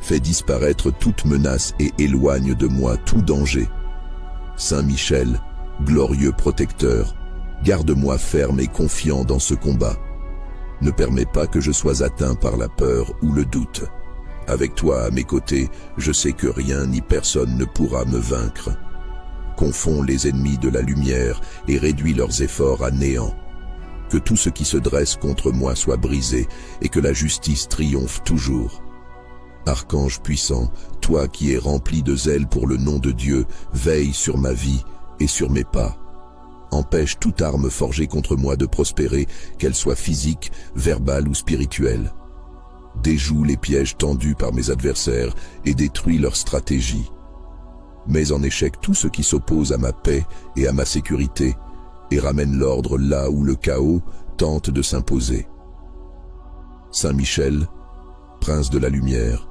Fais disparaître toute menace et éloigne de moi tout danger. Saint Michel, glorieux protecteur, garde-moi ferme et confiant dans ce combat. Ne permets pas que je sois atteint par la peur ou le doute. Avec toi à mes côtés, je sais que rien ni personne ne pourra me vaincre. Confonds les ennemis de la lumière et réduis leurs efforts à néant. Que tout ce qui se dresse contre moi soit brisé et que la justice triomphe toujours. Archange puissant, toi qui es rempli de zèle pour le nom de Dieu, veille sur ma vie et sur mes pas. Empêche toute arme forgée contre moi de prospérer, qu'elle soit physique, verbale ou spirituelle. Déjoue les pièges tendus par mes adversaires et détruis leurs stratégies. Mets en échec tout ce qui s'oppose à ma paix et à ma sécurité, et ramène l'ordre là où le chaos tente de s'imposer. Saint Michel, prince de la lumière,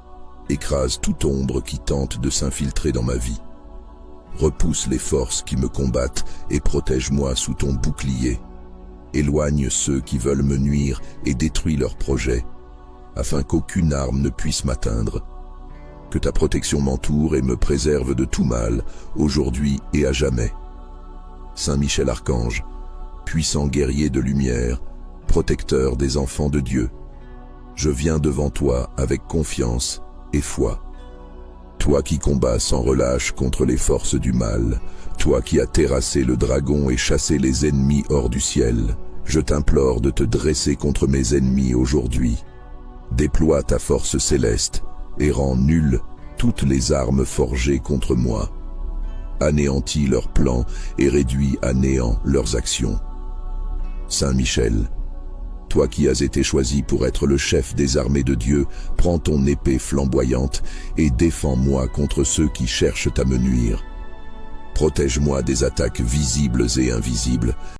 écrase toute ombre qui tente de s'infiltrer dans ma vie. Repousse les forces qui me combattent et protège-moi sous ton bouclier. Éloigne ceux qui veulent me nuire et détruis leurs projets, afin qu'aucune arme ne puisse m'atteindre. Que ta protection m'entoure et me préserve de tout mal, aujourd'hui et à jamais. Saint Michel Archange, puissant guerrier de lumière, protecteur des enfants de Dieu, je viens devant toi avec confiance et foi. Toi qui combats sans relâche contre les forces du mal, toi qui as terrassé le dragon et chassé les ennemis hors du ciel, je t'implore de te dresser contre mes ennemis aujourd'hui. Déploie ta force céleste et rends nulles toutes les armes forgées contre moi. Anéantis leurs plans et réduis à néant leurs actions. Saint Michel, toi qui as été choisi pour être le chef des armées de Dieu, prends ton épée flamboyante et défends-moi contre ceux qui cherchent à me nuire. Protège-moi des attaques visibles et invisibles,